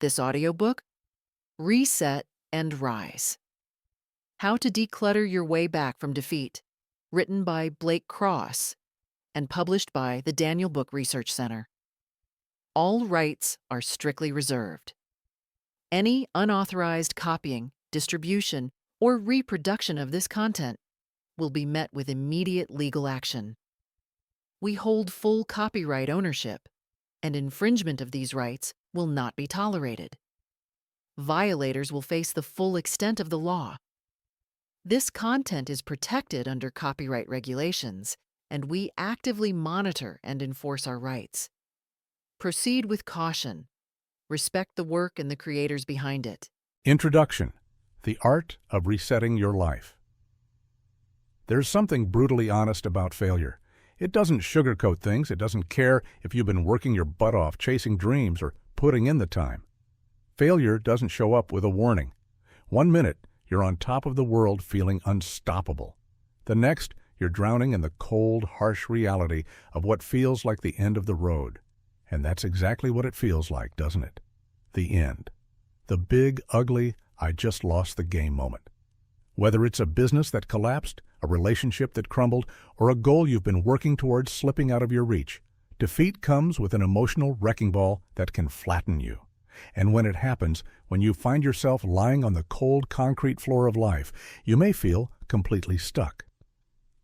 This audiobook, Reset and Rise: How to Declutter Your Way Back from Defeat, written by Blake Cross and published by the Daniel Book Research Center. All rights are strictly reserved. Any unauthorized copying, distribution, or reproduction of this content will be met with immediate legal action. We hold full copyright ownership, and infringement of these rights will not be tolerated. Violators will face the full extent of the law. This content is protected under copyright regulations, and we actively monitor and enforce our rights. Proceed with caution. Respect the work and the creators behind it. Introduction: The Art of Resetting Your Life. There's something brutally honest about failure. It doesn't sugarcoat things. It doesn't care if you've been working your butt off chasing dreams or putting in the time. Failure doesn't show up with a warning. 1 minute, you're on top of the world feeling unstoppable. The next, you're drowning in the cold, harsh reality of what feels like the end of the road. And that's exactly what it feels like, doesn't it? The end. The big, ugly, I just lost the game moment. Whether it's a business that collapsed, a relationship that crumbled, or a goal you've been working towards slipping out of your reach, defeat comes with an emotional wrecking ball that can flatten you. And when it happens, when you find yourself lying on the cold concrete floor of life, you may feel completely stuck.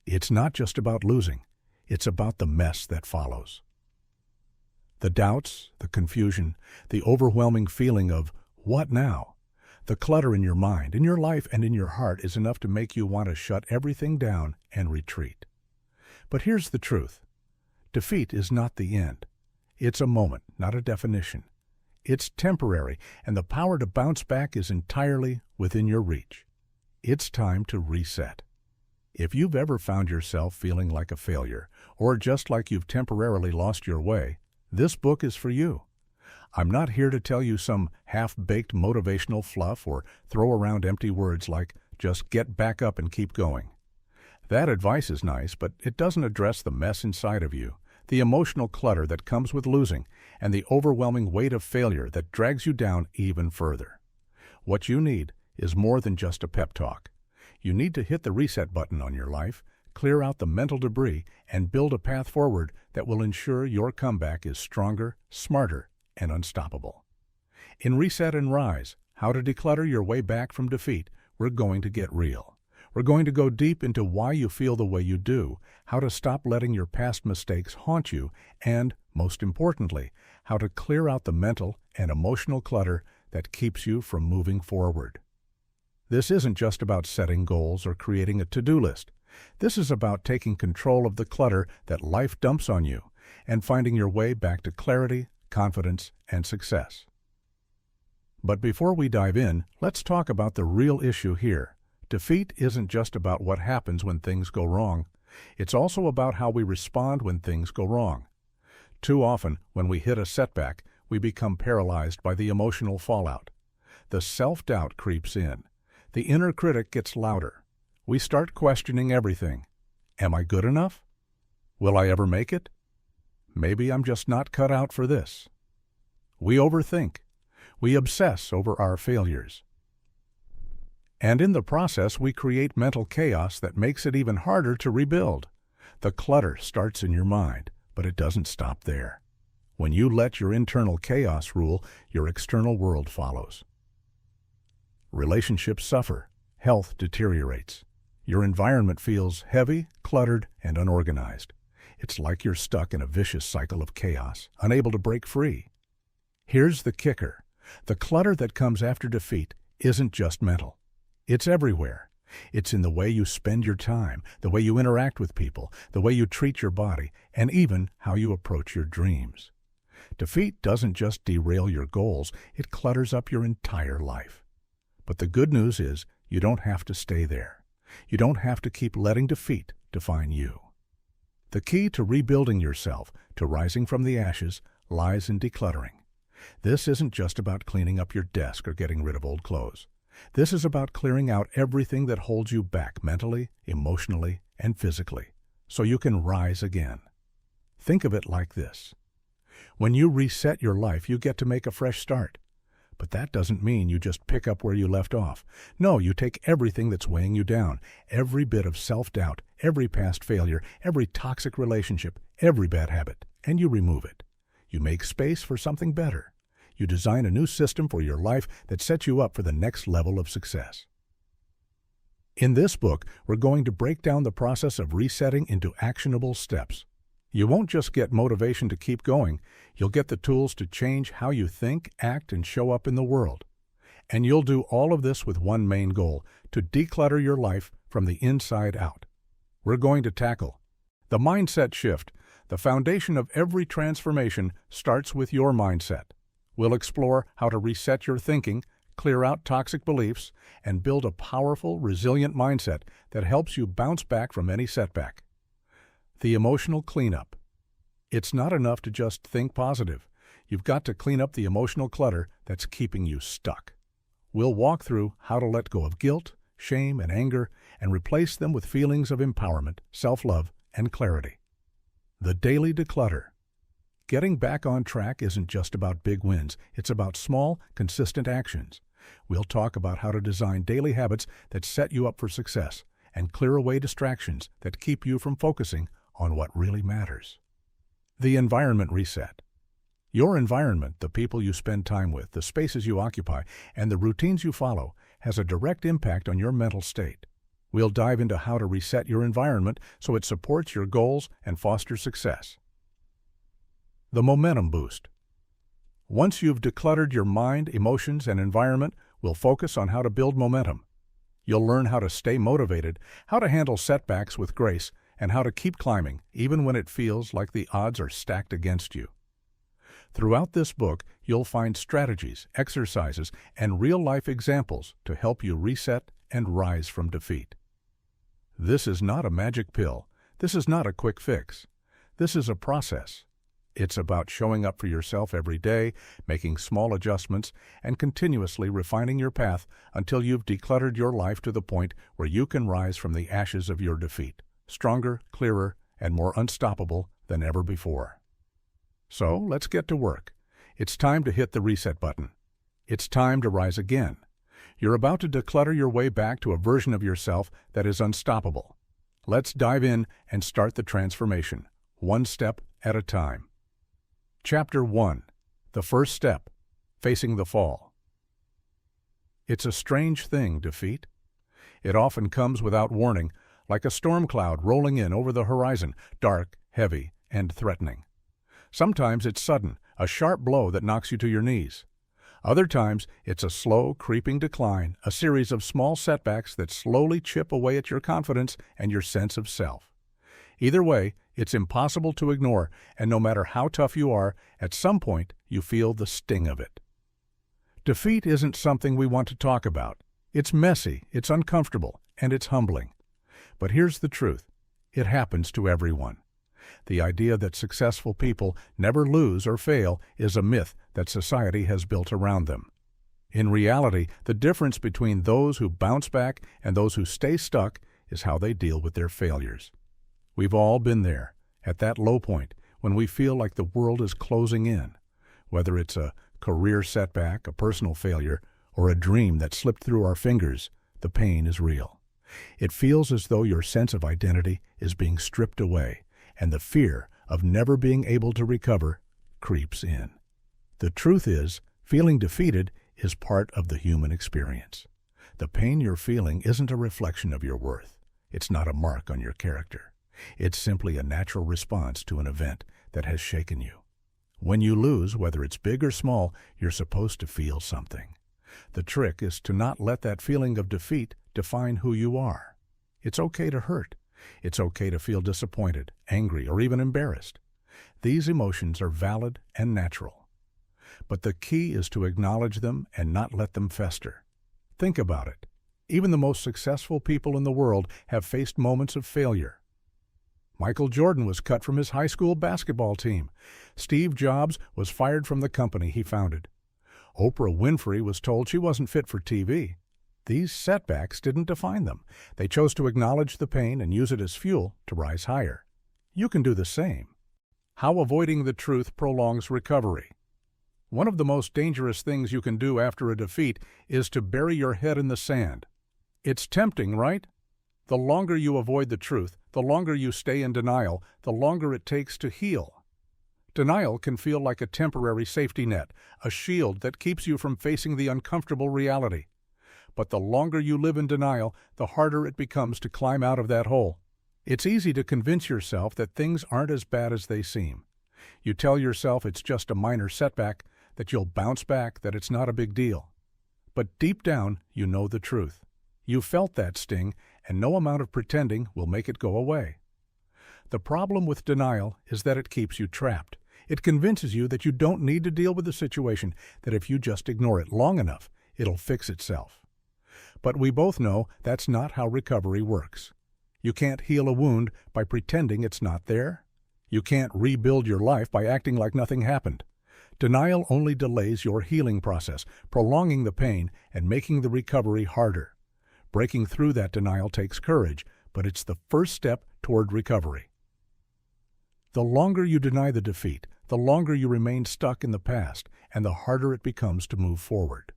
It's not just about losing. It's about the mess that follows. The doubts, the confusion, the overwhelming feeling of, what now? The clutter in your mind, in your life, and in your heart is enough to make you want to shut everything down and retreat. But here's the truth. Defeat is not the end. It's a moment, not a definition. It's temporary, and the power to bounce back is entirely within your reach. It's time to reset. If you've ever found yourself feeling like a failure, or just like you've temporarily lost your way, this book is for you. I'm not here to tell you some half-baked motivational fluff or throw around empty words like, just get back up and keep going. That advice is nice, but it doesn't address the mess inside of you, the emotional clutter that comes with losing, and the overwhelming weight of failure that drags you down even further. What you need is more than just a pep talk. You need to hit the reset button on your life, clear out the mental debris, and build a path forward that will ensure your comeback is stronger, smarter, and unstoppable. In Reset and Rise: How to Declutter Your Way Back from Defeat, we're going to get real. We're going to go deep into why you feel the way you do, how to stop letting your past mistakes haunt you, and, most importantly, how to clear out the mental and emotional clutter that keeps you from moving forward. This isn't just about setting goals or creating a to-do list. This is about taking control of the clutter that life dumps on you and finding your way back to clarity, confidence, and success. But before we dive in, let's talk about the real issue here. Defeat isn't just about what happens when things go wrong. It's also about how we respond when things go wrong. Too often, when we hit a setback, we become paralyzed by the emotional fallout. The self-doubt creeps in. The inner critic gets louder. We start questioning everything. Am I good enough? Will I ever make it? Maybe I'm just not cut out for this. We overthink. We obsess over our failures. And in the process, we create mental chaos that makes it even harder to rebuild. The clutter starts in your mind, but it doesn't stop there. When you let your internal chaos rule, your external world follows. Relationships suffer. Health deteriorates. Your environment feels heavy, cluttered, and unorganized. It's like you're stuck in a vicious cycle of chaos, unable to break free. Here's the kicker. The clutter that comes after defeat isn't just mental. It's everywhere. It's in the way you spend your time, the way you interact with people, the way you treat your body, and even how you approach your dreams. Defeat doesn't just derail your goals, it clutters up your entire life. But the good news is you don't have to stay there. You don't have to keep letting defeat define you. The key to rebuilding yourself, to rising from the ashes, lies in decluttering. This isn't just about cleaning up your desk or getting rid of old clothes. This is about clearing out everything that holds you back mentally, emotionally, and physically, so you can rise again. Think of it like this. When you reset your life, you get to make a fresh start. But that doesn't mean you just pick up where you left off. No, you take everything that's weighing you down, every bit of self-doubt, every past failure, every toxic relationship, every bad habit, and you remove it. You make space for something better. You design a new system for your life that sets you up for the next level of success. In this book, we're going to break down the process of resetting into actionable steps. You won't just get motivation to keep going, you'll get the tools to change how you think, act, and show up in the world. And you'll do all of this with one main goal, to declutter your life from the inside out. We're going to tackle the mindset shift. The foundation of every transformation starts with your mindset. We'll explore how to reset your thinking, clear out toxic beliefs, and build a powerful, resilient mindset that helps you bounce back from any setback. The emotional cleanup. It's not enough to just think positive. You've got to clean up the emotional clutter that's keeping you stuck. We'll walk through how to let go of guilt, shame, and anger and replace them with feelings of empowerment, self-love, and clarity. The daily declutter. Getting back on track isn't just about big wins. It's about small, consistent actions. We'll talk about how to design daily habits that set you up for success and clear away distractions that keep you from focusing on what really matters. The environment reset. Your environment, the people you spend time with, the spaces you occupy, and the routines you follow, has a direct impact on your mental state. We'll dive into how to reset your environment so it supports your goals and fosters success. The momentum boost. Once you've decluttered your mind, emotions, and environment, we'll focus on how to build momentum. You'll learn how to stay motivated, how to handle setbacks with grace, and how to keep climbing, even when it feels like the odds are stacked against you. Throughout this book, you'll find strategies, exercises, and real-life examples to help you reset and rise from defeat. This is not a magic pill. This is not a quick fix. This is a process. It's about showing up for yourself every day, making small adjustments, and continuously refining your path until you've decluttered your life to the point where you can rise from the ashes of your defeat, stronger, clearer, and more unstoppable than ever before. So let's get to work. It's time to hit the reset button. It's time to rise again. You're about to declutter your way back to a version of yourself that is unstoppable. Let's dive in and start the transformation, one step at a time. Chapter 1. The first step, facing the fall. It's a strange thing, defeat. It often comes without warning, like a storm cloud rolling in over the horizon, dark, heavy, and threatening. Sometimes it's sudden, a sharp blow that knocks you to your knees. Other times, it's a slow, creeping decline, a series of small setbacks that slowly chip away at your confidence and your sense of self. Either way, it's impossible to ignore, and no matter how tough you are, at some point you feel the sting of it. Defeat isn't something we want to talk about. It's messy, it's uncomfortable, and it's humbling. But here's the truth. It happens to everyone. The idea that successful people never lose or fail is a myth that society has built around them. In reality, the difference between those who bounce back and those who stay stuck is how they deal with their failures. We've all been there, at that low point, when we feel like the world is closing in. Whether it's a career setback, a personal failure, or a dream that slipped through our fingers, the pain is real. It feels as though your sense of identity is being stripped away, and the fear of never being able to recover creeps in. The truth is, feeling defeated is part of the human experience. The pain you're feeling isn't a reflection of your worth. It's not a mark on your character. It's simply a natural response to an event that has shaken you. When you lose, whether it's big or small, you're supposed to feel something. The trick is to not let that feeling of defeat define who you are. It's okay to hurt. It's okay to feel disappointed, angry, or even embarrassed. These emotions are valid and natural. But the key is to acknowledge them and not let them fester. Think about it. Even the most successful people in the world have faced moments of failure. Michael Jordan was cut from his high school basketball team. Steve Jobs was fired from the company he founded. Oprah Winfrey was told she wasn't fit for TV. These setbacks didn't define them. They chose to acknowledge the pain and use it as fuel to rise higher. You can do the same. How avoiding the truth prolongs recovery. One of the most dangerous things you can do after a defeat is to bury your head in the sand. It's tempting, right? The longer you avoid the truth, the longer you stay in denial, the longer it takes to heal. Denial can feel like a temporary safety net, a shield that keeps you from facing the uncomfortable reality. But the longer you live in denial, the harder it becomes to climb out of that hole. It's easy to convince yourself that things aren't as bad as they seem. You tell yourself it's just a minor setback, that you'll bounce back, that it's not a big deal. But deep down, you know the truth. You felt that sting, and no amount of pretending will make it go away. The problem with denial is that it keeps you trapped. It convinces you that you don't need to deal with the situation, that if you just ignore it long enough, it'll fix itself. But we both know that's not how recovery works. You can't heal a wound by pretending it's not there. You can't rebuild your life by acting like nothing happened. Denial only delays your healing process, prolonging the pain and making the recovery harder. Breaking through that denial takes courage, but it's the first step toward recovery. The longer you deny the defeat, the longer you remain stuck in the past, and the harder it becomes to move forward.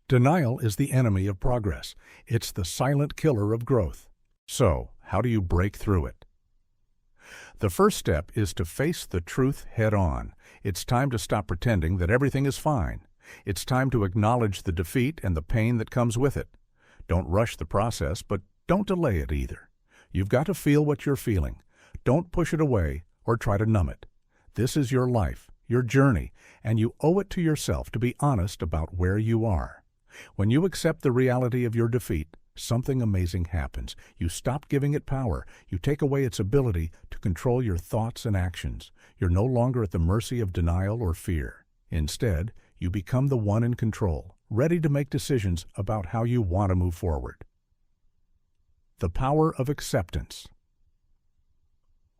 Denial is the enemy of progress. It's the silent killer of growth. So, how do you break through it? The first step is to face the truth head-on. It's time to stop pretending that everything is fine. It's time to acknowledge the defeat and the pain that comes with it. Don't rush the process, but don't delay it either. You've got to feel what you're feeling. Don't push it away or try to numb it. This is your life, your journey, and you owe it to yourself to be honest about where you are. When you accept the reality of your defeat, something amazing happens. You stop giving it power. You take away its ability to control your thoughts and actions. You're no longer at the mercy of denial or fear. Instead, you become the one in control, ready to make decisions about how you want to move forward. The power of acceptance.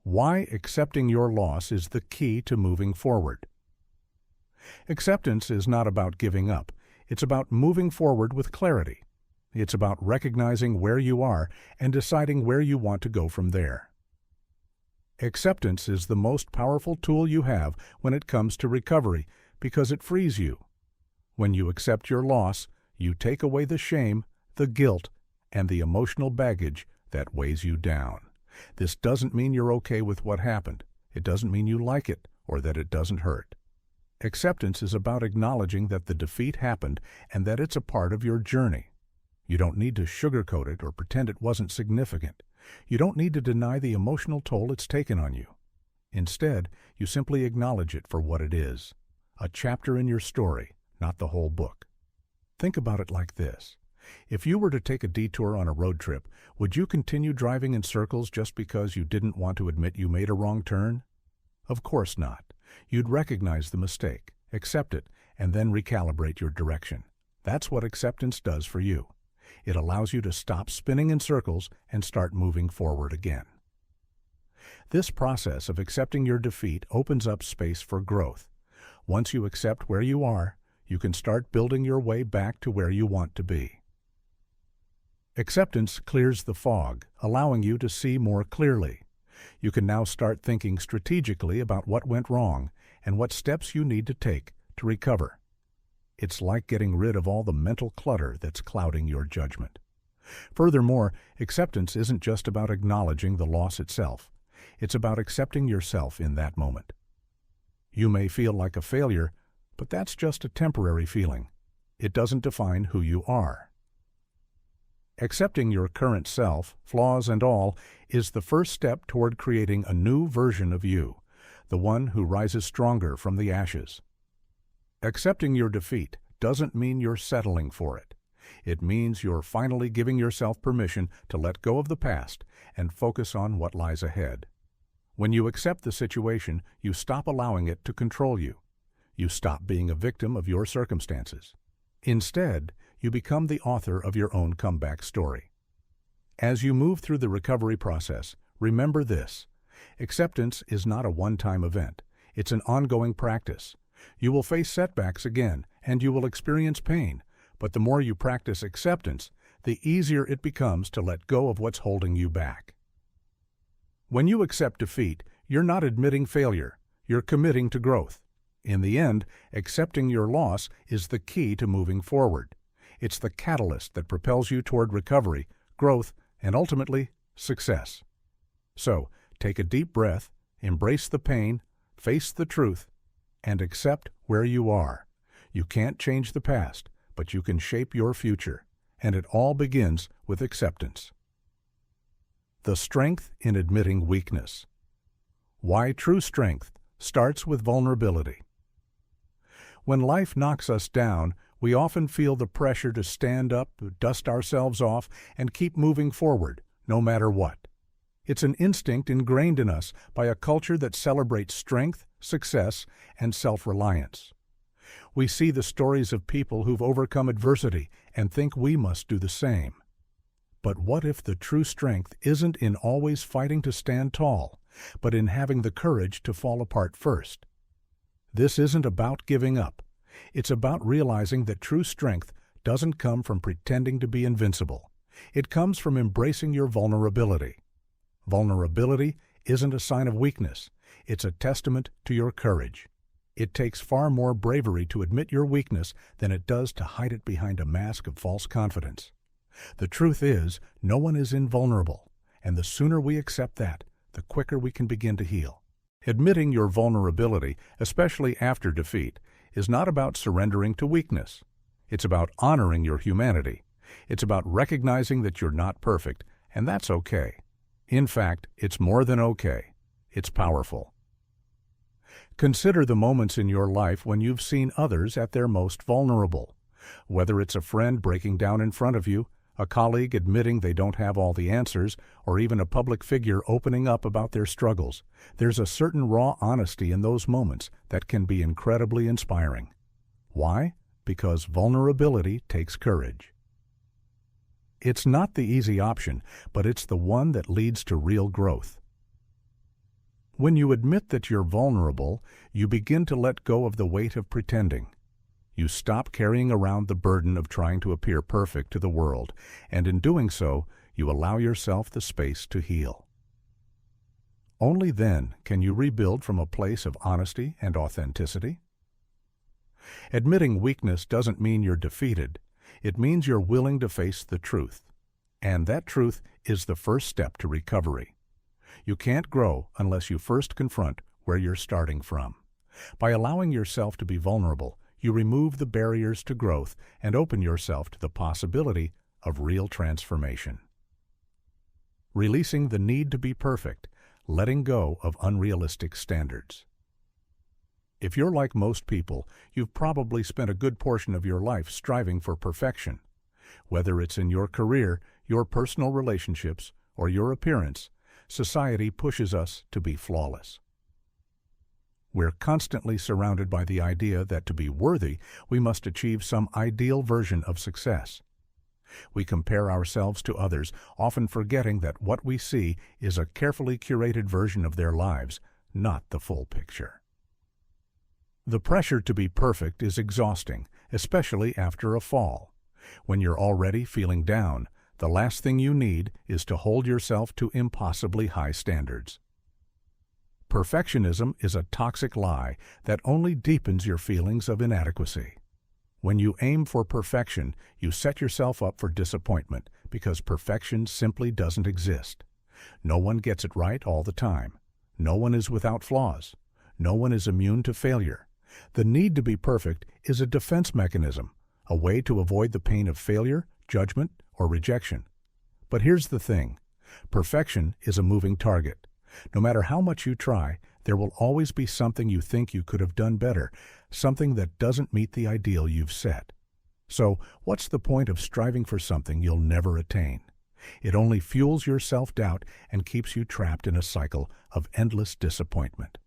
Why accepting your loss is the key to moving forward. Acceptance is not about giving up. It's about moving forward with clarity. It's about recognizing where you are and deciding where you want to go from there. Acceptance is the most powerful tool you have when it comes to recovery because it frees you. When you accept your loss, you take away the shame, the guilt, and the emotional baggage that weighs you down. This doesn't mean you're okay with what happened. It doesn't mean you like it or that it doesn't hurt. Acceptance is about acknowledging that the defeat happened and that it's a part of your journey. You don't need to sugarcoat it or pretend it wasn't significant. You don't need to deny the emotional toll it's taken on you. Instead, you simply acknowledge it for what it is, a chapter in your story, not the whole book. Think about it like this. If you were to take a detour on a road trip, would you continue driving in circles just because you didn't want to admit you made a wrong turn? Of course not. You'd recognize the mistake, accept it, and then recalibrate your direction. That's what acceptance does for you. It allows you to stop spinning in circles and start moving forward again. This process of accepting your defeat opens up space for growth. Once you accept where you are, you can start building your way back to where you want to be. Acceptance clears the fog, allowing you to see more clearly. You can now start thinking strategically about what went wrong and what steps you need to take to recover. It's like getting rid of all the mental clutter that's clouding your judgment. Furthermore, acceptance isn't just about acknowledging the loss itself. It's about accepting yourself in that moment. You may feel like a failure, but that's just a temporary feeling. It doesn't define who you are. Accepting your current self, flaws and all, is the first step toward creating a new version of you, the one who rises stronger from the ashes. Accepting your defeat doesn't mean you're settling for it. It means you're finally giving yourself permission to let go of the past and focus on what lies ahead. When you accept the situation, you stop allowing it to control you. You stop being a victim of your circumstances. Instead, you become the author of your own comeback story. As you move through the recovery process, remember this: acceptance is not a one-time event. It's an ongoing practice. You will face setbacks again, and you will experience pain, but the more you practice acceptance, the easier it becomes to let go of what's holding you back. When you accept defeat, you're not admitting failure. You're committing to growth. In the end, accepting your loss is the key to moving forward. It's the catalyst that propels you toward recovery, growth, and ultimately, success. So, take a deep breath, embrace the pain, face the truth, and accept where you are. You can't change the past, but you can shape your future, and it all begins with acceptance. The strength in admitting weakness. Why true strength starts with vulnerability. When life knocks us down, we often feel the pressure to stand up, dust ourselves off, and keep moving forward, no matter what. It's an instinct ingrained in us by a culture that celebrates strength, success, and self-reliance. We see the stories of people who've overcome adversity and think we must do the same. But what if the true strength isn't in always fighting to stand tall, but in having the courage to fall apart first? This isn't about giving up. It's about realizing that true strength doesn't come from pretending to be invincible. It comes from embracing your vulnerability. Vulnerability isn't a sign of weakness. It's a testament to your courage. It takes far more bravery to admit your weakness than it does to hide it behind a mask of false confidence. The truth is, no one is invulnerable, and the sooner we accept that, the quicker we can begin to heal. Admitting your vulnerability, especially after defeat, is not about surrendering to weakness. It's about honoring your humanity. It's about recognizing that you're not perfect, and that's okay. In fact, it's more than okay. It's powerful. Consider the moments in your life when you've seen others at their most vulnerable. Whether it's a friend breaking down in front of you, a colleague admitting they don't have all the answers, or even a public figure opening up about their struggles, there's a certain raw honesty in those moments that can be incredibly inspiring. Why? Because vulnerability takes courage. It's not the easy option, but it's the one that leads to real growth. When you admit that you're vulnerable, you begin to let go of the weight of pretending. You stop carrying around the burden of trying to appear perfect to the world, and in doing so, you allow yourself the space to heal. Only then can you rebuild from a place of honesty and authenticity. Admitting weakness doesn't mean you're defeated. It means you're willing to face the truth. And that truth is the first step to recovery. You can't grow unless you first confront where you're starting from. By allowing yourself to be vulnerable, you remove the barriers to growth and open yourself to the possibility of real transformation. Releasing the need to be perfect, letting go of unrealistic standards. If you're like most people, you've probably spent a good portion of your life striving for perfection. Whether it's in your career, your personal relationships, or your appearance, society pushes us to be flawless. We're constantly surrounded by the idea that to be worthy, we must achieve some ideal version of success. We compare ourselves to others, often forgetting that what we see is a carefully curated version of their lives, not the full picture. The pressure to be perfect is exhausting, especially after a fall. When you're already feeling down, the last thing you need is to hold yourself to impossibly high standards. Perfectionism is a toxic lie that only deepens your feelings of inadequacy. When you aim for perfection, you set yourself up for disappointment because perfection simply doesn't exist. No one gets it right all the time. No one is without flaws. No one is immune to failure. The need to be perfect is a defense mechanism, a way to avoid the pain of failure, judgment, or rejection. But here's the thing. Perfection is a moving target. No matter how much you try, there will always be something you think you could have done better, something that doesn't meet the ideal you've set. So, what's the point of striving for something you'll never attain? It only fuels your self-doubt and keeps you trapped in a cycle of endless disappointment.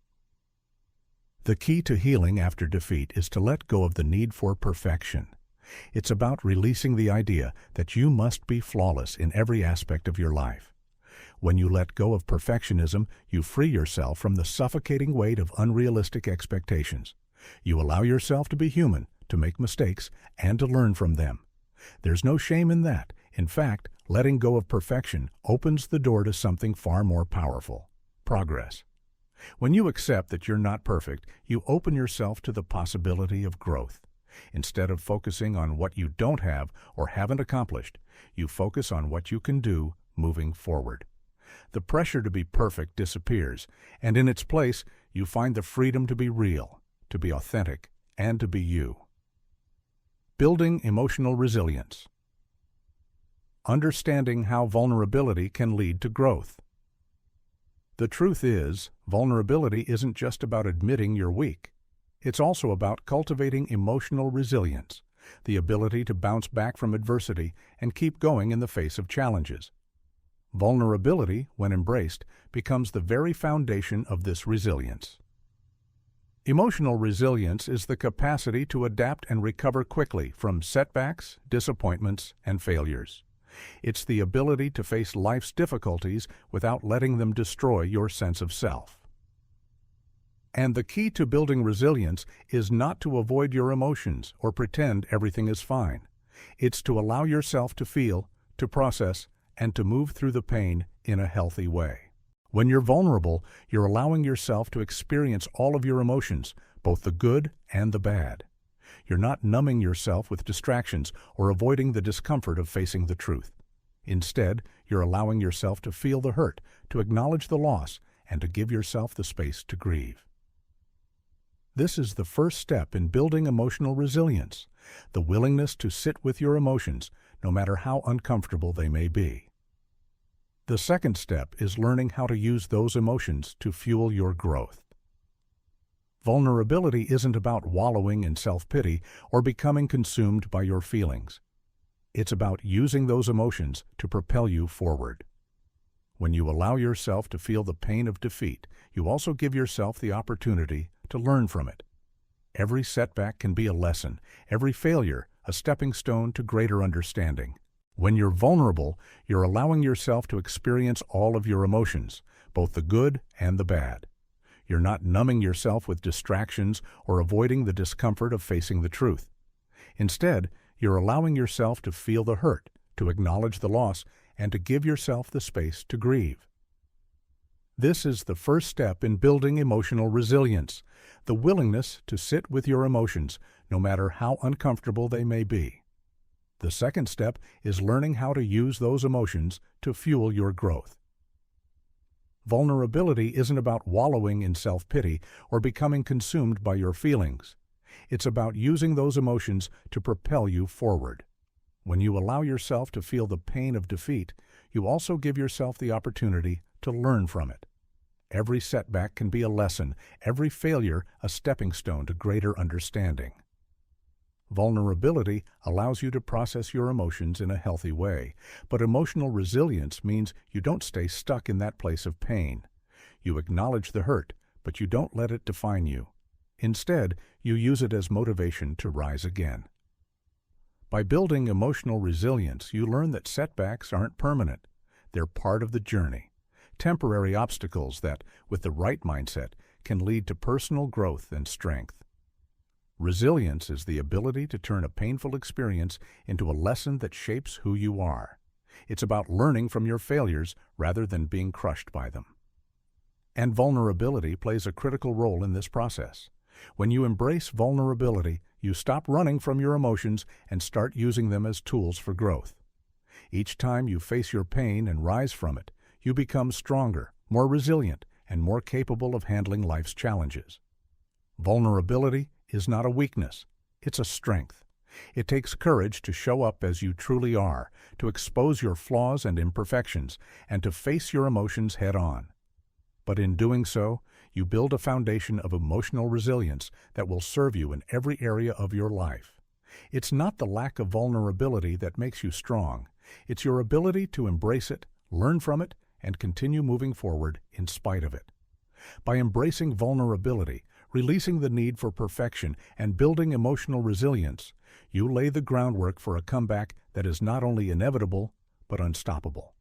The key to healing after defeat is to let go of the need for perfection. It's about releasing the idea that you must be flawless in every aspect of your life. When you let go of perfectionism, you free yourself from the suffocating weight of unrealistic expectations. You allow yourself to be human, to make mistakes, and to learn from them. There's no shame in that. In fact, letting go of perfection opens the door to something far more powerful: progress. When you accept that you're not perfect, you open yourself to the possibility of growth. Instead of focusing on what you don't have or haven't accomplished, you focus on what you can do moving forward. The pressure to be perfect disappears, and in its place, you find the freedom to be real, to be authentic, and to be you. Building emotional resilience. Understanding how vulnerability can lead to growth. The truth is, vulnerability isn't just about admitting you're weak. It's also about cultivating emotional resilience, the ability to bounce back from adversity and keep going in the face of challenges. Vulnerability, when embraced, becomes the very foundation of this resilience. Emotional resilience is the capacity to adapt and recover quickly from setbacks, disappointments, and failures. It's the ability to face life's difficulties without letting them destroy your sense of self. And the key to building resilience is not to avoid your emotions or pretend everything is fine. It's to allow yourself to feel, to process, and to move through the pain in a healthy way. When you're vulnerable, you're allowing yourself to experience all of your emotions, both the good and the bad. You're not numbing yourself with distractions or avoiding the discomfort of facing the truth. Instead, you're allowing yourself to feel the hurt, to acknowledge the loss, and to give yourself the space to grieve. This is the first step in building emotional resilience, the willingness to sit with your emotions, no matter how uncomfortable they may be. The second step is learning how to use those emotions to fuel your growth. Vulnerability isn't about wallowing in self-pity or becoming consumed by your feelings. It's about using those emotions to propel you forward. When you allow yourself to feel the pain of defeat, you also give yourself the opportunity to learn from it. Every setback can be a lesson, every failure a stepping stone to greater understanding. When you're vulnerable, you're allowing yourself to experience all of your emotions, both the good and the bad. You're not numbing yourself with distractions or avoiding the discomfort of facing the truth. Instead, you're allowing yourself to feel the hurt, to acknowledge the loss, and to give yourself the space to grieve. This is the first step in building emotional resilience, the willingness to sit with your emotions, no matter how uncomfortable they may be. The second step is learning how to use those emotions to fuel your growth. Vulnerability isn't about wallowing in self-pity or becoming consumed by your feelings. It's about using those emotions to propel you forward. When you allow yourself to feel the pain of defeat, you also give yourself the opportunity to learn from it. Every setback can be a lesson, every failure a stepping stone to greater understanding. Vulnerability allows you to process your emotions in a healthy way, but emotional resilience means you don't stay stuck in that place of pain. You acknowledge the hurt, but you don't let it define you. Instead, you use it as motivation to rise again. By building emotional resilience, you learn that setbacks aren't permanent. They're part of the journey, temporary obstacles that, with the right mindset, can lead to personal growth and strength. Resilience is the ability to turn a painful experience into a lesson that shapes who you are. It's about learning from your failures rather than being crushed by them. And vulnerability plays a critical role in this process. When you embrace vulnerability, you stop running from your emotions and start using them as tools for growth. Each time you face your pain and rise from it, you become stronger, more resilient, and more capable of handling life's challenges. Vulnerability is not a weakness, it's a strength. It takes courage to show up as you truly are, to expose your flaws and imperfections, and to face your emotions head-on. But in doing so, you build a foundation of emotional resilience that will serve you in every area of your life. It's not the lack of vulnerability that makes you strong. It's your ability to embrace it, learn from it, and continue moving forward in spite of it. By embracing vulnerability, releasing the need for perfection, and building emotional resilience, you lay the groundwork for a comeback that is not only inevitable, but unstoppable.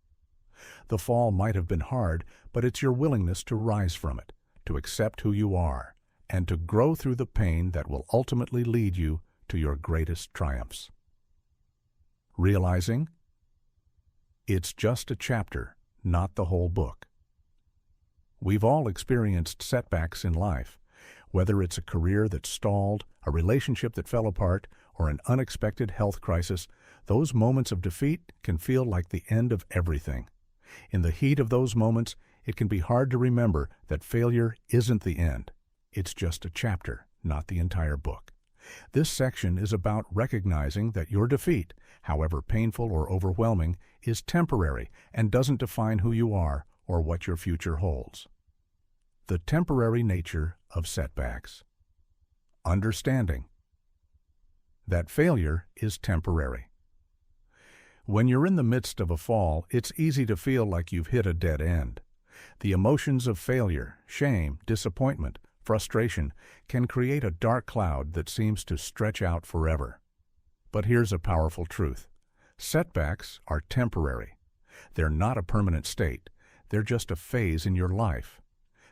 The fall might have been hard, but it's your willingness to rise from it, to accept who you are, and to grow through the pain that will ultimately lead you to your greatest triumphs. Realizing it's just a chapter, not the whole book. We've all experienced setbacks in life, whether it's a career that stalled, a relationship that fell apart, or an unexpected health crisis. Those moments of defeat can feel like the end of everything. In the heat of those moments, it can be hard to remember that failure isn't the end. It's just a chapter, not the entire book. This section is about recognizing that your defeat, however painful or overwhelming, is temporary and doesn't define who you are or what your future holds. The temporary nature of setbacks. Understanding that failure is temporary. When you're in the midst of a fall, it's easy to feel like you've hit a dead end. The emotions of failure, shame, disappointment, frustration can create a dark cloud that seems to stretch out forever. But here's a powerful truth. Setbacks are temporary. They're not a permanent state. They're just a phase in your life.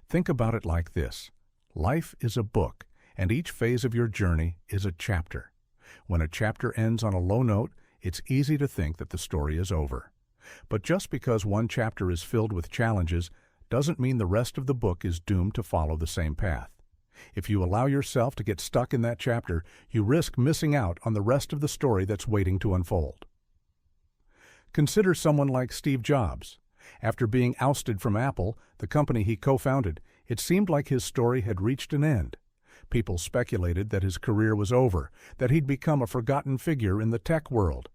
Think about it like this. Life is a book, and each phase of your journey is a chapter. When a chapter ends on a low note, it's easy to think that the story is over. But just because one chapter is filled with challenges doesn't mean the rest of the book is doomed to follow the same path. If you allow yourself to get stuck in that chapter, you risk missing out on the rest of the story that's waiting to unfold. Consider someone like Steve Jobs. After being ousted from Apple, the company he co-founded, it seemed like his story had reached an end. People speculated that his career was over, that he'd become a forgotten figure in the tech world.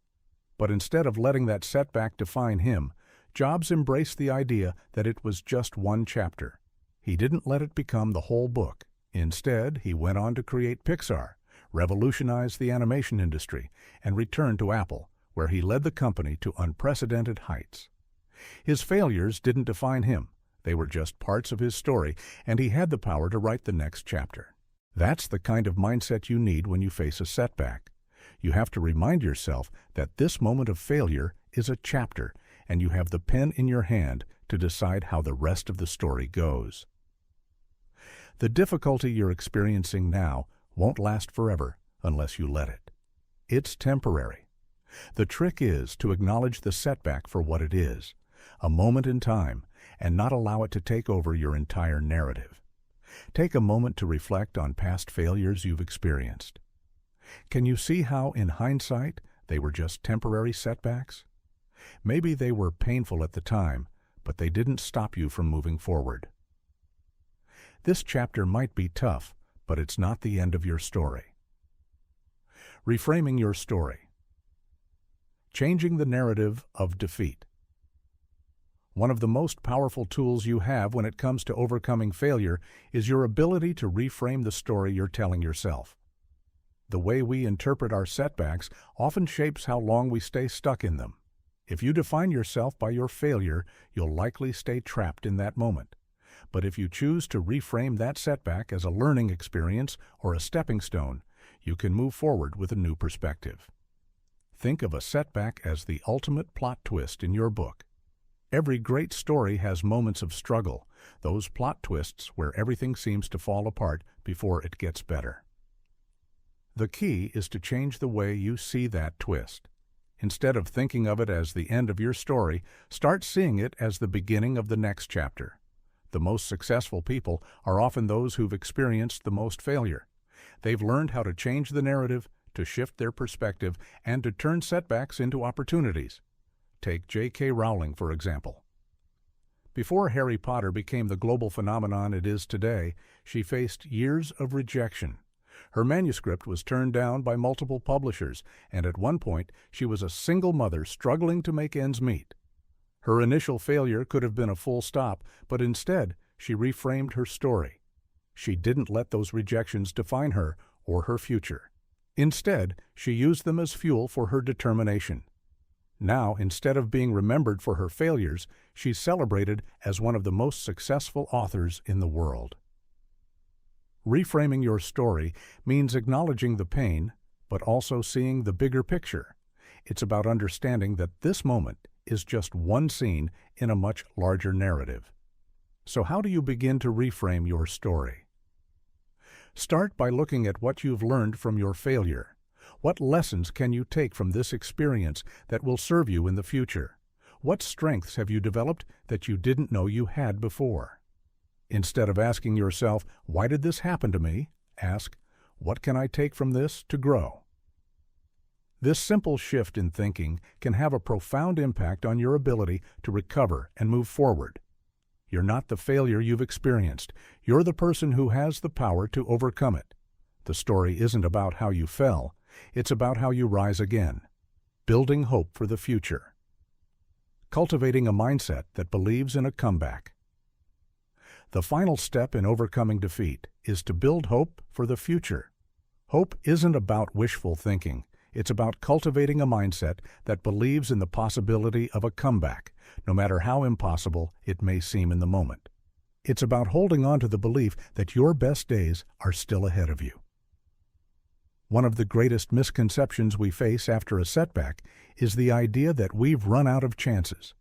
But instead of letting that setback define him, Jobs embraced the idea that it was just one chapter. He didn't let it become the whole book. Instead, he went on to create Pixar, revolutionized the animation industry, and returned to Apple, where he led the company to unprecedented heights. His failures didn't define him. They were just parts of his story, and he had the power to write the next chapter. That's the kind of mindset you need when you face a setback. You have to remind yourself that this moment of failure is a chapter, and you have the pen in your hand to decide how the rest of the story goes. The difficulty you're experiencing now won't last forever unless you let it. It's temporary. The trick is to acknowledge the setback for what it is, a moment in time, and not allow it to take over your entire narrative. Take a moment to reflect on past failures you've experienced. Can you see how, in hindsight, they were just temporary setbacks? Maybe they were painful at the time, but they didn't stop you from moving forward. This chapter might be tough, but it's not the end of your story. Reframing your story. Changing the narrative of defeat. One of the most powerful tools you have when it comes to overcoming failure is your ability to reframe the story you're telling yourself. The way we interpret our setbacks often shapes how long we stay stuck in them. If you define yourself by your failure, you'll likely stay trapped in that moment. But if you choose to reframe that setback as a learning experience or a stepping stone, you can move forward with a new perspective. Think of a setback as the ultimate plot twist in your book. Every great story has moments of struggle, those plot twists where everything seems to fall apart before it gets better. The key is to change the way you see that twist. Instead of thinking of it as the end of your story, start seeing it as the beginning of the next chapter. The most successful people are often those who've experienced the most failure. They've learned how to change the narrative, to shift their perspective, and to turn setbacks into opportunities. Take J.K. Rowling, for example. Before Harry Potter became the global phenomenon it is today, she faced years of rejection. Her manuscript was turned down by multiple publishers, and at one point she was a single mother struggling to make ends meet. Her initial failure could have been a full stop, but instead she reframed her story. She didn't let those rejections define her or her future. Instead, she used them as fuel for her determination. Now, instead of being remembered for her failures, she's celebrated as one of the most successful authors in the world. Reframing your story means acknowledging the pain, but also seeing the bigger picture. It's about understanding that this moment is just one scene in a much larger narrative. So how do you begin to reframe your story? Start by looking at what you've learned from your failure. What lessons can you take from this experience that will serve you in the future? What strengths have you developed that you didn't know you had before? Instead of asking yourself, "Why did this happen to me?" ask, "What can I take from this to grow?" This simple shift in thinking can have a profound impact on your ability to recover and move forward. You're not the failure you've experienced. You're the person who has the power to overcome it. The story isn't about how you fell. It's about how you rise again. Building hope for the future. Cultivating a mindset that believes in a comeback. The final step in overcoming defeat is to build hope for the future. Hope isn't about wishful thinking. It's about cultivating a mindset that believes in the possibility of a comeback, no matter how impossible it may seem in the moment. It's about holding on to the belief that your best days are still ahead of you. One of the greatest misconceptions we face after a setback is the idea that we've run out of chances.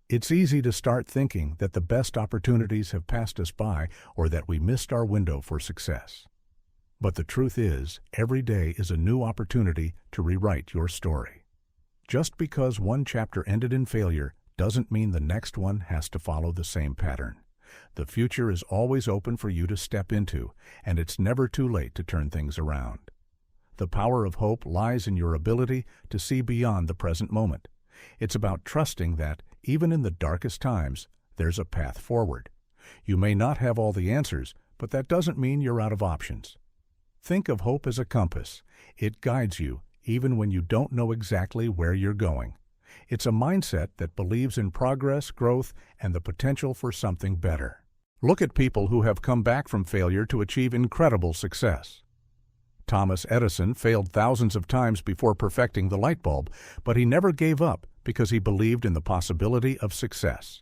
It's easy to start thinking that the best opportunities have passed us by or that we missed our window for success. But the truth is, every day is a new opportunity to rewrite your story. Just because one chapter ended in failure doesn't mean the next one has to follow the same pattern. The future is always open for you to step into, and it's never too late to turn things around. The power of hope lies in your ability to see beyond the present moment. It's about trusting that, even in the darkest times, there's a path forward. You may not have all the answers, but that doesn't mean you're out of options. Think of hope as a compass. It guides you even when you don't know exactly where you're going. It's a mindset that believes in progress, growth, and the potential for something better. Look at people who have come back from failure to achieve incredible success. Thomas Edison failed thousands of times before perfecting the light bulb, but he never gave up because he believed in the possibility of success.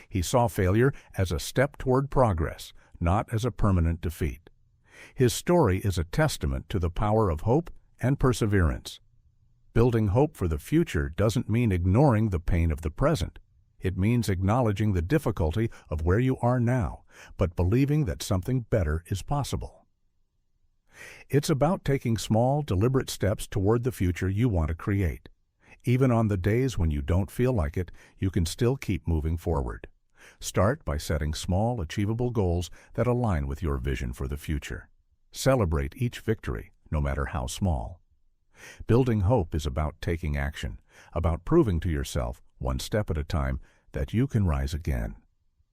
He saw failure as a step toward progress, not as a permanent defeat. His story is a testament to the power of hope and perseverance. Building hope for the future doesn't mean ignoring the pain of the present. It means acknowledging the difficulty of where you are now, but believing that something better is possible. It's about taking small, deliberate steps toward the future you want to create. Even on the days when you don't feel like it, you can still keep moving forward. Start by setting small, achievable goals that align with your vision for the future. Celebrate each victory, no matter how small. Building hope is about taking action, about proving to yourself, one step at a time, that you can rise again.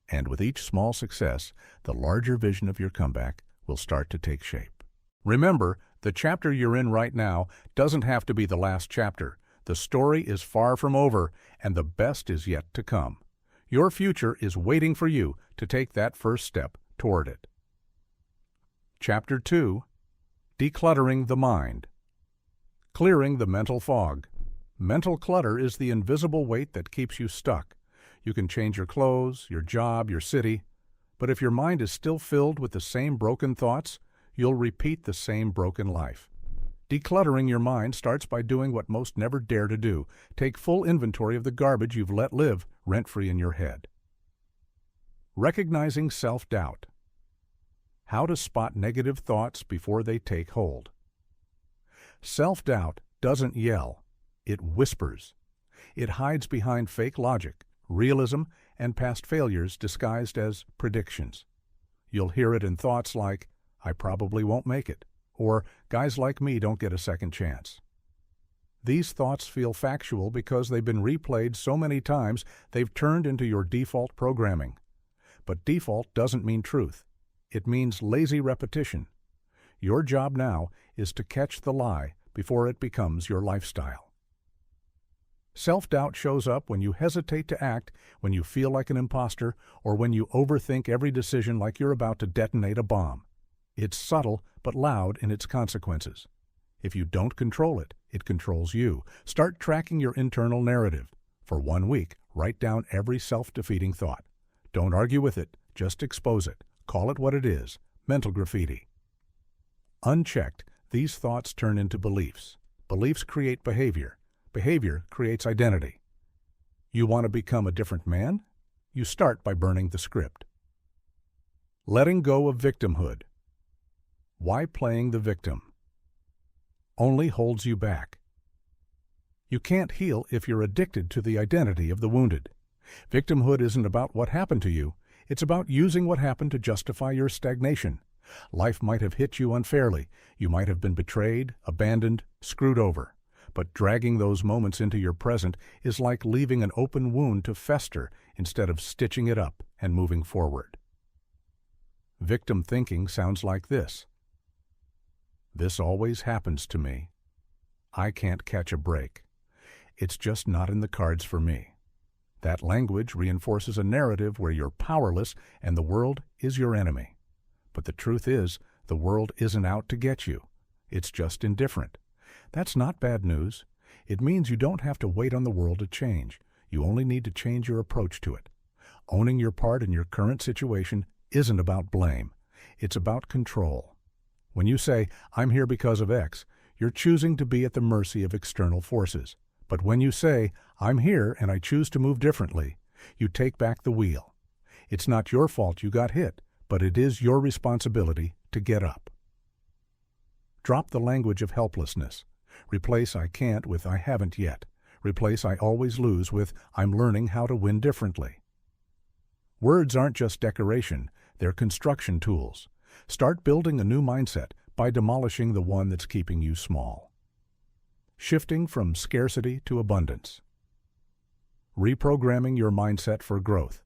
And with each small success, the larger vision of your comeback will start to take shape. Remember, the chapter you're in right now doesn't have to be the last chapter. The story is far from over, and the best is yet to come. Your future is waiting for you to take that first step toward it. Chapter 2. Decluttering the Mind. Clearing the mental fog. Mental clutter is the invisible weight that keeps you stuck. You can change your clothes, your job, your city, but if your mind is still filled with the same broken thoughts, you'll repeat the same broken life. Decluttering your mind starts by doing what most never dare to do. Take full inventory of the garbage you've let live rent-free in your head. Recognizing self-doubt. How to spot negative thoughts before they take hold. Self-doubt doesn't yell, it whispers. It hides behind fake logic, realism, and past failures disguised as predictions. You'll hear it in thoughts like, "I probably won't make it," or "Guys like me don't get a second chance." These thoughts feel factual because they've been replayed so many times they've turned into your default programming. But default doesn't mean truth. It means lazy repetition. Your job now is to catch the lie before it becomes your lifestyle. Self-doubt shows up when you hesitate to act, when you feel like an imposter, or when you overthink every decision like you're about to detonate a bomb. It's subtle but loud in its consequences. If you don't control it, it controls you. Start tracking your internal narrative. For 1 week, write down every self-defeating thought. Don't argue with it, just expose it. Call it what it is, mental graffiti. Unchecked, these thoughts turn into beliefs. Beliefs create behavior. Behavior creates identity. You want to become a different man? You start by burning the script. Letting go of victimhood. Why playing the victim? Only holds you back. You can't heal if you're addicted to the identity of the wounded. Victimhood isn't about what happened to you. It's about using what happened to justify your stagnation. Life might have hit you unfairly. You might have been betrayed, abandoned, screwed over. But dragging those moments into your present is like leaving an open wound to fester instead of stitching it up and moving forward. Victim thinking sounds like this. This always happens to me. I can't catch a break. It's just not in the cards for me. That language reinforces a narrative where you're powerless and the world is your enemy. But the truth is, the world isn't out to get you. It's just indifferent. That's not bad news. It means you don't have to wait on the world to change. You only need to change your approach to it. Owning your part in your current situation isn't about blame. It's about control. When you say, "I'm here because of X," you're choosing to be at the mercy of external forces. But when you say, "I'm here and I choose to move differently," you take back the wheel. It's not your fault you got hit, but it is your responsibility to get up. Drop the language of helplessness. Replace "I can't" with "I haven't yet." Replace "I always lose" with "I'm learning how to win differently." Words aren't just decoration, they're construction tools. Start building a new mindset by demolishing the one that's keeping you small. Shifting from scarcity to abundance. Reprogramming your mindset for growth.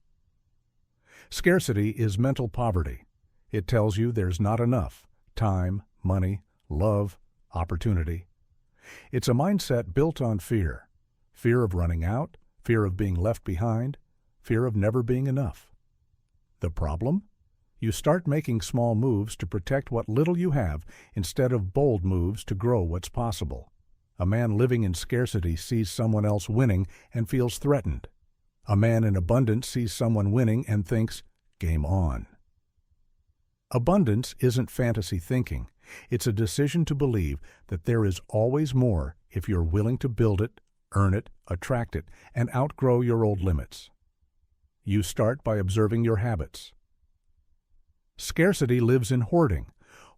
Scarcity is mental poverty. It tells you there's not enough time, money, love, opportunity. It's a mindset built on fear. Fear of running out, fear of being left behind, fear of never being enough. The problem? You start making small moves to protect what little you have instead of bold moves to grow what's possible. A man living in scarcity sees someone else winning and feels threatened. A man in abundance sees someone winning and thinks, "Game on." Abundance isn't fantasy thinking. It's a decision to believe that there is always more if you're willing to build it, earn it, attract it, and outgrow your old limits. You start by observing your habits. Scarcity lives in hoarding.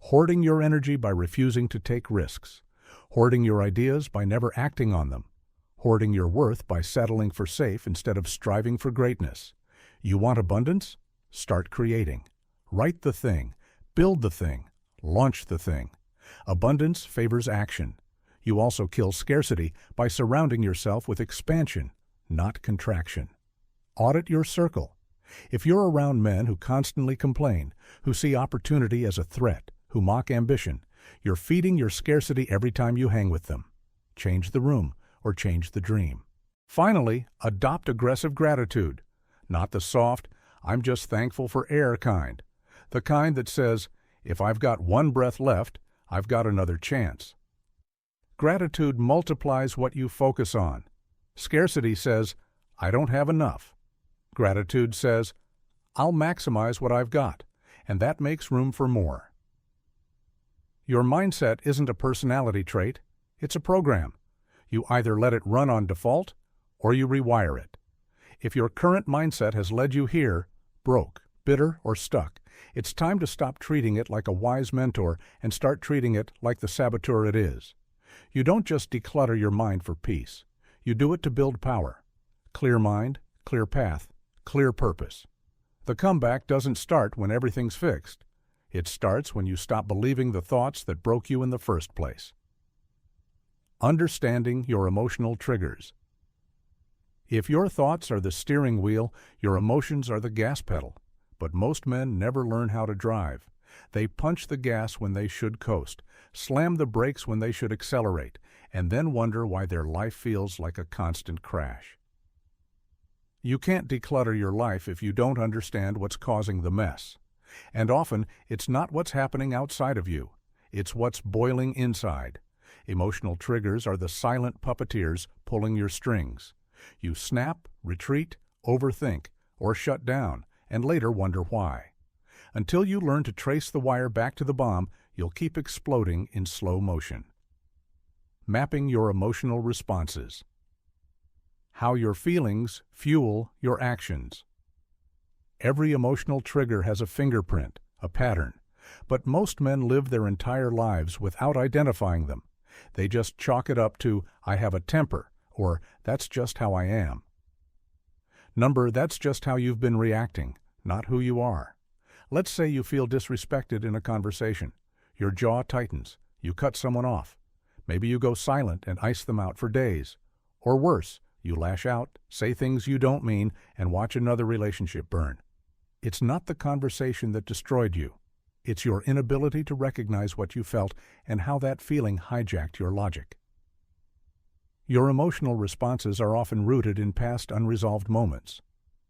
Hoarding your energy by refusing to take risks. Hoarding your ideas by never acting on them. Hoarding your worth by settling for safe instead of striving for greatness. You want abundance? Start creating. Write the thing. Build the thing. Launch the thing. Abundance favors action. You also kill scarcity by surrounding yourself with expansion, not contraction. Audit your circle. If you're around men who constantly complain, who see opportunity as a threat, who mock ambition, you're feeding your scarcity every time you hang with them. Change the room or change the dream. Finally, adopt aggressive gratitude. Not the soft, "I'm just thankful for air" kind. The kind that says, "If I've got one breath left, I've got another chance." Gratitude multiplies what you focus on. Scarcity says, "I don't have enough." Gratitude says, "I'll maximize what I've got," and that makes room for more. Your mindset isn't a personality trait, it's a program. You either let it run on default, or you rewire it. If your current mindset has led you here, broke, bitter, or stuck, it's time to stop treating it like a wise mentor and start treating it like the saboteur it is. You don't just declutter your mind for peace. You do it to build power. Clear mind, clear path, clear purpose. The comeback doesn't start when everything's fixed. It starts when you stop believing the thoughts that broke you in the first place. Understanding your emotional triggers. If your thoughts are the steering wheel, your emotions are the gas pedal. But most men never learn how to drive. They punch the gas when they should coast, slam the brakes when they should accelerate, and then wonder why their life feels like a constant crash. You can't declutter your life if you don't understand what's causing the mess. And often, it's not what's happening outside of you. It's what's boiling inside. Emotional triggers are the silent puppeteers pulling your strings. You snap, retreat, overthink, or shut down, and later wonder why. Until you learn to trace the wire back to the bomb, you'll keep exploding in slow motion. Mapping your emotional responses. How your feelings fuel your actions. Every emotional trigger has a fingerprint, a pattern, but most men live their entire lives without identifying them. They just chalk it up to, "I have a temper," or "that's just how I am." That's just how you've been reacting, not who you are. Let's say you feel disrespected in a conversation. Your jaw tightens. You cut someone off. Maybe you go silent and ice them out for days. Or worse, you lash out, say things you don't mean, and watch another relationship burn. It's not the conversation that destroyed you. It's your inability to recognize what you felt and how that feeling hijacked your logic. Your emotional responses are often rooted in past unresolved moments.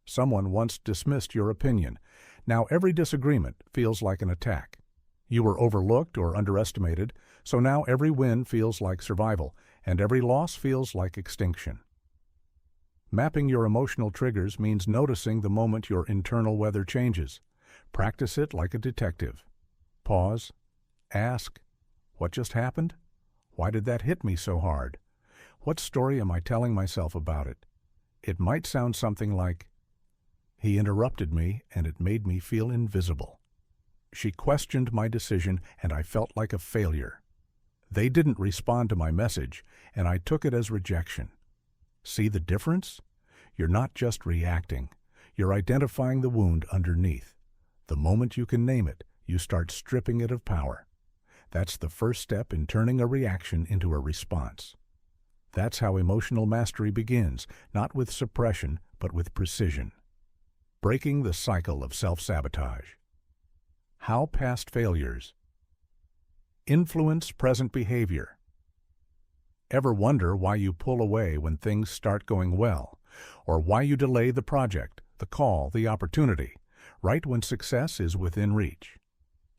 Someone once dismissed your opinion. Now every disagreement feels like an attack. You were overlooked or underestimated, so now every win feels like survival, and every loss feels like extinction. Mapping your emotional triggers means noticing the moment your internal weather changes. Practice it like a detective. Pause. Ask, what just happened? Why did that hit me so hard? What story am I telling myself about it? It might sound something like, he interrupted me and it made me feel invisible. She questioned my decision and I felt like a failure. They didn't respond to my message and I took it as rejection. See the difference? You're not just reacting. You're identifying the wound underneath. The moment you can name it, you start stripping it of power. That's the first step in turning a reaction into a response. That's how emotional mastery begins, not with suppression, but with precision. Breaking the cycle of self-sabotage. How past failures influence present behavior. Ever wonder why you pull away when things start going well, or why you delay the project, the call, the opportunity, right when success is within reach?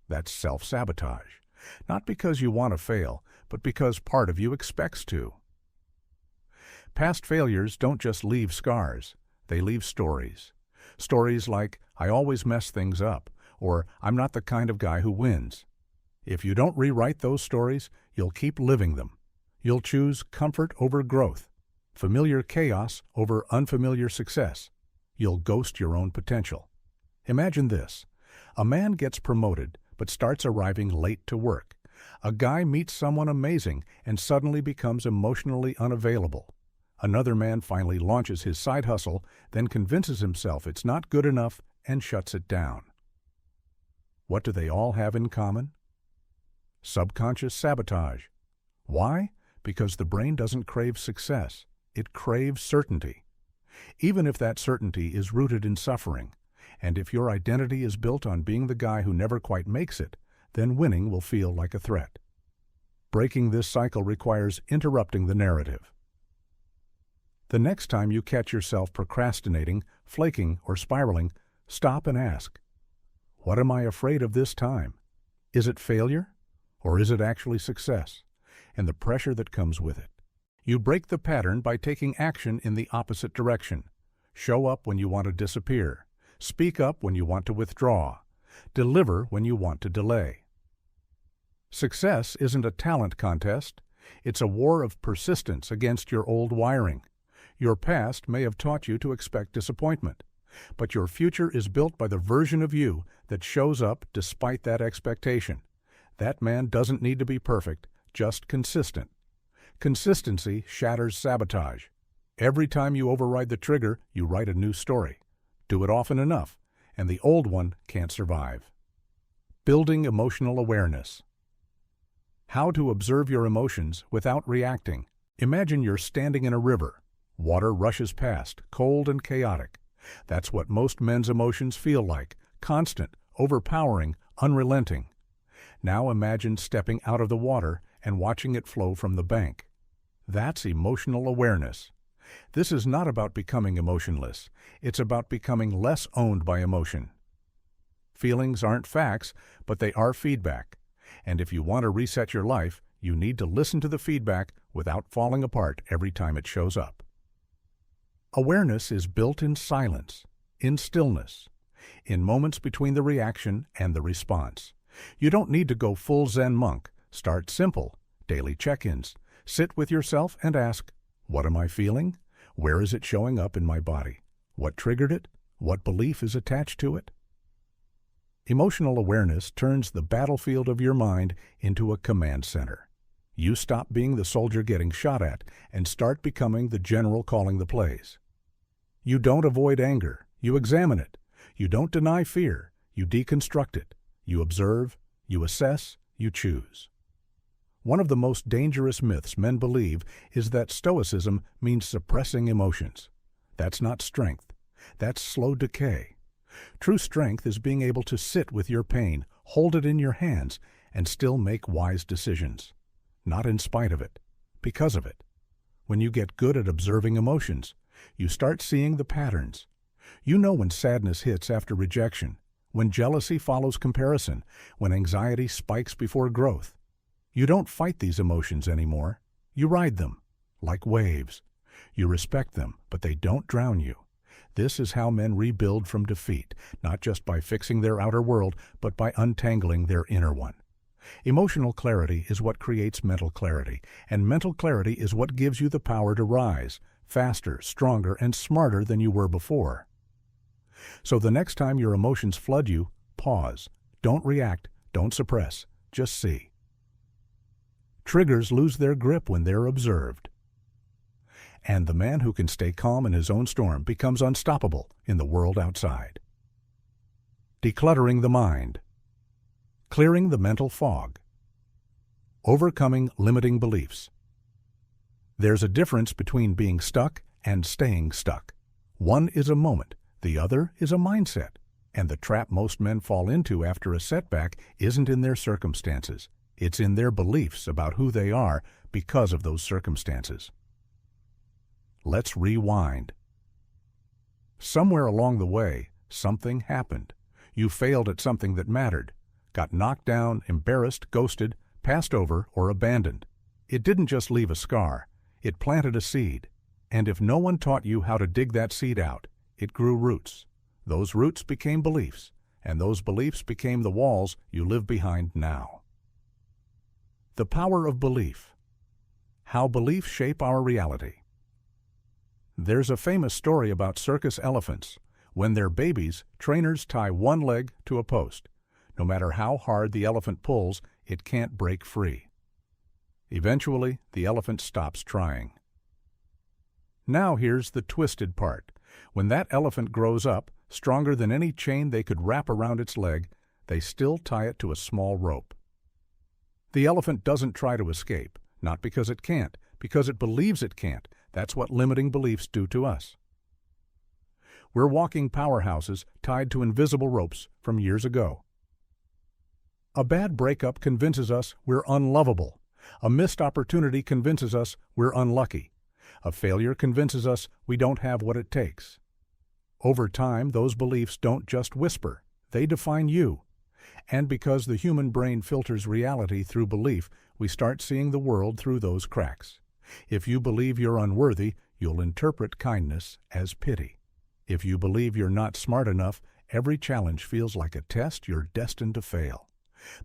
That's self-sabotage, not because you want to fail, but because part of you expects to. Past failures don't just leave scars, they leave stories. Stories like, I always mess things up, or I'm not the kind of guy who wins. If you don't rewrite those stories, you'll keep living them. You'll choose comfort over growth, familiar chaos over unfamiliar success. You'll ghost your own potential. Imagine this. A man gets promoted but starts arriving late to work. A guy meets someone amazing and suddenly becomes emotionally unavailable. Another man finally launches his side hustle, then convinces himself it's not good enough and shuts it down. What do they all have in common? Subconscious sabotage. Why? Because the brain doesn't crave success. It craves certainty. Even if that certainty is rooted in suffering, and if your identity is built on being the guy who never quite makes it, then winning will feel like a threat. Breaking this cycle requires interrupting the narrative. The next time you catch yourself procrastinating, flaking, or spiraling, stop and ask, what am I afraid of this time? Is it failure? Or is it actually success? And the pressure that comes with it. You break the pattern by taking action in the opposite direction. Show up when you want to disappear. Speak up when you want to withdraw. Deliver when you want to delay. Success isn't a talent contest. It's a war of persistence against your old wiring. Your past may have taught you to expect disappointment, but your future is built by the version of you that shows up despite that expectation. That man doesn't need to be perfect, just consistent. Consistency shatters sabotage. Every time you override the trigger, you write a new story. Do it often enough, and the old one can't survive. Building emotional awareness. How to observe your emotions without reacting. Imagine you're standing in a river. Water rushes past, cold and chaotic. That's what most men's emotions feel like, constant, overpowering, unrelenting. Now imagine stepping out of the water and watching it flow from the bank. That's emotional awareness. This is not about becoming emotionless. It's about becoming less owned by emotion. Feelings aren't facts, but they are feedback. And if you want to reset your life, you need to listen to the feedback without falling apart every time it shows up. Awareness is built in silence, in stillness, in moments between the reaction and the response. You don't need to go full Zen monk. Start simple, daily check-ins. Sit with yourself and ask, what am I feeling? Where is it showing up in my body? What triggered it? What belief is attached to it? Emotional awareness turns the battlefield of your mind into a command center. You stop being the soldier getting shot at and start becoming the general calling the plays. You don't avoid anger. You examine it. You don't deny fear, you deconstruct it. You observe, you assess, you choose. One of the most dangerous myths men believe is that stoicism means suppressing emotions. That's not strength. That's slow decay. True strength is being able to sit with your pain, hold it in your hands, and still make wise decisions. Not in spite of it, because of it. When you get good at observing emotions, you start seeing the patterns. You know when sadness hits after rejection, when jealousy follows comparison, when anxiety spikes before growth. You don't fight these emotions anymore. You ride them, like waves. You respect them, but they don't drown you. This is how men rebuild from defeat, not just by fixing their outer world, but by untangling their inner one. Emotional clarity is what creates mental clarity, and mental clarity is what gives you the power to rise, faster, stronger, and smarter than you were before. So the next time your emotions flood you, pause. Don't react, don't suppress, just see. Triggers lose their grip when they're observed. And the man who can stay calm in his own storm becomes unstoppable in the world outside. Decluttering the mind. Clearing the mental fog. Overcoming limiting beliefs. There's a difference between being stuck and staying stuck. One is a moment, the other is a mindset. And the trap most men fall into after a setback isn't in their circumstances. It's in their beliefs about who they are because of those circumstances. Let's rewind. Somewhere along the way, something happened. You failed at something that mattered, got knocked down, embarrassed, ghosted, passed over, or abandoned. It didn't just leave a scar. It planted a seed. And if no one taught you how to dig that seed out, it grew roots. Those roots became beliefs, and those beliefs became the walls you live behind now. The power of belief. How beliefs shape our reality. There's a famous story about circus elephants. When they're babies, trainers tie one leg to a post. No matter how hard the elephant pulls, it can't break free. Eventually, the elephant stops trying. Now here's the twisted part. When that elephant grows up, stronger than any chain they could wrap around its leg, they still tie it to a small rope. The elephant doesn't try to escape, not because it can't, because it believes it can't. That's what limiting beliefs do to us. We're walking powerhouses tied to invisible ropes from years ago. A bad breakup convinces us we're unlovable. A missed opportunity convinces us we're unlucky. A failure convinces us we don't have what it takes. Over time, those beliefs don't just whisper, they define you. And because the human brain filters reality through belief, we start seeing the world through those cracks. If you believe you're unworthy, you'll interpret kindness as pity. If you believe you're not smart enough, every challenge feels like a test you're destined to fail.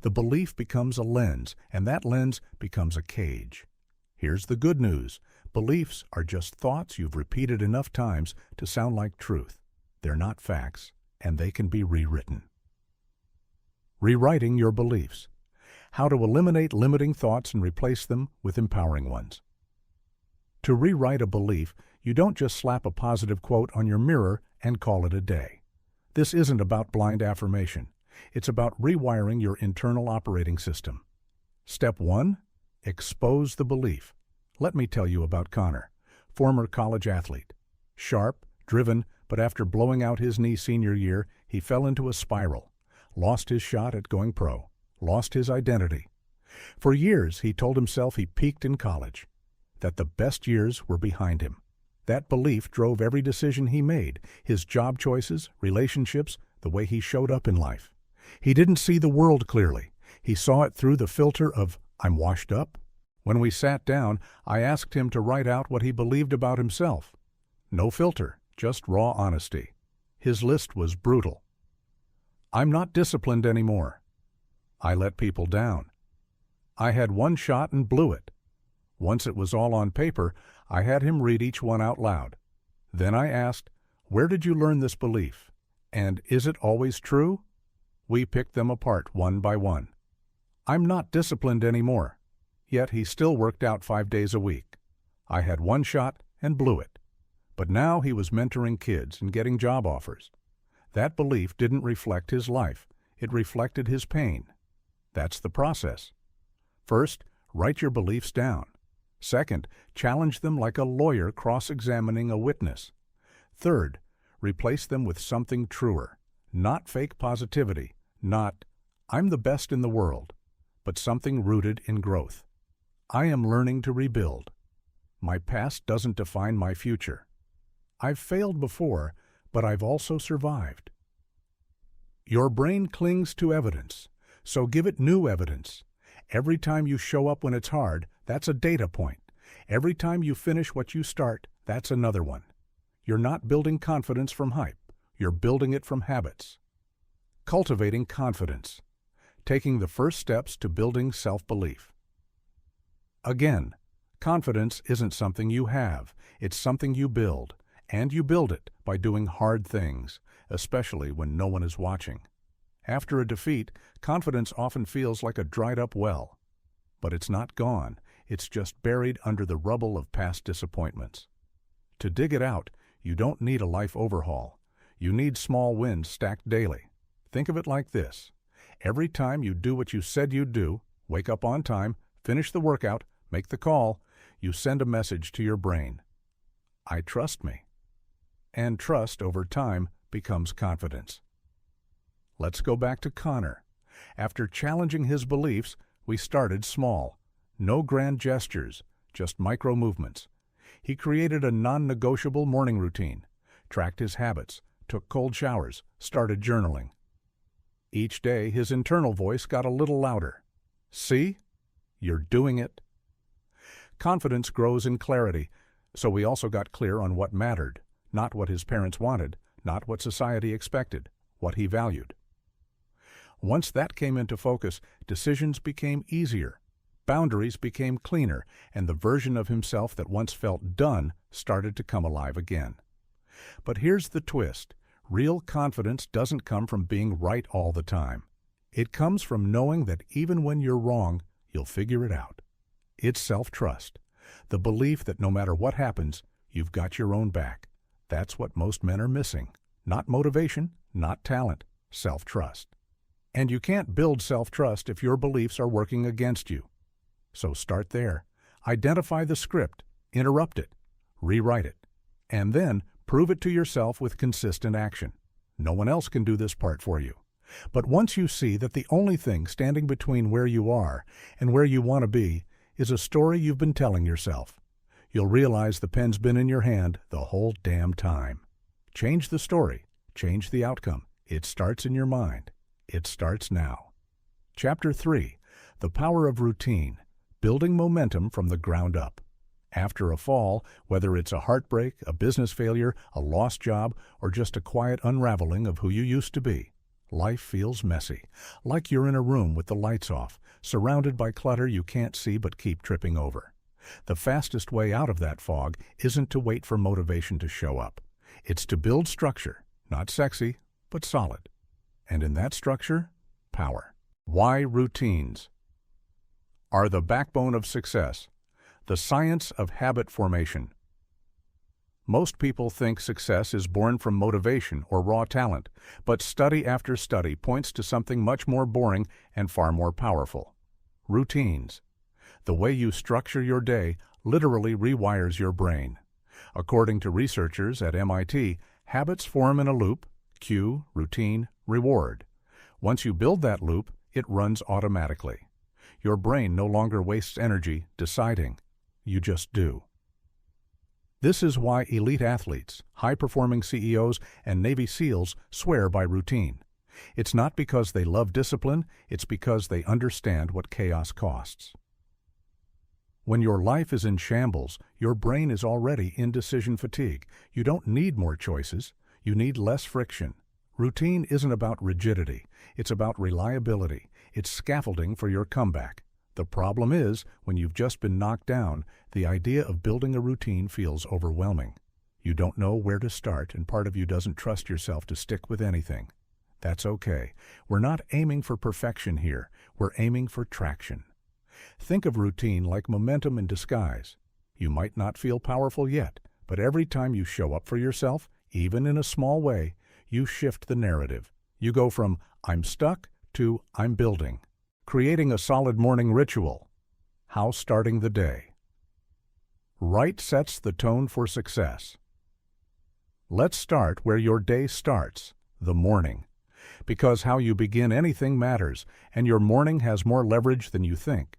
The belief becomes a lens, and that lens becomes a cage. Here's the good news. Beliefs are just thoughts you've repeated enough times to sound like truth. They're not facts, and they can be rewritten. Rewriting your beliefs. How to eliminate limiting thoughts and replace them with empowering ones. To rewrite a belief, you don't just slap a positive quote on your mirror and call it a day. This isn't about blind affirmation. It's about rewiring your internal operating system. Step 1. Expose the belief. Let me tell you about Connor, former college athlete. Sharp, driven, but after blowing out his knee senior year, he fell into a spiral. Lost his shot at going pro. Lost his identity. For years, he told himself he peaked in college, that the best years were behind him. That belief drove every decision he made, his job choices, relationships, the way he showed up in life. He didn't see the world clearly. He saw it through the filter of, "I'm washed up." When we sat down, I asked him to write out what he believed about himself. No filter, just raw honesty. His list was brutal. I'm not disciplined anymore. I let people down. I had one shot and blew it. Once it was all on paper, I had him read each one out loud. Then I asked, "Where did you learn this belief? And is it always true?" We picked them apart one by one. I'm not disciplined anymore. Yet he still worked out 5 days a week. I had one shot and blew it. But now he was mentoring kids and getting job offers. That belief didn't reflect his life. It reflected his pain. That's the process. First, write your beliefs down. Second, challenge them like a lawyer cross-examining a witness. Third, replace them with something truer. Not fake positivity, not, "I'm the best in the world," but something rooted in growth. I am learning to rebuild. My past doesn't define my future. I've failed before, but I've also survived. Your brain clings to evidence, so give it new evidence. Every time you show up when it's hard, that's a data point. Every time you finish what you start, that's another one. You're not building confidence from hype. You're building it from habits. Cultivating confidence. Taking the first steps to building self-belief. Again, confidence isn't something you have. It's something you build. And you build it by doing hard things, especially when no one is watching. After a defeat, confidence often feels like a dried-up well. But it's not gone. It's just buried under the rubble of past disappointments. To dig it out, you don't need a life overhaul. You need small wins stacked daily. Think of it like this. Every time you do what you said you'd do, wake up on time, finish the workout, make the call, you send a message to your brain. I trust me. And trust over time becomes confidence. Let's go back to Connor. After challenging his beliefs, we started small. No grand gestures, just micro movements. He created a non-negotiable morning routine, tracked his habits, took cold showers, started journaling. Each day, his internal voice got a little louder. See? You're doing it. Confidence grows in clarity, so we also got clear on what mattered. Not what his parents wanted, not what society expected, what he valued. Once that came into focus, decisions became easier, boundaries became cleaner, and the version of himself that once felt done started to come alive again. But here's the twist. Real confidence doesn't come from being right all the time. It comes from knowing that even when you're wrong, you'll figure it out. It's self-trust, the belief that no matter what happens, you've got your own back. That's what most men are missing. Not motivation, not talent, self-trust. And you can't build self-trust if your beliefs are working against you. So start there. Identify the script, interrupt it, rewrite it, and then prove it to yourself with consistent action. No one else can do this part for you. But once you see that the only thing standing between where you are and where you want to be is a story you've been telling yourself, you'll realize the pen's been in your hand the whole damn time. Change the story. Change the outcome. It starts in your mind. It starts now. Chapter 3. The Power of Routine. Building Momentum from the Ground Up. After a fall, whether it's a heartbreak, a business failure, a lost job, or just a quiet unraveling of who you used to be, life feels messy, like you're in a room with the lights off, surrounded by clutter you can't see but keep tripping over. The fastest way out of that fog isn't to wait for motivation to show up. It's to build structure, not sexy, but solid. And in that structure, power. Why routines are the backbone of success. The science of habit formation. Most people think success is born from motivation or raw talent, but study after study points to something much more boring and far more powerful. Routines. The way you structure your day literally rewires your brain. According to researchers at MIT, habits form in a loop: cue, routine, reward. Once you build that loop, it runs automatically. Your brain no longer wastes energy deciding. You just do. This is why elite athletes, high-performing CEOs, and Navy SEALs swear by routine. It's not because they love discipline, it's because they understand what chaos costs. When your life is in shambles, your brain is already in decision fatigue. You don't need more choices. You need less friction. Routine isn't about rigidity. It's about reliability. It's scaffolding for your comeback. The problem is, when you've just been knocked down, the idea of building a routine feels overwhelming. You don't know where to start, and part of you doesn't trust yourself to stick with anything. That's okay. We're not aiming for perfection here. We're aiming for traction. Think of routine like momentum in disguise. You might not feel powerful yet, but every time you show up for yourself, even in a small way, you shift the narrative. You go from "I'm stuck" to "I'm building." Creating a solid morning ritual. How starting the day. Right sets the tone for success. Let's start where your day starts, the morning. Because how you begin anything matters, and your morning has more leverage than you think.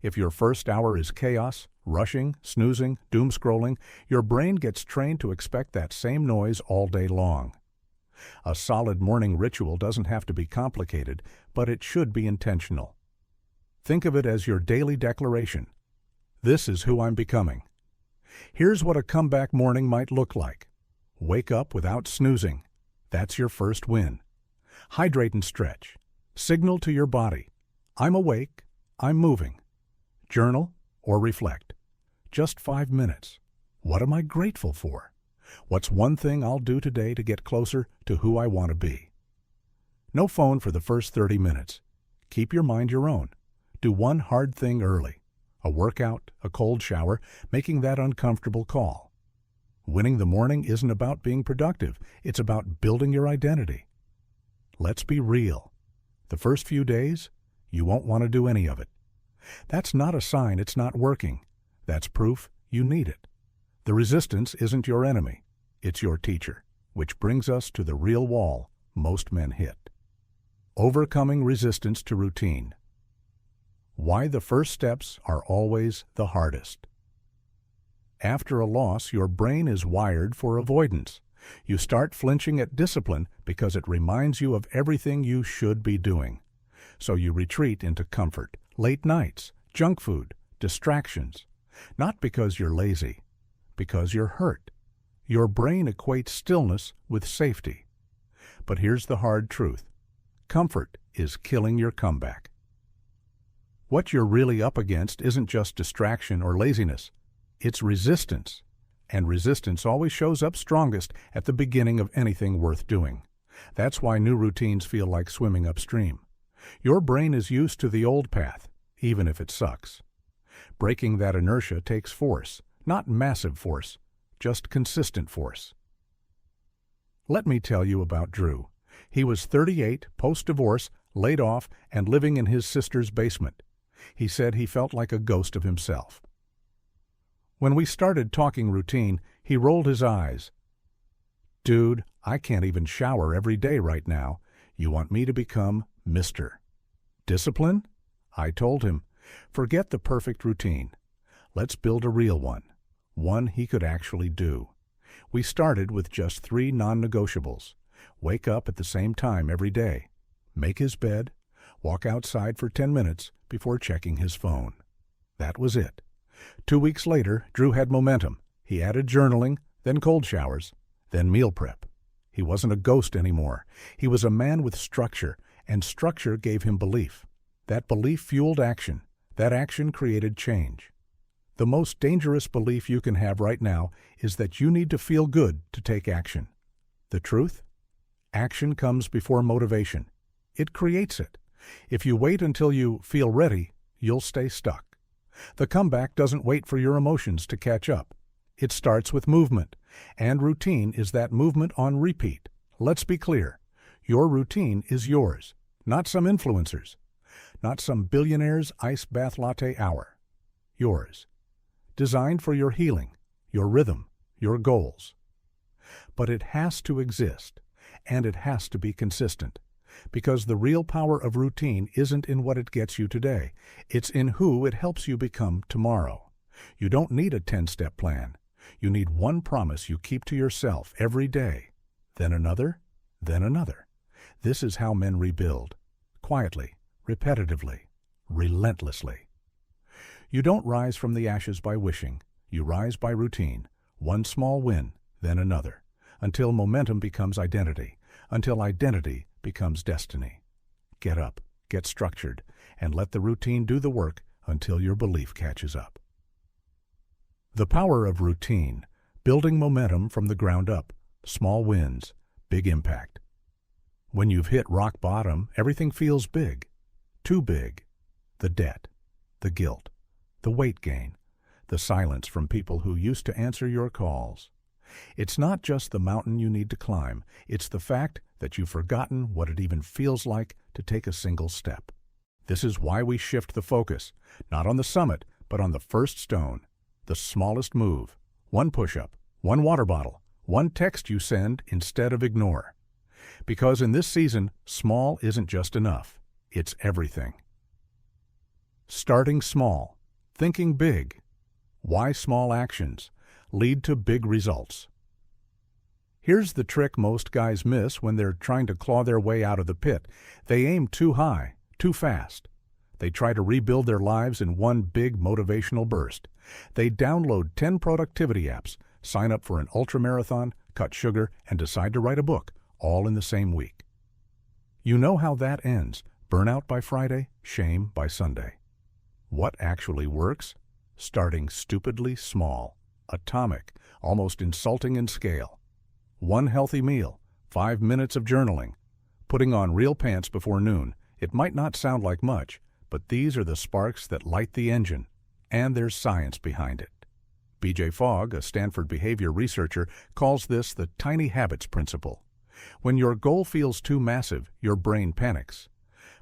If your first hour is chaos, rushing, snoozing, doom scrolling, your brain gets trained to expect that same noise all day long. A solid morning ritual doesn't have to be complicated, but it should be intentional. Think of it as your daily declaration. This is who I'm becoming. Here's what a comeback morning might look like. Wake up without snoozing. That's your first win. Hydrate and stretch. Signal to your body. I'm awake. I'm moving. Journal or reflect. Just 5 minutes. What am I grateful for? What's one thing I'll do today to get closer to who I want to be? No phone for the first 30 minutes. Keep your mind your own. Do one hard thing early. A workout, a cold shower, making that uncomfortable call. Winning the morning isn't about being productive. It's about building your identity. Let's be real. The first few days, you won't want to do any of it. That's not a sign it's not working. That's proof you need it. The resistance isn't your enemy. It's your teacher, which brings us to the real wall most men hit. Overcoming resistance to routine. Why the first steps are always the hardest. After a loss, your brain is wired for avoidance. You start flinching at discipline because it reminds you of everything you should be doing. So you retreat into comfort, late nights, junk food, distractions. Not because you're lazy, because you're hurt. Your brain equates stillness with safety. But here's the hard truth. Comfort is killing your comeback. What you're really up against isn't just distraction or laziness. It's resistance, and resistance always shows up strongest at the beginning of anything worth doing. That's why new routines feel like swimming upstream. Your brain is used to the old path, even if it sucks. Breaking that inertia takes force, not massive force, just consistent force. Let me tell you about Drew. He was 38, post-divorce, laid off, and living in his sister's basement. He said he felt like a ghost of himself. When we started talking routine, he rolled his eyes. "Dude, I can't even shower every day right now. You want me to become Mr. Discipline?" I told him, "Forget the perfect routine. Let's build a real one he could actually do." We started with just 3 non-negotiables. Wake up at the same time every day. Make his bed. Walk outside for 10 minutes before checking his phone. That was it. 2 weeks later, Drew had momentum. He added journaling, then cold showers, then meal prep. He wasn't a ghost anymore. He was a man with structure, and structure gave him belief. That belief fueled action. That action created change. The most dangerous belief you can have right now is that you need to feel good to take action. The truth? Action comes before motivation. It creates it. If you wait until you feel ready, you'll stay stuck. The comeback doesn't wait for your emotions to catch up. It starts with movement, and routine is that movement on repeat. Let's be clear. Your routine is yours, not some influencer's, not some billionaire's ice bath latte hour. Yours. Designed for your healing, your rhythm, your goals. But it has to exist, and it has to be consistent. Because the real power of routine isn't in what it gets you today. It's in who it helps you become tomorrow. You don't need a 10-step plan. You need one promise you keep to yourself every day. Then another, then another. This is how men rebuild. Quietly, repetitively, relentlessly. You don't rise from the ashes by wishing. You rise by routine. One small win, then another. Until momentum becomes identity. Until identity becomes destiny. Get up, get structured, and let the routine do the work until your belief catches up. The power of routine, building momentum from the ground up, small wins, big impact. When you've hit rock bottom, everything feels big, too big. The debt, the guilt, the weight gain, the silence from people who used to answer your calls. It's not just the mountain you need to climb, it's the fact that you've forgotten what it even feels like to take a single step. This is why we shift the focus, not on the summit, but on the first stone, the smallest move, one push-up, one water bottle, one text you send instead of ignore. Because in this season, small isn't just enough, it's everything. Starting small, thinking big. Why small actions lead to big results. Here's the trick most guys miss when they're trying to claw their way out of the pit. They aim too high, too fast. They try to rebuild their lives in one big motivational burst. They download 10 productivity apps, sign up for an ultramarathon, cut sugar, and decide to write a book, all in the same week. You know how that ends. Burnout by Friday, shame by Sunday. What actually works? Starting stupidly small, atomic, almost insulting in scale. One healthy meal, 5 minutes of journaling, putting on real pants before noon. It might not sound like much, but these are the sparks that light the engine, and there's science behind it. B.J. Fogg, a Stanford behavior researcher, calls this the tiny habits principle. When your goal feels too massive, your brain panics.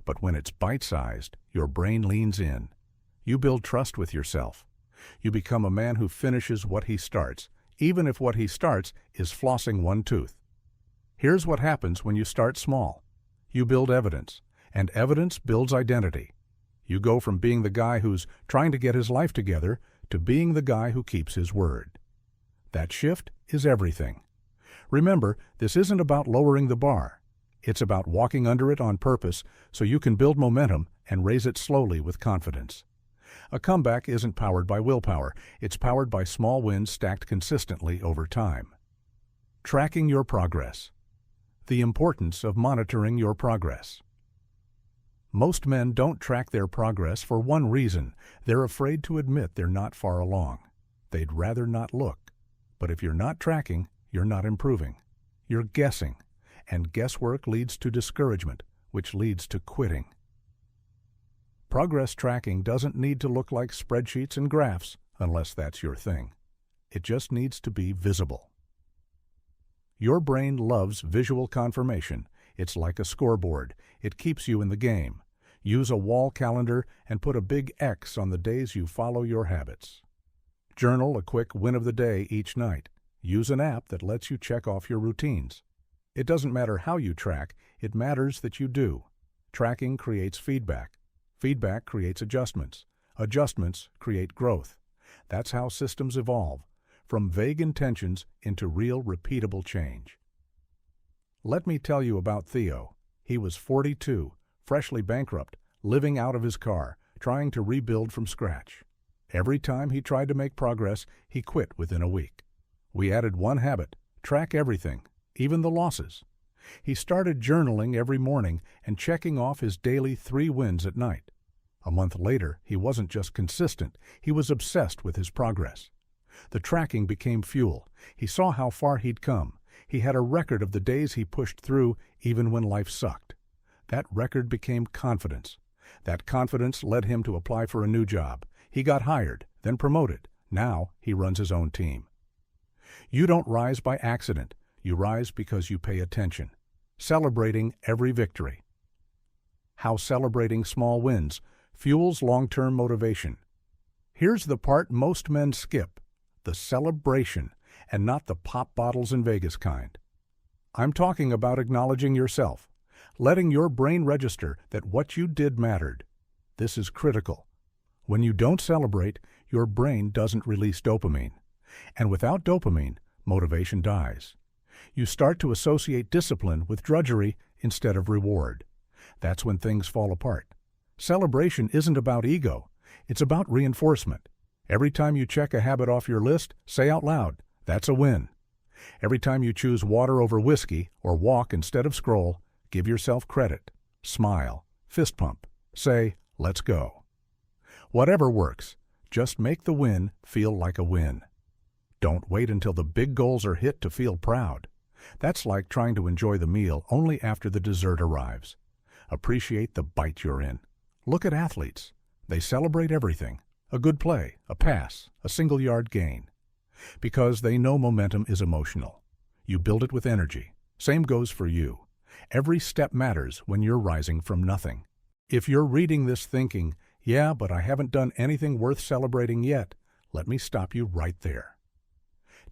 But when it's bite-sized, your brain leans in. You build trust with yourself. You become a man who finishes what he starts, even if what he starts is flossing one tooth. Here's what happens when you start small. You build evidence, and evidence builds identity. You go from being the guy who's trying to get his life together to being the guy who keeps his word. That shift is everything. Remember, this isn't about lowering the bar. It's about walking under it on purpose so you can build momentum and raise it slowly with confidence. A comeback isn't powered by willpower. It's powered by small wins stacked consistently over time. Tracking your progress. The importance of monitoring your progress. Most men don't track their progress for one reason. They're afraid to admit they're not far along. They'd rather not look. But if you're not tracking, you're not improving. You're guessing. And guesswork leads to discouragement, which leads to quitting. Progress tracking doesn't need to look like spreadsheets and graphs, unless that's your thing. It just needs to be visible. Your brain loves visual confirmation. It's like a scoreboard. It keeps you in the game. Use a wall calendar and put a big X on the days you follow your habits. Journal a quick win of the day each night. Use an app that lets you check off your routines. It doesn't matter how you track, it matters that you do. Tracking creates feedback. Feedback creates adjustments. Adjustments create growth. That's how systems evolve, from vague intentions into real, repeatable change. Let me tell you about Theo. He was 42, freshly bankrupt, living out of his car, trying to rebuild from scratch. Every time he tried to make progress, he quit within a week. We added one habit: track everything, even the losses. He started journaling every morning and checking off his daily 3 wins at night. A month later, he wasn't just consistent, he was obsessed with his progress. The tracking became fuel. He saw how far he'd come. He had a record of the days he pushed through even when life sucked. That record became confidence. That confidence led him to apply for a new job. He got hired, then promoted. Now he runs his own team. You don't rise by accident. You rise because you pay attention, celebrating every victory. How celebrating small wins fuels long-term motivation. Here's the part most men skip: the celebration, and not the pop bottles in Vegas kind. I'm talking about acknowledging yourself, letting your brain register that what you did mattered. This is critical. When you don't celebrate, your brain doesn't release dopamine. And without dopamine, motivation dies. You start to associate discipline with drudgery instead of reward. That's when things fall apart. Celebration isn't about ego. It's about reinforcement. Every time you check a habit off your list, say out loud, "That's a win." Every time you choose water over whiskey or walk instead of scroll, give yourself credit. Smile. Fist pump. Say, "Let's go." Whatever works, just make the win feel like a win. Don't wait until the big goals are hit to feel proud. That's like trying to enjoy the meal only after the dessert arrives. Appreciate the bite you're in. Look at athletes. They celebrate everything: a good play, a pass, a single-yard gain. Because they know momentum is emotional. You build it with energy. Same goes for you. Every step matters when you're rising from nothing. If you're reading this thinking, yeah, but I haven't done anything worth celebrating yet, let me stop you right there.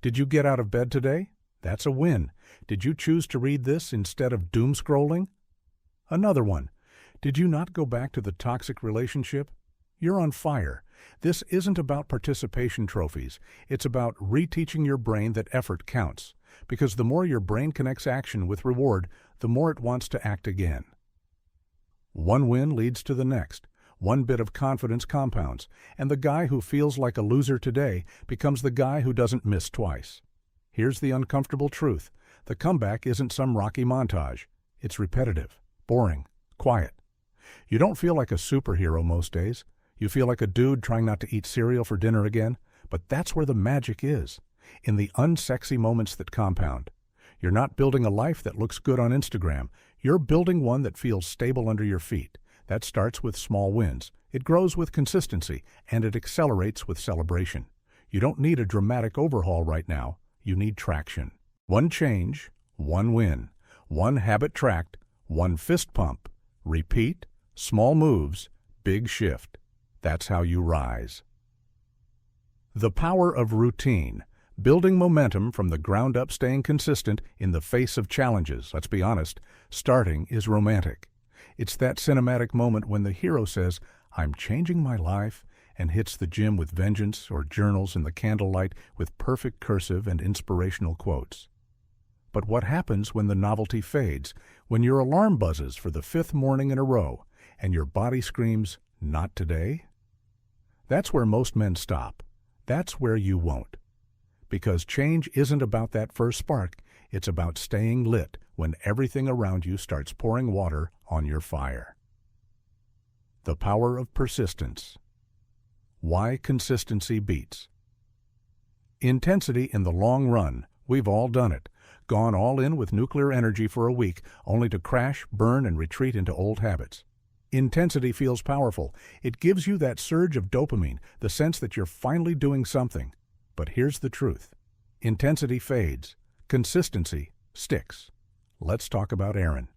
Did you get out of bed today? That's a win. Did you choose to read this instead of doom scrolling? Another one. Did you not go back to the toxic relationship? You're on fire. This isn't about participation trophies. It's about reteaching your brain that effort counts. Because the more your brain connects action with reward, the more it wants to act again. One win leads to the next. One bit of confidence compounds, and the guy who feels like a loser today becomes the guy who doesn't miss twice. Here's the uncomfortable truth. The comeback isn't some rocky montage. It's repetitive, boring, quiet. You don't feel like a superhero most days. You feel like a dude trying not to eat cereal for dinner again. But that's where the magic is, in the unsexy moments that compound. You're not building a life that looks good on Instagram. You're building one that feels stable under your feet. That starts with small wins. It grows with consistency, and it accelerates with celebration. You don't need a dramatic overhaul right now. You need traction. One change, one win. One habit tracked, one fist pump. Repeat, small moves, big shift. That's how you rise. The power of routine. Building momentum from the ground up, staying consistent in the face of challenges. Let's be honest, starting is romantic. It's that cinematic moment when the hero says, "I'm changing my life," and hits the gym with vengeance, or journals in the candlelight with perfect cursive and inspirational quotes. But what happens when the novelty fades, when your alarm buzzes for the 5th morning in a row, and your body screams, "Not today"? That's where most men stop. That's where you won't. Because change isn't about that first spark, it's about staying lit when everything around you starts pouring water on your fire. The power of persistence. Why consistency beats. Intensity in the long run, we've all done it. Gone all in with nuclear energy for a week, only to crash, burn, and retreat into old habits. Intensity feels powerful. It gives you that surge of dopamine, the sense that you're finally doing something. But here's the truth. Intensity fades. Consistency sticks. Let's talk about Aaron.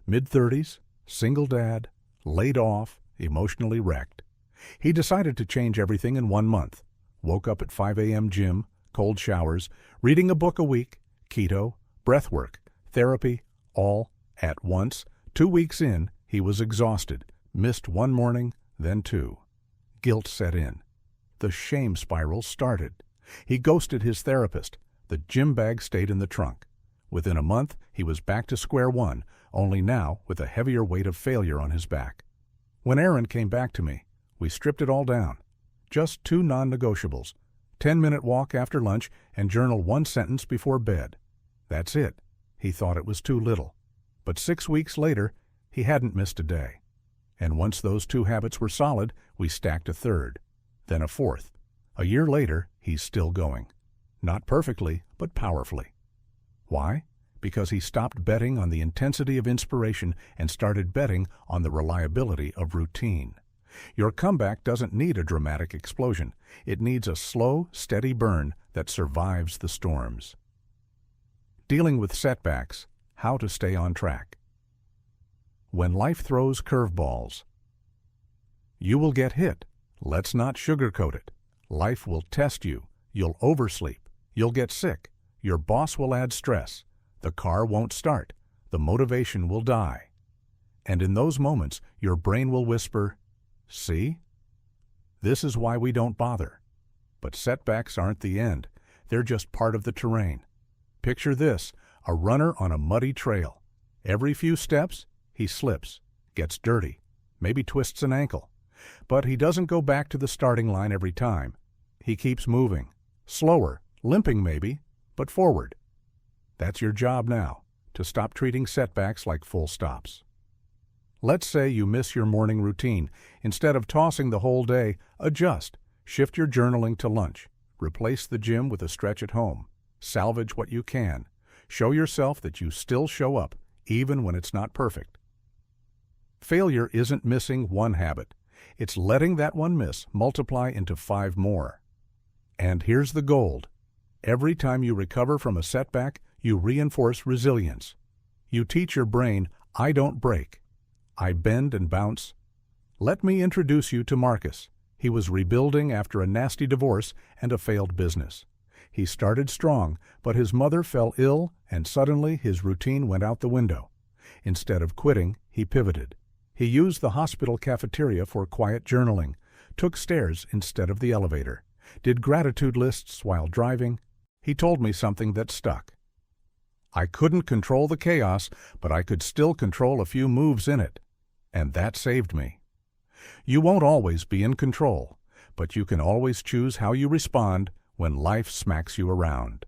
Mid-30s, single dad, laid off, emotionally wrecked. He decided to change everything in 1 month. Woke up at 5 a.m. gym, cold showers, reading a book a week, keto, breathwork, therapy, all at once. 2 weeks in, he was exhausted, missed 1 morning, then 2. Guilt set in. The shame spiral started. He ghosted his therapist. The gym bag stayed in the trunk. Within a month, he was back to square one, only now with a heavier weight of failure on his back. When Aaron came back to me, we stripped it all down. Just 2 non-negotiables, 10-minute walk after lunch and journal 1 sentence before bed. That's it. He thought it was too little. But 6 weeks later, he hadn't missed a day. And once those 2 habits were solid, we stacked a 3rd, then a 4th. A year later, he's still going. Not perfectly, but powerfully. Why? Because he stopped betting on the intensity of inspiration and started betting on the reliability of routine. Your comeback doesn't need a dramatic explosion. It needs a slow, steady burn that survives the storms. Dealing with setbacks, how to stay on track. When life throws curveballs, you will get hit. Let's not sugarcoat it. Life will test you. You'll oversleep. You'll get sick. Your boss will add stress. The car won't start. The motivation will die. And in those moments, your brain will whisper, "See? This is why we don't bother." But setbacks aren't the end. They're just part of the terrain. Picture this, a runner on a muddy trail. Every few steps, he slips, gets dirty, maybe twists an ankle. But he doesn't go back to the starting line every time. He keeps moving, slower, limping maybe, but forward. That's your job now, to stop treating setbacks like full stops. Let's say you miss your morning routine. Instead of tossing the whole day, adjust. Shift your journaling to lunch. Replace the gym with a stretch at home. Salvage what you can. Show yourself that you still show up, even when it's not perfect. Failure isn't missing one habit. It's letting that one miss multiply into 5 more. And here's the gold. Every time you recover from a setback, you reinforce resilience. You teach your brain, I don't break. I bend and bounce. Let me introduce you to Marcus. He was rebuilding after a nasty divorce and a failed business. He started strong, but his mother fell ill and suddenly his routine went out the window. Instead of quitting, he pivoted. He used the hospital cafeteria for quiet journaling, took stairs instead of the elevator, did gratitude lists while driving. He told me something that stuck. I couldn't control the chaos, but I could still control a few moves in it. And that saved me. You won't always be in control, but you can always choose how you respond when life smacks you around.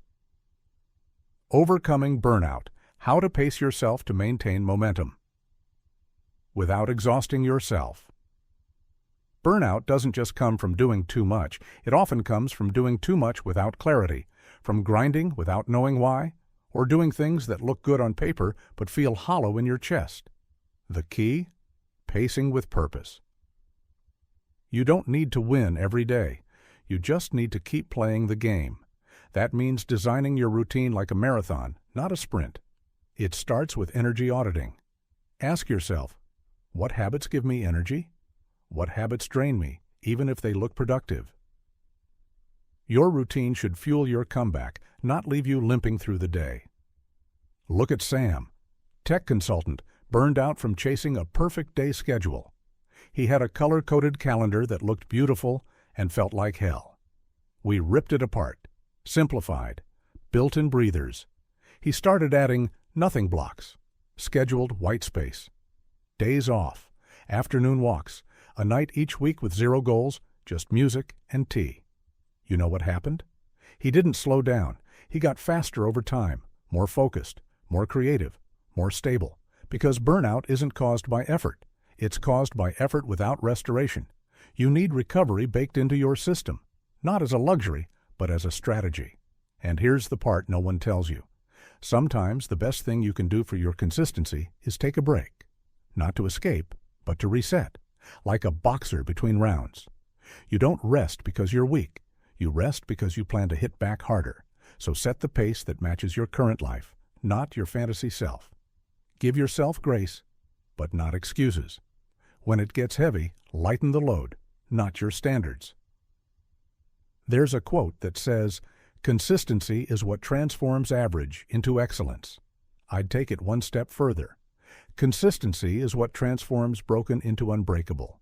Overcoming burnout. How to pace yourself to maintain momentum without exhausting yourself. Burnout doesn't just come from doing too much. It often comes from doing too much without clarity, from grinding without knowing why, or doing things that look good on paper but feel hollow in your chest. The key? Pacing with purpose. You don't need to win every day. You just need to keep playing the game. That means designing your routine like a marathon, not a sprint. It starts with energy auditing. Ask yourself, what habits give me energy? What habits drain me, even if they look productive? Your routine should fuel your comeback, not leave you limping through the day. Look at Sam, tech consultant, burned out from chasing a perfect day schedule. He had a color-coded calendar that looked beautiful and felt like hell. We ripped it apart, simplified, built in breathers. He started adding nothing blocks, scheduled white space, days off, afternoon walks, a night each week with zero goals, just music and tea. You know what happened? He didn't slow down. He got faster over time, more focused, more creative, more stable, because burnout isn't caused by effort. It's caused by effort without restoration. You need recovery baked into your system, not as a luxury, but as a strategy. And here's the part no one tells you. Sometimes the best thing you can do for your consistency is take a break. Not to escape, but to reset, like a boxer between rounds. You don't rest because you're weak. You rest because you plan to hit back harder. So set the pace that matches your current life, not your fantasy self. Give yourself grace, but not excuses. When it gets heavy, lighten the load, not your standards. There's a quote that says, "Consistency is what transforms average into excellence." I'd take it one step further. Consistency is what transforms broken into unbreakable.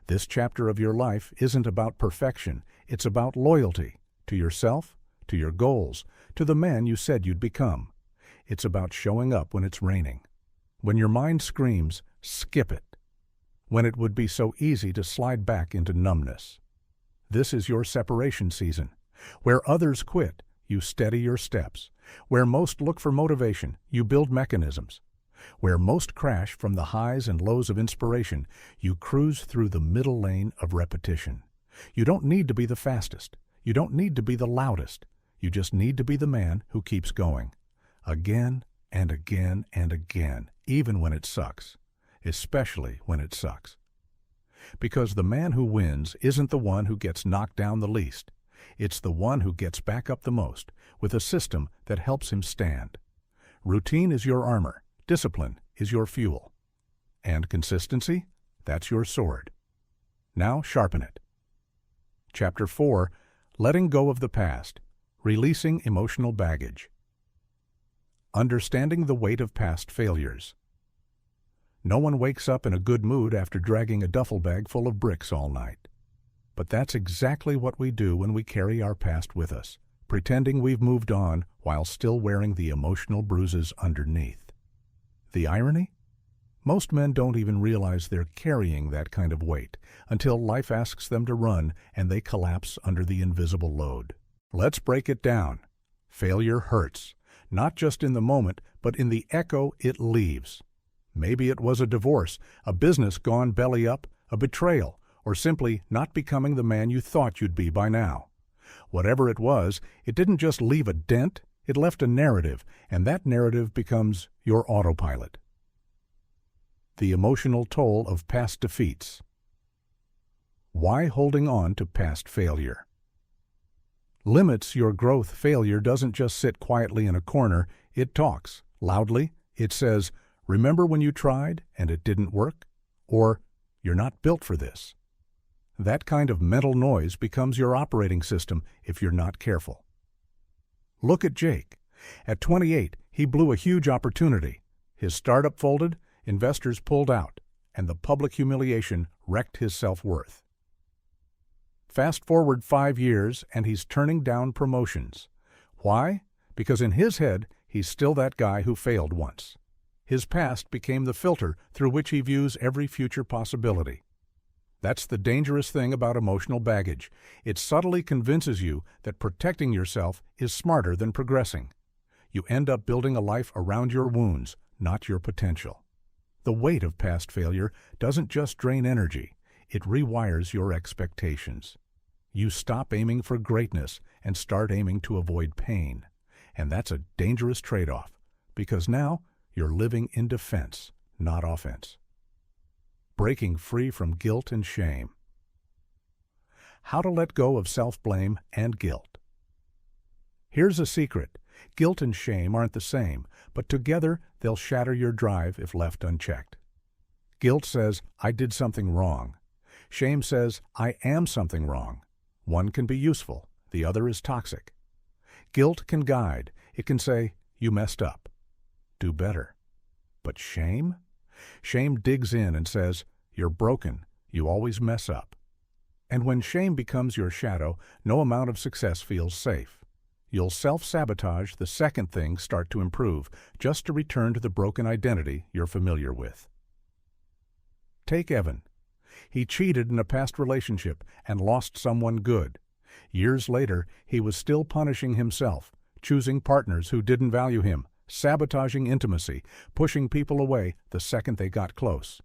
This chapter of your life isn't about perfection. It's about loyalty to yourself, to your goals, to the man you said you'd become. It's about showing up when it's raining. When your mind screams, skip it. When it would be so easy to slide back into numbness. This is your separation season. Where others quit, you steady your steps. Where most look for motivation, you build mechanisms. Where most crash from the highs and lows of inspiration, you cruise through the middle lane of repetition. You don't need to be the fastest. You don't need to be the loudest. You just need to be the man who keeps going. Again and again and again, even when it sucks. Especially when it sucks. Because the man who wins isn't the one who gets knocked down the least. It's the one who gets back up the most, with a system that helps him stand. Routine is your armor. Discipline is your fuel. And consistency? That's your sword. Now sharpen it. Chapter 4. Letting go of the past. Releasing emotional baggage. Understanding the weight of past failures. No one wakes up in a good mood after dragging a duffel bag full of bricks all night. But that's exactly what we do when we carry our past with us, pretending we've moved on while still wearing the emotional bruises underneath. The irony? Most men don't even realize they're carrying that kind of weight until life asks them to run and they collapse under the invisible load. Let's break it down. Failure hurts, not just in the moment, but in the echo it leaves. Maybe it was a divorce, a business gone belly up, a betrayal, or simply not becoming the man you thought you'd be by now. Whatever it was, it didn't just leave a dent, it left a narrative, and that narrative becomes your autopilot. The emotional toll of past defeats. Why holding on to past failure? Limits your growth. Failure doesn't just sit quietly in a corner, it talks loudly. It says, "Remember when you tried and it didn't work?" Or, "You're not built for this." That kind of mental noise becomes your operating system if you're not careful. Look at Jake. At 28, he blew a huge opportunity. His startup folded, investors pulled out, and the public humiliation wrecked his self-worth. Fast forward 5 years, and he's turning down promotions. Why? Because in his head, he's still that guy who failed once. His past became the filter through which he views every future possibility. That's the dangerous thing about emotional baggage. It subtly convinces you that protecting yourself is smarter than progressing. You end up building a life around your wounds, not your potential. The weight of past failure doesn't just drain energy, it rewires your expectations. You stop aiming for greatness and start aiming to avoid pain. And that's a dangerous trade-off, because now you're living in defense, not offense. Breaking free from guilt and shame. How to let go of self-blame and guilt. Here's a secret. Guilt and shame aren't the same, but together they'll shatter your drive if left unchecked. Guilt says, "I did something wrong." Shame says, "I am something wrong." One can be useful, the other is toxic. Guilt can guide. It can say, "You messed up. Do better." But shame? Shame digs in and says, "You're broken. You always mess up." And when shame becomes your shadow, no amount of success feels safe. You'll self-sabotage the second things start to improve, just to return to the broken identity you're familiar with. Take Evan. He cheated in a past relationship and lost someone good. Years later, he was still punishing himself, choosing partners who didn't value him, sabotaging intimacy, pushing people away the second they got close.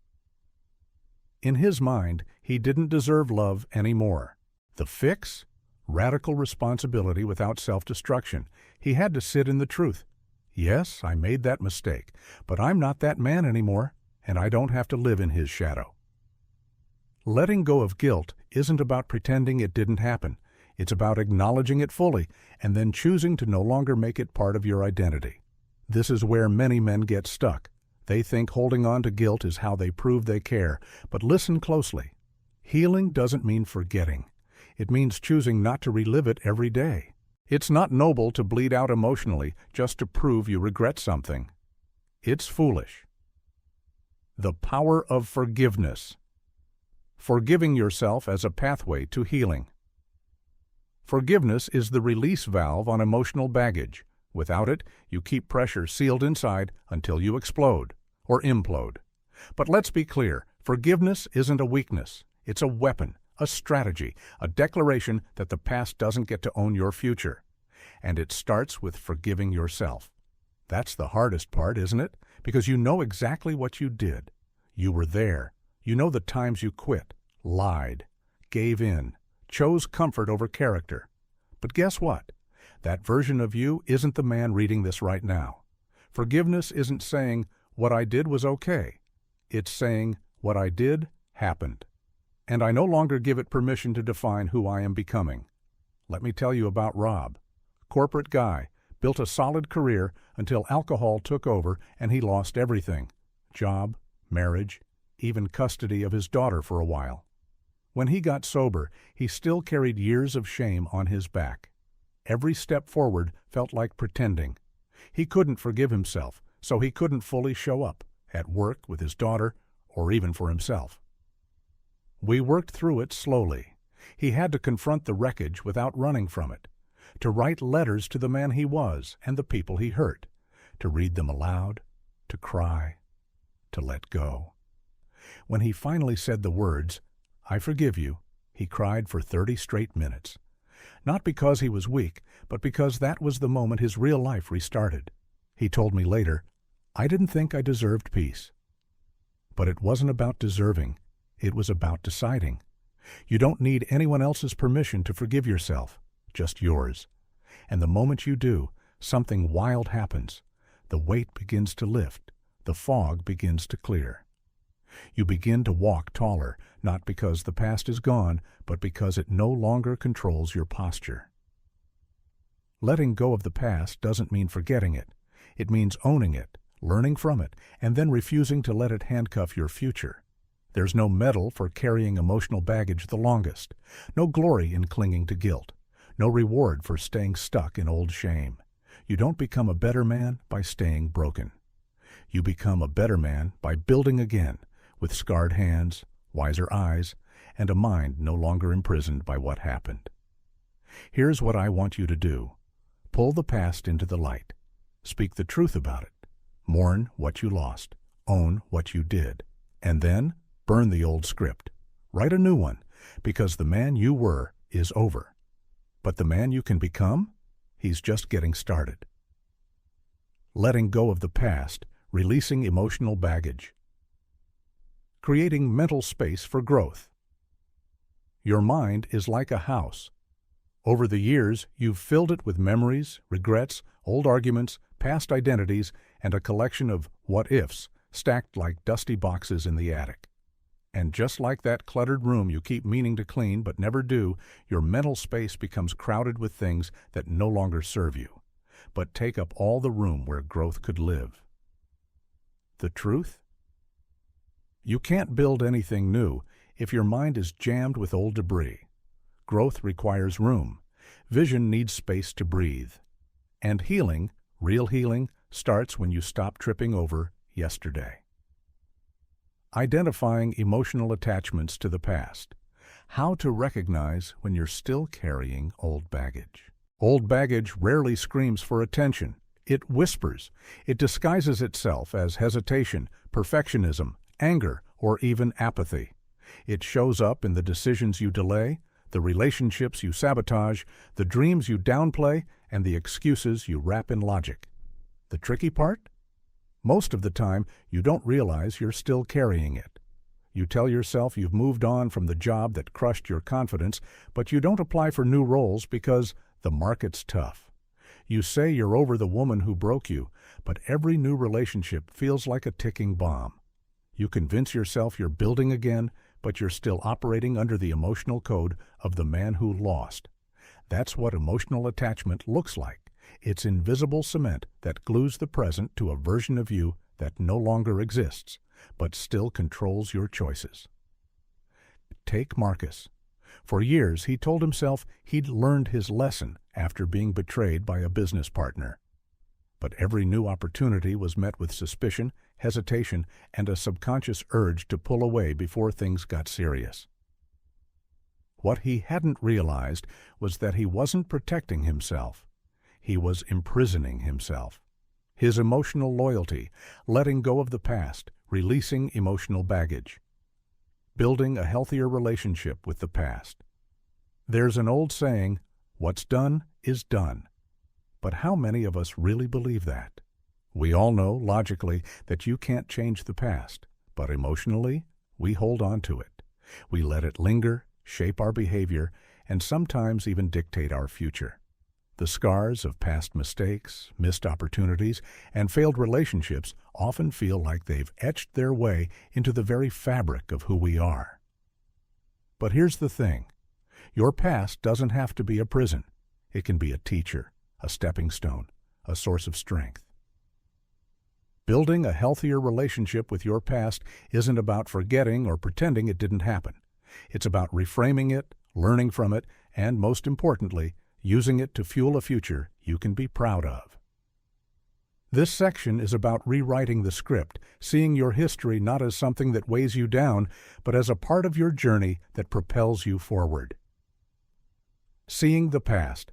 In his mind, he didn't deserve love anymore. The fix? Radical responsibility without self-destruction. He had to sit in the truth. Yes, I made that mistake, but I'm not that man anymore, and I don't have to live in his shadow. Letting go of guilt isn't about pretending it didn't happen. It's about acknowledging it fully and then choosing to no longer make it part of your identity. This is where many men get stuck. They think holding on to guilt is how they prove they care, but listen closely. Healing doesn't mean forgetting. It means choosing not to relive it every day. It's not noble to bleed out emotionally just to prove you regret something. It's foolish. The power of forgiveness. Forgiving yourself as a pathway to healing. Forgiveness is the release valve on emotional baggage. Without it, you keep pressure sealed inside until you explode or implode. But let's be clear, forgiveness isn't a weakness. It's a weapon, a strategy, a declaration that the past doesn't get to own your future. And it starts with forgiving yourself. That's the hardest part, isn't it? Because you know exactly what you did. You were there. You know the times you quit, lied, gave in, chose comfort over character. But guess what? That version of you isn't the man reading this right now. Forgiveness isn't saying, "What I did was okay." It's saying, "What I did happened. And I no longer give it permission to define who I am becoming." Let me tell you about Rob. Corporate guy, built a solid career until alcohol took over and he lost everything. Job, marriage, even custody of his daughter for a while. When he got sober, he still carried years of shame on his back. Every step forward felt like pretending. He couldn't forgive himself, so he couldn't fully show up, at work, with his daughter, or even for himself. We worked through it slowly. He had to confront the wreckage without running from it, to write letters to the man he was and the people he hurt, to read them aloud, to cry, to let go. When he finally said the words, "I forgive you," he cried for 30 straight minutes. Not because he was weak, but because that was the moment his real life restarted. He told me later, "I didn't think I deserved peace." But it wasn't about deserving. It was about deciding. You don't need anyone else's permission to forgive yourself, just yours. And the moment you do, something wild happens. The weight begins to lift. The fog begins to clear. You begin to walk taller, not because the past is gone, but because it no longer controls your posture. Letting go of the past doesn't mean forgetting it. It means owning it, learning from it, and then refusing to let it handcuff your future. There's no medal for carrying emotional baggage the longest, no glory in clinging to guilt, no reward for staying stuck in old shame. You don't become a better man by staying broken. You become a better man by building again, with scarred hands, wiser eyes, and a mind no longer imprisoned by what happened. Here's what I want you to do. Pull the past into the light. Speak the truth about it. Mourn what you lost. Own what you did. And then burn the old script. Write a new one, because the man you were is over. But the man you can become? He's just getting started. Letting go of the past, releasing emotional baggage. Creating mental space for growth. Your mind is like a house. Over the years, you've filled it with memories, regrets, old arguments, past identities, and a collection of what-ifs stacked like dusty boxes in the attic. And just like that cluttered room you keep meaning to clean but never do, your mental space becomes crowded with things that no longer serve you, but take up all the room where growth could live. The truth? You can't build anything new if your mind is jammed with old debris. Growth requires room. Vision needs space to breathe. And healing, real healing, starts when you stop tripping over yesterday. Identifying emotional attachments to the past. How to recognize when you're still carrying old baggage. Old baggage rarely screams for attention. It whispers. It disguises itself as hesitation, perfectionism, anger, or even apathy. It shows up in the decisions you delay, the relationships you sabotage, the dreams you downplay, and the excuses you wrap in logic. The tricky part? Most of the time, you don't realize you're still carrying it. You tell yourself you've moved on from the job that crushed your confidence, but you don't apply for new roles because the market's tough. You say you're over the woman who broke you, but every new relationship feels like a ticking bomb. You convince yourself you're building again, but you're still operating under the emotional code of the man who lost. That's what emotional attachment looks like. It's invisible cement that glues the present to a version of you that no longer exists, but still controls your choices. Take Marcus. For years, he told himself he'd learned his lesson after being betrayed by a business partner. But every new opportunity was met with suspicion, hesitation, and a subconscious urge to pull away before things got serious. What he hadn't realized was that he wasn't protecting himself. He was imprisoning himself. His emotional loyalty, letting go of the past, releasing emotional baggage. Building a healthier relationship with the past. There's an old saying, "What's done is done." But how many of us really believe that? We all know, logically, that you can't change the past, but emotionally, we hold on to it. We let it linger, shape our behavior, and sometimes even dictate our future. The scars of past mistakes, missed opportunities, and failed relationships often feel like they've etched their way into the very fabric of who we are. But here's the thing. Your past doesn't have to be a prison. It can be a teacher, a stepping stone, a source of strength. Building a healthier relationship with your past isn't about forgetting or pretending it didn't happen. It's about reframing it, learning from it, and most importantly, using it to fuel a future you can be proud of. This section is about rewriting the script, seeing your history not as something that weighs you down, but as a part of your journey that propels you forward. Seeing the past.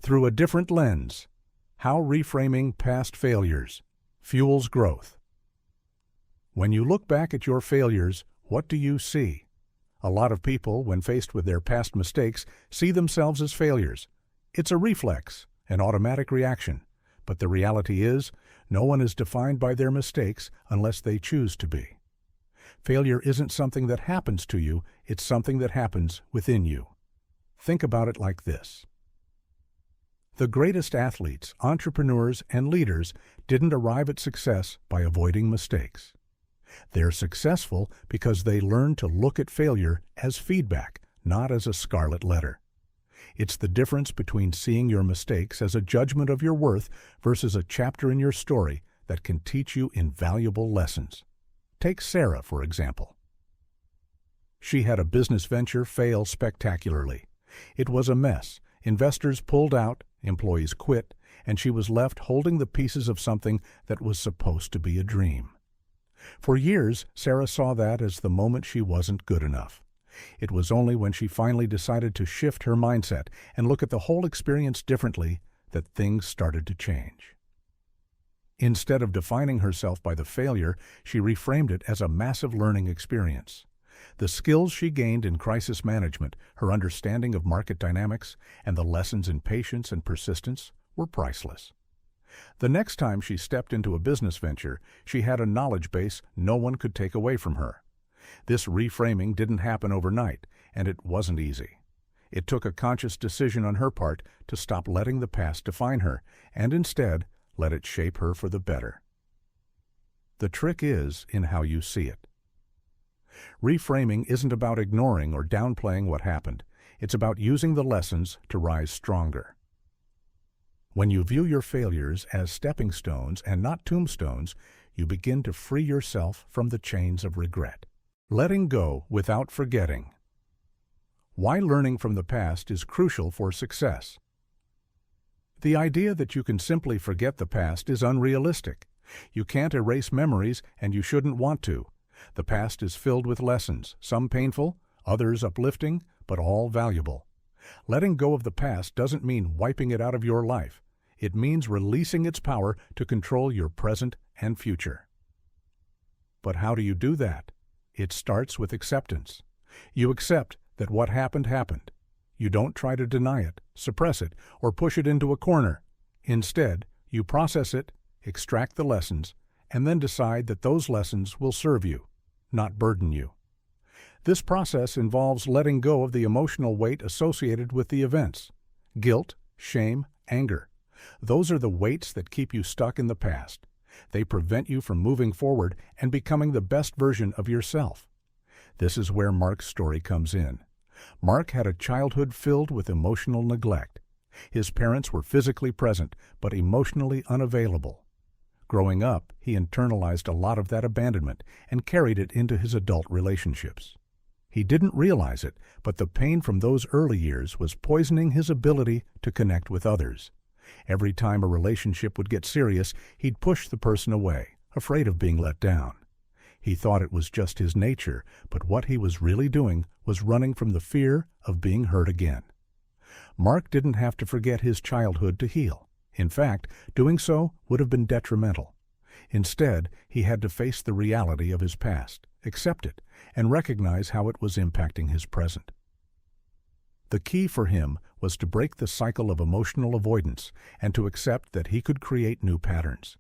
Through a different lens, how reframing past failures fuels growth. When you look back at your failures, what do you see? A lot of people, when faced with their past mistakes, see themselves as failures. It's a reflex, an automatic reaction. But the reality is, no one is defined by their mistakes unless they choose to be. Failure isn't something that happens to you, it's something that happens within you. Think about it like this. The greatest athletes, entrepreneurs, and leaders didn't arrive at success by avoiding mistakes. They're successful because they learn to look at failure as feedback, not as a scarlet letter. It's the difference between seeing your mistakes as a judgment of your worth versus a chapter in your story that can teach you invaluable lessons. Take Sarah, for example. She had a business venture fail spectacularly. It was a mess. Investors pulled out, employees quit, and she was left holding the pieces of something that was supposed to be a dream. For years, Sarah saw that as the moment she wasn't good enough. It was only when she finally decided to shift her mindset and look at the whole experience differently that things started to change. Instead of defining herself by the failure, she reframed it as a massive learning experience. The skills she gained in crisis management, her understanding of market dynamics, and the lessons in patience and persistence were priceless. The next time she stepped into a business venture, she had a knowledge base no one could take away from her. This reframing didn't happen overnight, and it wasn't easy. It took a conscious decision on her part to stop letting the past define her, and instead let it shape her for the better. The trick is in how you see it. Reframing isn't about ignoring or downplaying what happened. It's about using the lessons to rise stronger. When you view your failures as stepping stones and not tombstones, you begin to free yourself from the chains of regret. Letting go without forgetting. Why learning from the past is crucial for success. The idea that you can simply forget the past is unrealistic. You can't erase memories, and you shouldn't want to. The past is filled with lessons, some painful, others uplifting, but all valuable. Letting go of the past doesn't mean wiping it out of your life. It means releasing its power to control your present and future. But how do you do that? It starts with acceptance. You accept that what happened happened. You don't try to deny it, suppress it, or push it into a corner. Instead, you process it, extract the lessons, and then decide that those lessons will serve you, not burden you. This process involves letting go of the emotional weight associated with the events. Guilt, shame, anger. Those are the weights that keep you stuck in the past. They prevent you from moving forward and becoming the best version of yourself. This is where Mark's story comes in. Mark had a childhood filled with emotional neglect. His parents were physically present, but emotionally unavailable. Growing up, he internalized a lot of that abandonment and carried it into his adult relationships. He didn't realize it, but the pain from those early years was poisoning his ability to connect with others. Every time a relationship would get serious, he'd push the person away, afraid of being let down. He thought it was just his nature, but what he was really doing was running from the fear of being hurt again. Mark didn't have to forget his childhood to heal. In fact, doing so would have been detrimental. Instead, he had to face the reality of his past, accept it, and recognize how it was impacting his present. The key for him was to break the cycle of emotional avoidance and to accept that he could create new patterns.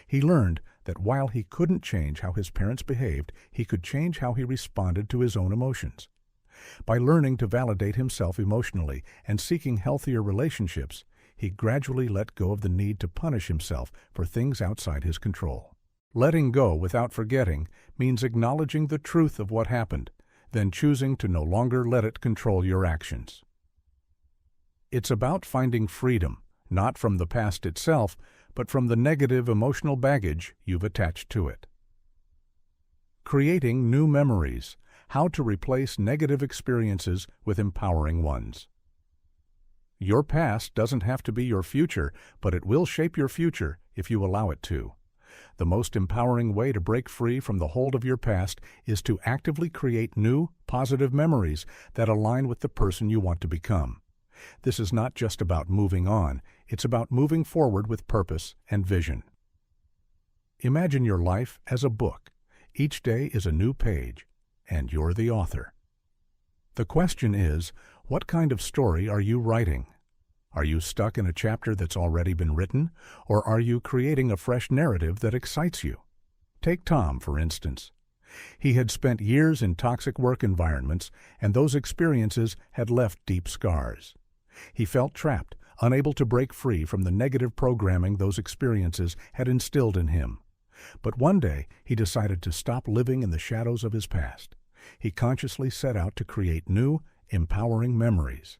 He learned that while he couldn't change how his parents behaved, he could change how he responded to his own emotions. By learning to validate himself emotionally and seeking healthier relationships, he gradually let go of the need to punish himself for things outside his control. Letting go without forgetting means acknowledging the truth of what happened, then choosing to no longer let it control your actions. It's about finding freedom, not from the past itself, but from the negative emotional baggage you've attached to it. Creating new memories. How to replace negative experiences with empowering ones. Your past doesn't have to be your future, but it will shape your future if you allow it to. The most empowering way to break free from the hold of your past is to actively create new, positive memories that align with the person you want to become. This is not just about moving on, it's about moving forward with purpose and vision. Imagine your life as a book. Each day is a new page, and you're the author. The question is, what kind of story are you writing? Are you stuck in a chapter that's already been written, or are you creating a fresh narrative that excites you? Take Tom, for instance. He had spent years in toxic work environments, and those experiences had left deep scars. He felt trapped, unable to break free from the negative programming those experiences had instilled in him. But one day, he decided to stop living in the shadows of his past. He consciously set out to create new, empowering memories.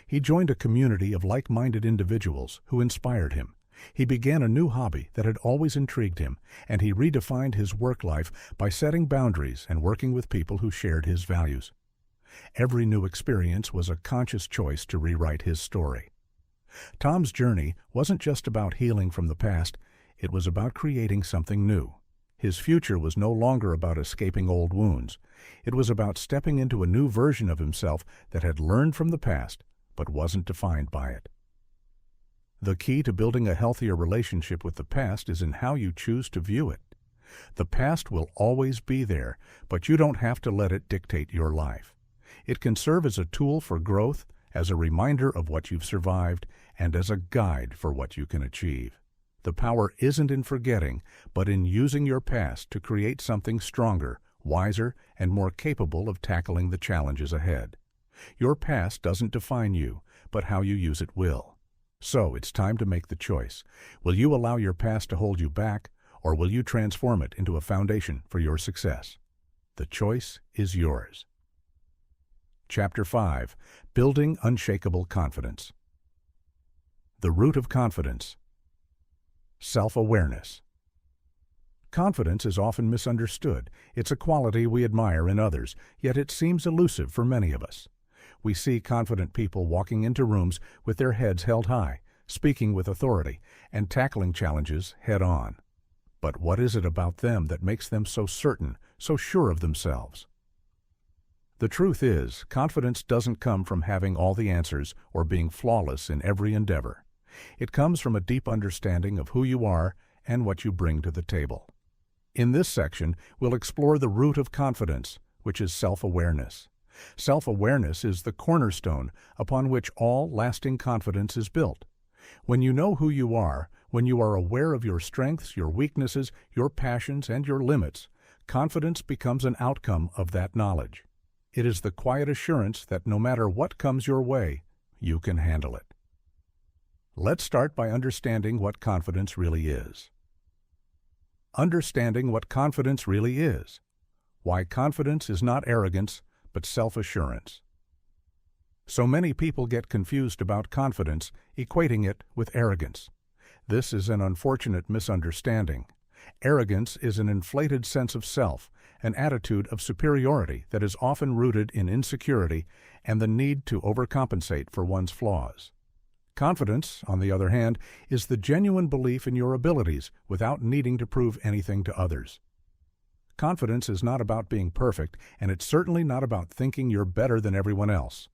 He joined a community of like-minded individuals who inspired him. He began a new hobby that had always intrigued him, and he redefined his work life by setting boundaries and working with people who shared his values. Every new experience was a conscious choice to rewrite his story. Tom's journey wasn't just about healing from the past, it was about creating something new. His future was no longer about escaping old wounds. It was about stepping into a new version of himself that had learned from the past, but wasn't defined by it. The key to building a healthier relationship with the past is in how you choose to view it. The past will always be there, but you don't have to let it dictate your life. It can serve as a tool for growth, as a reminder of what you've survived, and as a guide for what you can achieve. The power isn't in forgetting, but in using your past to create something stronger, wiser, and more capable of tackling the challenges ahead. Your past doesn't define you, but how you use it will. So it's time to make the choice. Will you allow your past to hold you back, or will you transform it into a foundation for your success? The choice is yours. Chapter 5. Building Unshakable Confidence. The root of confidence. Self-awareness. Confidence is often misunderstood. It's a quality we admire in others, yet it seems elusive for many of us. We see confident people walking into rooms with their heads held high, speaking with authority, and tackling challenges head-on. But what is it about them that makes them so certain, so sure of themselves? The truth is, confidence doesn't come from having all the answers or being flawless in every endeavor. It comes from a deep understanding of who you are and what you bring to the table. In this section, we'll explore the root of confidence, which is self-awareness. Self-awareness is the cornerstone upon which all lasting confidence is built. When you know who you are, when you are aware of your strengths, your weaknesses, your passions, and your limits, confidence becomes an outcome of that knowledge. It is the quiet assurance that no matter what comes your way, you can handle it. Let's start by understanding what confidence really is. Understanding what confidence really is. Why confidence is not arrogance, but self-assurance. So many people get confused about confidence, equating it with arrogance. This is an unfortunate misunderstanding. Arrogance is an inflated sense of self, an attitude of superiority that is often rooted in insecurity and the need to overcompensate for one's flaws. Confidence, on the other hand, is the genuine belief in your abilities without needing to prove anything to others. Confidence is not about being perfect, and it's certainly not about thinking you're better than everyone else.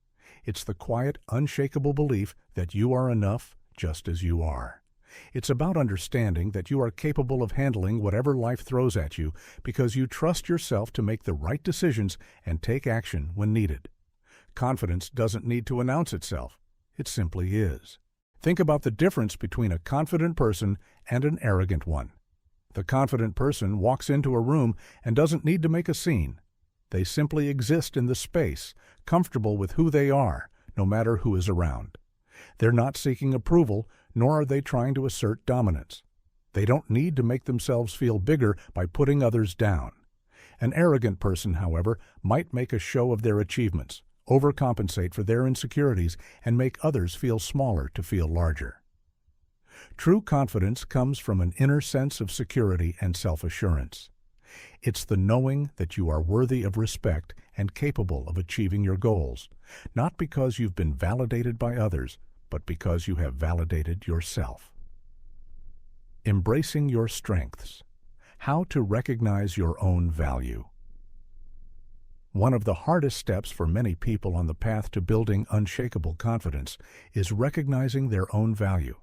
It's the quiet, unshakable belief that you are enough just as you are. It's about understanding that you are capable of handling whatever life throws at you because you trust yourself to make the right decisions and take action when needed. Confidence doesn't need to announce itself. It simply is. Think about the difference between a confident person and an arrogant one. The confident person walks into a room and doesn't need to make a scene. They simply exist in the space, comfortable with who they are, no matter who is around. They're not seeking approval, nor are they trying to assert dominance. They don't need to make themselves feel bigger by putting others down. An arrogant person, however, might make a show of their achievements, overcompensate for their insecurities, and make others feel smaller to feel larger. True confidence comes from an inner sense of security and self-assurance. It's the knowing that you are worthy of respect and capable of achieving your goals, not because you've been validated by others, but because you have validated yourself. Embracing your strengths. How to recognize your own value. One of the hardest steps for many people on the path to building unshakable confidence is recognizing their own value.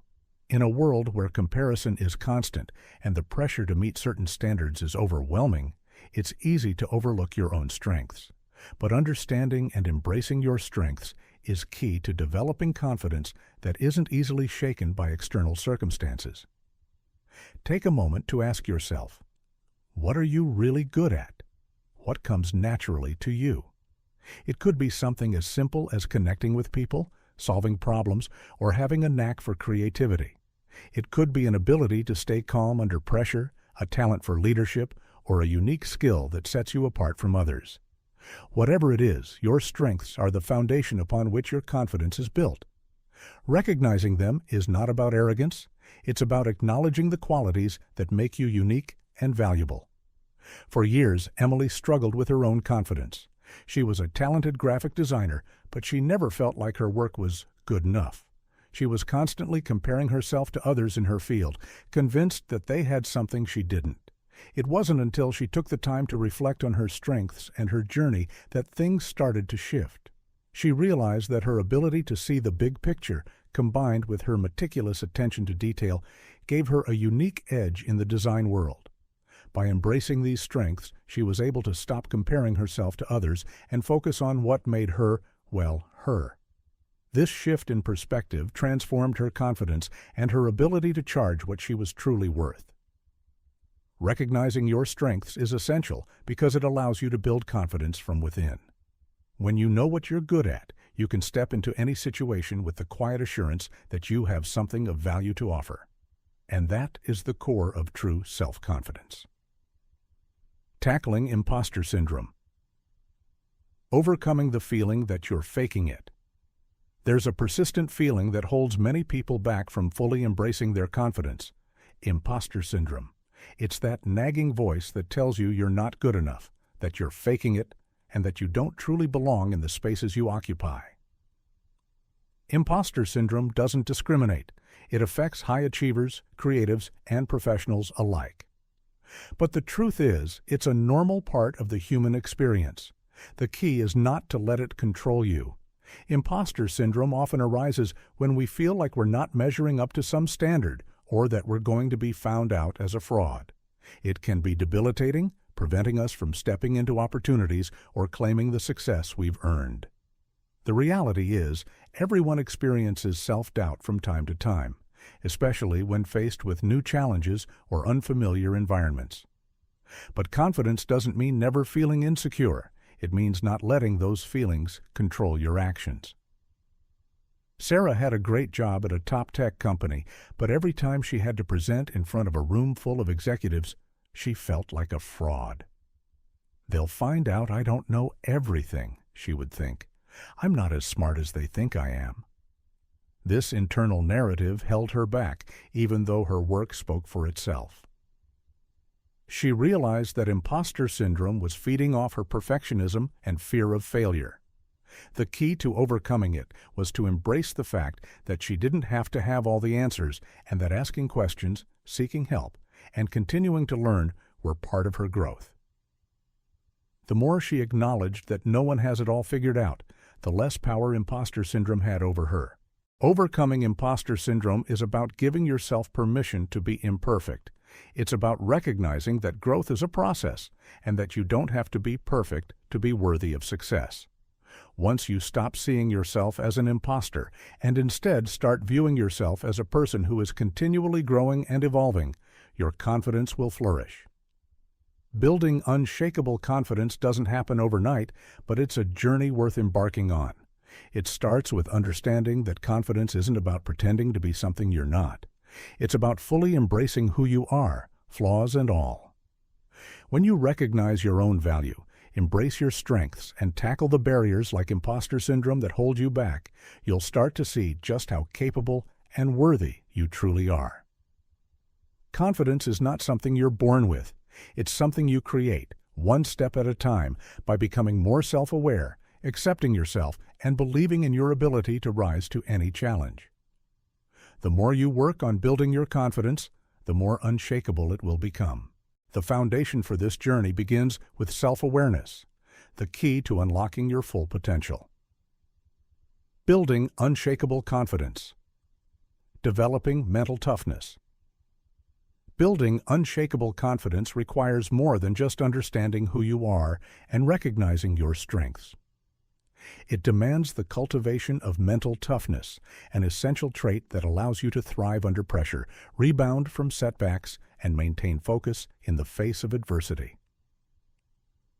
In a world where comparison is constant and the pressure to meet certain standards is overwhelming, it's easy to overlook your own strengths. But understanding and embracing your strengths is key to developing confidence that isn't easily shaken by external circumstances. Take a moment to ask yourself, what are you really good at? What comes naturally to you? It could be something as simple as connecting with people, solving problems, or having a knack for creativity. It could be an ability to stay calm under pressure, a talent for leadership, or a unique skill that sets you apart from others. Whatever it is, your strengths are the foundation upon which your confidence is built. Recognizing them is not about arrogance, it's about acknowledging the qualities that make you unique and valuable. For years, Emily struggled with her own confidence. She was a talented graphic designer, but she never felt like her work was good enough. She was constantly comparing herself to others in her field, convinced that they had something she didn't. It wasn't until she took the time to reflect on her strengths and her journey that things started to shift. She realized that her ability to see the big picture, combined with her meticulous attention to detail, gave her a unique edge in the design world. By embracing these strengths, she was able to stop comparing herself to others and focus on what made her, well, her. This shift in perspective transformed her confidence and her ability to charge what she was truly worth. Recognizing your strengths is essential because it allows you to build confidence from within. When you know what you're good at, you can step into any situation with the quiet assurance that you have something of value to offer. And that is the core of true self-confidence. Tackling imposter syndrome. Overcoming the feeling that you're faking it. There's a persistent feeling that holds many people back from fully embracing their confidence. Imposter syndrome. It's that nagging voice that tells you you're not good enough, that you're faking it, and that you don't truly belong in the spaces you occupy. Imposter syndrome doesn't discriminate. It affects high achievers, creatives, and professionals alike. But the truth is, it's a normal part of the human experience. The key is not to let it control you. Imposter syndrome often arises when we feel like we're not measuring up to some standard or that we're going to be found out as a fraud. It can be debilitating, preventing us from stepping into opportunities or claiming the success we've earned. The reality is, everyone experiences self-doubt from time to time, especially when faced with new challenges or unfamiliar environments. But confidence doesn't mean never feeling insecure. It means not letting those feelings control your actions. Sarah had a great job at a top tech company, but every time she had to present in front of a room full of executives, she felt like a fraud. "They'll find out I don't know everything," she would think. "I'm not as smart as they think I am." This internal narrative held her back, even though her work spoke for itself. She realized that imposter syndrome was feeding off her perfectionism and fear of failure. The key to overcoming it was to embrace the fact that she didn't have to have all the answers and that asking questions, seeking help, and continuing to learn were part of her growth. The more she acknowledged that no one has it all figured out, the less power imposter syndrome had over her. Overcoming imposter syndrome is about giving yourself permission to be imperfect. It's about recognizing that growth is a process and that you don't have to be perfect to be worthy of success. Once you stop seeing yourself as an imposter and instead start viewing yourself as a person who is continually growing and evolving, your confidence will flourish. Building unshakable confidence doesn't happen overnight, but it's a journey worth embarking on. It starts with understanding that confidence isn't about pretending to be something you're not. It's about fully embracing who you are, flaws and all. When you recognize your own value, embrace your strengths, and tackle the barriers like imposter syndrome that hold you back, you'll start to see just how capable and worthy you truly are. Confidence is not something you're born with. It's something you create, one step at a time, by becoming more self-aware, accepting yourself, and believing in your ability to rise to any challenge. The more you work on building your confidence, the more unshakable it will become. The foundation for this journey begins with self-awareness, the key to unlocking your full potential. Building unshakable confidence. Developing mental toughness. Building unshakable confidence requires more than just understanding who you are and recognizing your strengths. It demands the cultivation of mental toughness, an essential trait that allows you to thrive under pressure, rebound from setbacks, and maintain focus in the face of adversity.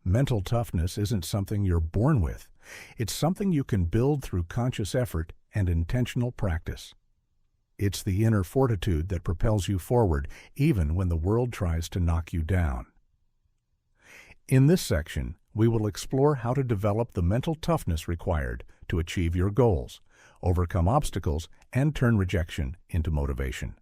Mental toughness isn't something you're born with. It's something you can build through conscious effort and intentional practice. It's the inner fortitude that propels you forward, even when the world tries to knock you down. In this section, we will explore how to develop the mental toughness required to achieve your goals, overcome obstacles, and turn rejection into motivation.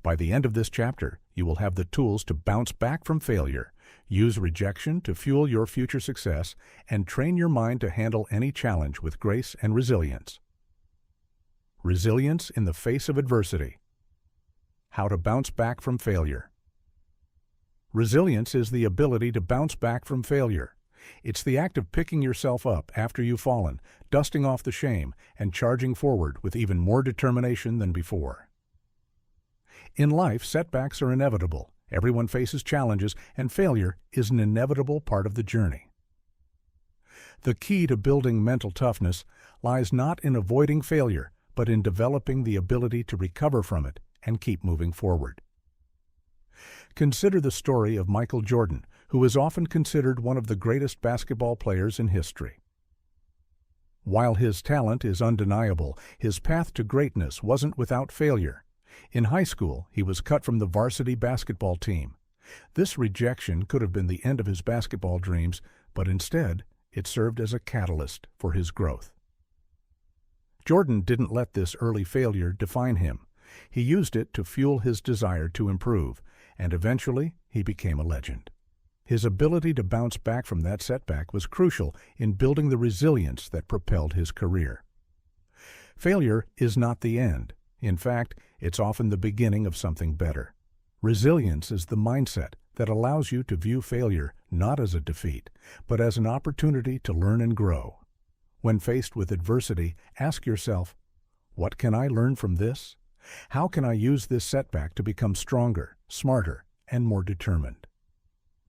By the end of this chapter, you will have the tools to bounce back from failure, use rejection to fuel your future success, and train your mind to handle any challenge with grace and resilience. Resilience in the face of adversity. How to bounce back from failure. Resilience is the ability to bounce back from failure. It's the act of picking yourself up after you've fallen, dusting off the shame, and charging forward with even more determination than before. In life, setbacks are inevitable. Everyone faces challenges, and failure is an inevitable part of the journey. The key to building mental toughness lies not in avoiding failure, but in developing the ability to recover from it and keep moving forward. Consider the story of Michael Jordan, who is often considered one of the greatest basketball players in history. While his talent is undeniable, his path to greatness wasn't without failure. In high school, he was cut from the varsity basketball team. This rejection could have been the end of his basketball dreams, but instead, it served as a catalyst for his growth. Jordan didn't let this early failure define him. He used it to fuel his desire to improve, and eventually he became a legend. His ability to bounce back from that setback was crucial in building the resilience that propelled his career. Failure is not the end. In fact, it's often the beginning of something better. Resilience is the mindset that allows you to view failure not as a defeat, but as an opportunity to learn and grow. When faced with adversity, ask yourself, what can I learn from this? How can I use this setback to become stronger, smarter, and more determined?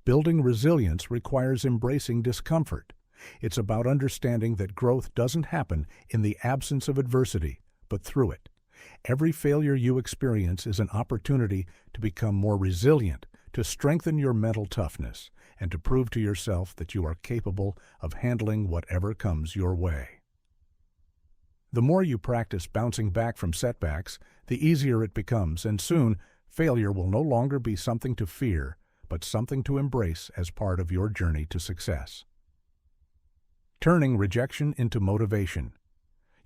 Building resilience requires embracing discomfort. It's about understanding that growth doesn't happen in the absence of adversity, but through it. Every failure you experience is an opportunity to become more resilient, to strengthen your mental toughness, and to prove to yourself that you are capable of handling whatever comes your way. The more you practice bouncing back from setbacks, the easier it becomes, and soon, failure will no longer be something to fear, but something to embrace as part of your journey to success. Turning rejection into motivation.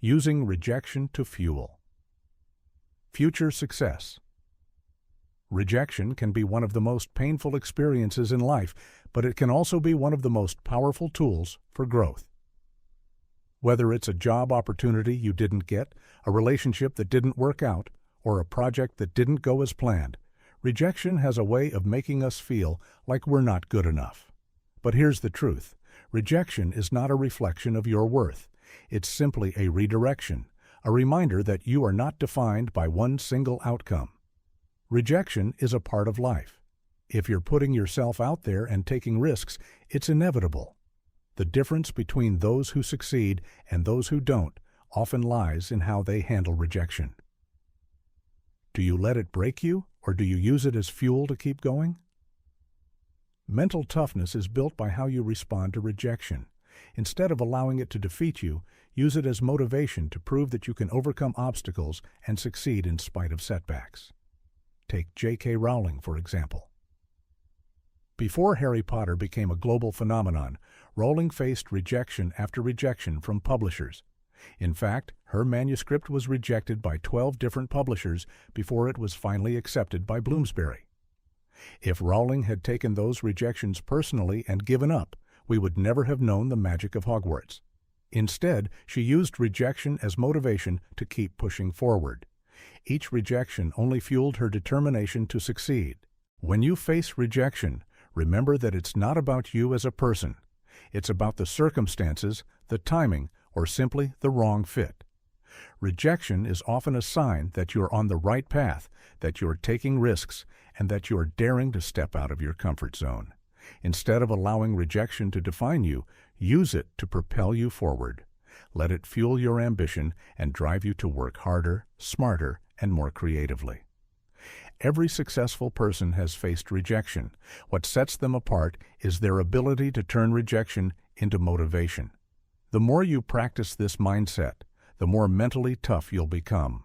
Using rejection to fuel. Future success. Rejection can be one of the most painful experiences in life, but it can also be one of the most powerful tools for growth. Whether it's a job opportunity you didn't get, a relationship that didn't work out, or a project that didn't go as planned, rejection has a way of making us feel like we're not good enough. But here's the truth. Rejection is not a reflection of your worth. It's simply a redirection, a reminder that you are not defined by one single outcome. Rejection is a part of life. If you're putting yourself out there and taking risks, it's inevitable. The difference between those who succeed and those who don't often lies in how they handle rejection. Do you let it break you, or do you use it as fuel to keep going? Mental toughness is built by how you respond to rejection. Instead of allowing it to defeat you, use it as motivation to prove that you can overcome obstacles and succeed in spite of setbacks. Take J.K. Rowling, for example. Before Harry Potter became a global phenomenon, Rowling faced rejection after rejection from publishers. In fact, her manuscript was rejected by 12 different publishers before it was finally accepted by Bloomsbury. If Rowling had taken those rejections personally and given up, we would never have known the magic of Hogwarts. Instead, she used rejection as motivation to keep pushing forward. Each rejection only fueled her determination to succeed. When you face rejection, remember that it's not about you as a person. It's about the circumstances, the timing, or simply the wrong fit. Rejection is often a sign that you're on the right path, that you're taking risks, and that you're daring to step out of your comfort zone. Instead of allowing rejection to define you, use it to propel you forward. Let it fuel your ambition and drive you to work harder, smarter, and more creatively. Every successful person has faced rejection. What sets them apart is their ability to turn rejection into motivation. The more you practice this mindset, the more mentally tough you'll become.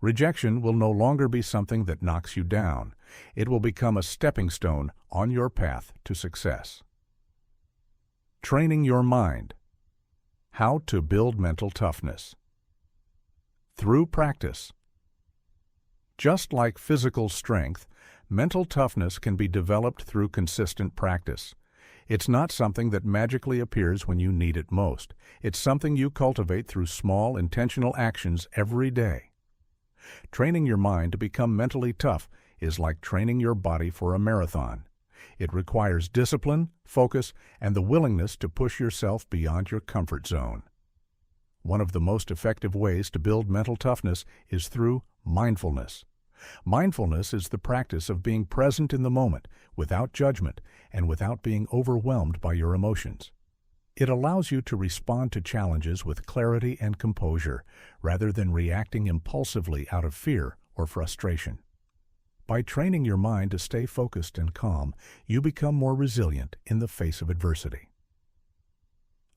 Rejection will no longer be something that knocks you down. It will become a stepping stone on your path to success. Training your mind. How to build mental toughness. Through practice. Just like physical strength, mental toughness can be developed through consistent practice. It's not something that magically appears when you need it most. It's something you cultivate through small, intentional actions every day. Training your mind to become mentally tough is like training your body for a marathon. It requires discipline, focus, and the willingness to push yourself beyond your comfort zone. One of the most effective ways to build mental toughness is through mindfulness. Mindfulness is the practice of being present in the moment, without judgment, and without being overwhelmed by your emotions. It allows you to respond to challenges with clarity and composure, rather than reacting impulsively out of fear or frustration. By training your mind to stay focused and calm, you become more resilient in the face of adversity.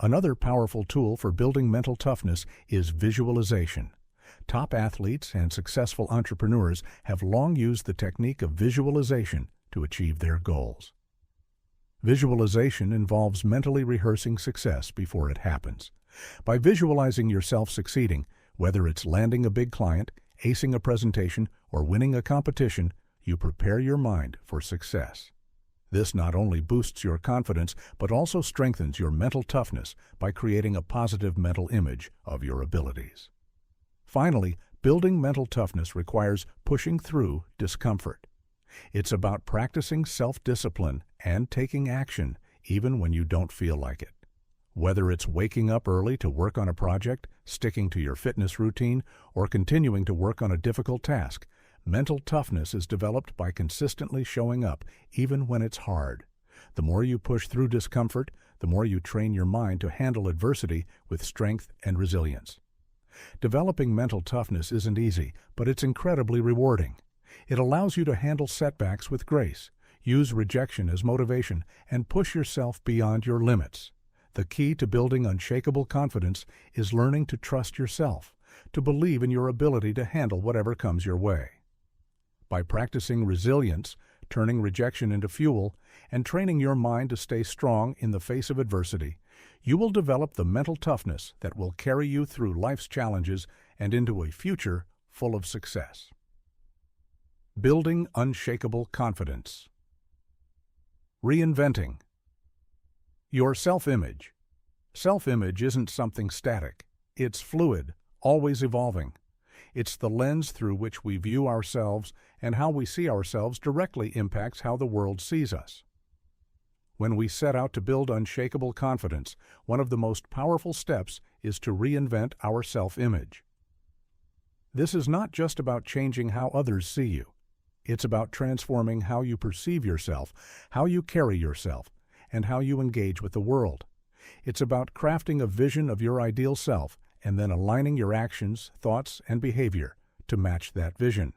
Another powerful tool for building mental toughness is visualization. Top athletes and successful entrepreneurs have long used the technique of visualization to achieve their goals. Visualization involves mentally rehearsing success before it happens. By visualizing yourself succeeding, whether it's landing a big client, acing a presentation, or winning a competition, you prepare your mind for success. This not only boosts your confidence, but also strengthens your mental toughness by creating a positive mental image of your abilities. Finally, building mental toughness requires pushing through discomfort. It's about practicing self-discipline and taking action even when you don't feel like it. Whether it's waking up early to work on a project, sticking to your fitness routine, or continuing to work on a difficult task, mental toughness is developed by consistently showing up even when it's hard. The more you push through discomfort, the more you train your mind to handle adversity with strength and resilience. Developing mental toughness isn't easy, but it's incredibly rewarding. It allows you to handle setbacks with grace, use rejection as motivation, and push yourself beyond your limits. The key to building unshakable confidence is learning to trust yourself, to believe in your ability to handle whatever comes your way. By practicing resilience, turning rejection into fuel, and training your mind to stay strong in the face of adversity, you will develop the mental toughness that will carry you through life's challenges and into a future full of success. Building unshakable confidence. Reinventing. Your self-image. Self-image isn't something static. It's fluid, always evolving. It's the lens through which we view ourselves, and how we see ourselves directly impacts how the world sees us. When we set out to build unshakable confidence, one of the most powerful steps is to reinvent our self-image. This is not just about changing how others see you. It's about transforming how you perceive yourself, how you carry yourself, and how you engage with the world. It's about crafting a vision of your ideal self and then aligning your actions, thoughts, and behavior to match that vision.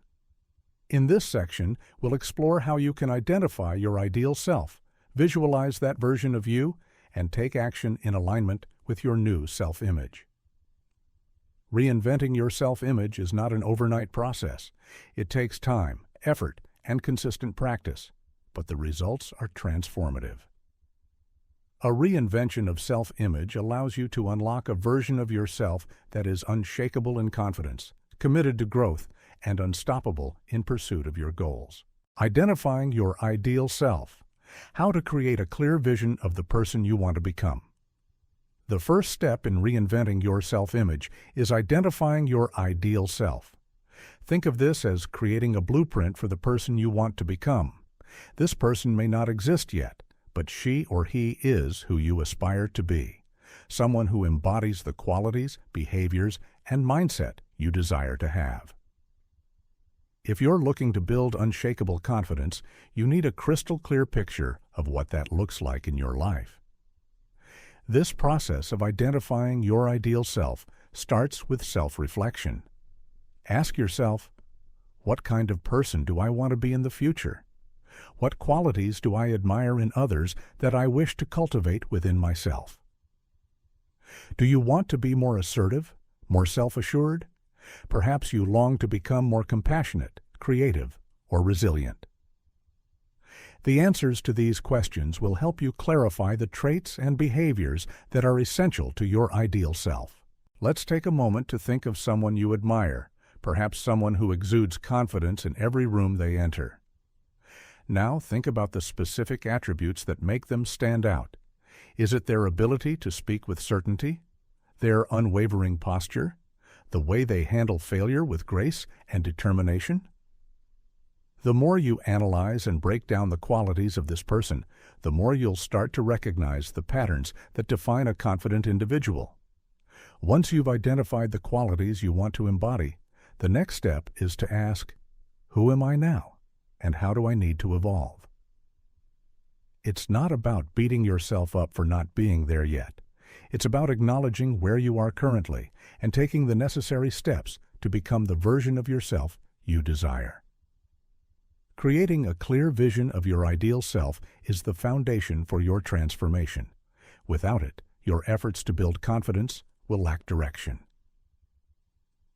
In this section, we'll explore how you can identify your ideal self, visualize that version of you, and take action in alignment with your new self-image. Reinventing your self-image is not an overnight process. It takes time, effort, and consistent practice, but the results are transformative. A reinvention of self-image allows you to unlock a version of yourself that is unshakable in confidence, committed to growth, and unstoppable in pursuit of your goals. Identifying your ideal self. How to create a clear vision of the person you want to become. The first step in reinventing your self-image is identifying your ideal self. Think of this as creating a blueprint for the person you want to become. This person may not exist yet, but she or he is who you aspire to be, someone who embodies the qualities, behaviors, and mindset you desire to have. If you're looking to build unshakable confidence, you need a crystal clear picture of what that looks like in your life. This process of identifying your ideal self starts with self-reflection. Ask yourself, what kind of person do I want to be in the future? What qualities do I admire in others that I wish to cultivate within myself? Do you want to be more assertive, more self-assured? Perhaps you long to become more compassionate, creative, or resilient. The answers to these questions will help you clarify the traits and behaviors that are essential to your ideal self. Let's take a moment to think of someone you admire, perhaps someone who exudes confidence in every room they enter. Now think about the specific attributes that make them stand out. Is it their ability to speak with certainty? Their unwavering posture? The way they handle failure with grace and determination? The more you analyze and break down the qualities of this person, the more you'll start to recognize the patterns that define a confident individual. Once you've identified the qualities you want to embody, the next step is to ask, who am I now, and how do I need to evolve? It's not about beating yourself up for not being there yet. It's about acknowledging where you are currently and taking the necessary steps to become the version of yourself you desire. Creating a clear vision of your ideal self is the foundation for your transformation. Without it, your efforts to build confidence will lack direction.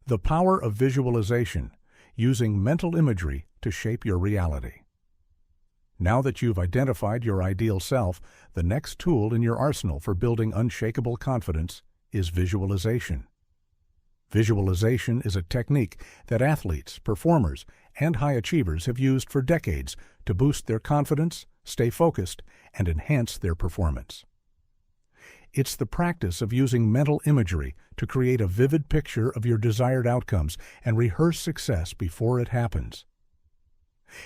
The power of visualization, using mental imagery to shape your reality. Now that you've identified your ideal self, the next tool in your arsenal for building unshakable confidence is visualization. Visualization is a technique that athletes, performers, and high achievers have used for decades to boost their confidence, stay focused, and enhance their performance. It's the practice of using mental imagery to create a vivid picture of your desired outcomes and rehearse success before it happens.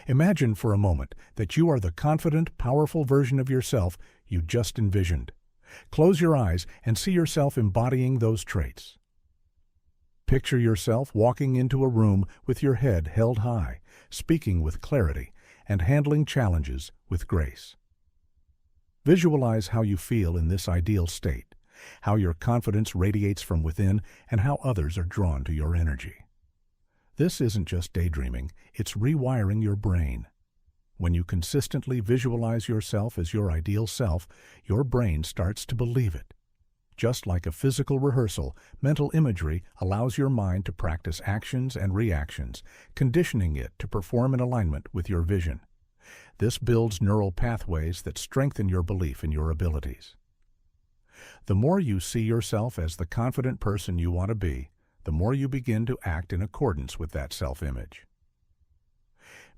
Imagine for a moment that you are the confident, powerful version of yourself you just envisioned. Close your eyes and see yourself embodying those traits. Picture yourself walking into a room with your head held high, speaking with clarity, and handling challenges with grace. Visualize how you feel in this ideal state, how your confidence radiates from within, and how others are drawn to your energy. This isn't just daydreaming, it's rewiring your brain. When you consistently visualize yourself as your ideal self, your brain starts to believe it. Just like a physical rehearsal, mental imagery allows your mind to practice actions and reactions, conditioning it to perform in alignment with your vision. This builds neural pathways that strengthen your belief in your abilities. The more you see yourself as the confident person you want to be, the more you begin to act in accordance with that self-image.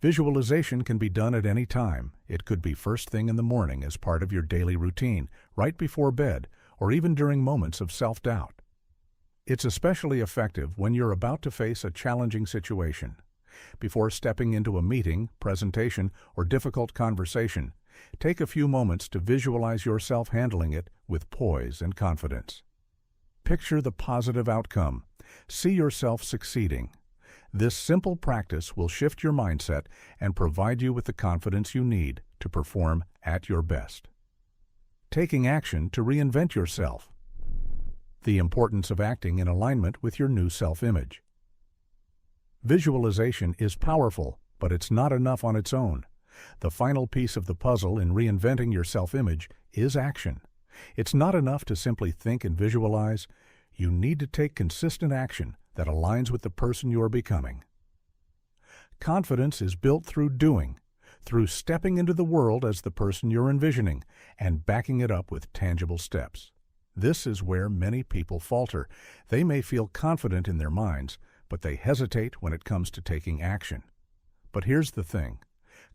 Visualization can be done at any time. It could be first thing in the morning as part of your daily routine, right before bed, or even during moments of self-doubt. It's especially effective when you're about to face a challenging situation. Before stepping into a meeting, presentation, or difficult conversation, take a few moments to visualize yourself handling it with poise and confidence. Picture the positive outcome. See yourself succeeding. This simple practice will shift your mindset and provide you with the confidence you need to perform at your best. Taking action to reinvent yourself. The importance of acting in alignment with your new self-image. Visualization is powerful, but it's not enough on its own. The final piece of the puzzle in reinventing your self-image is action. It's not enough to simply think and visualize. You need to take consistent action that aligns with the person you are becoming. Confidence is built through doing, through stepping into the world as the person you're envisioning and backing it up with tangible steps. This is where many people falter. They may feel confident in their minds, but they hesitate when it comes to taking action. But here's the thing.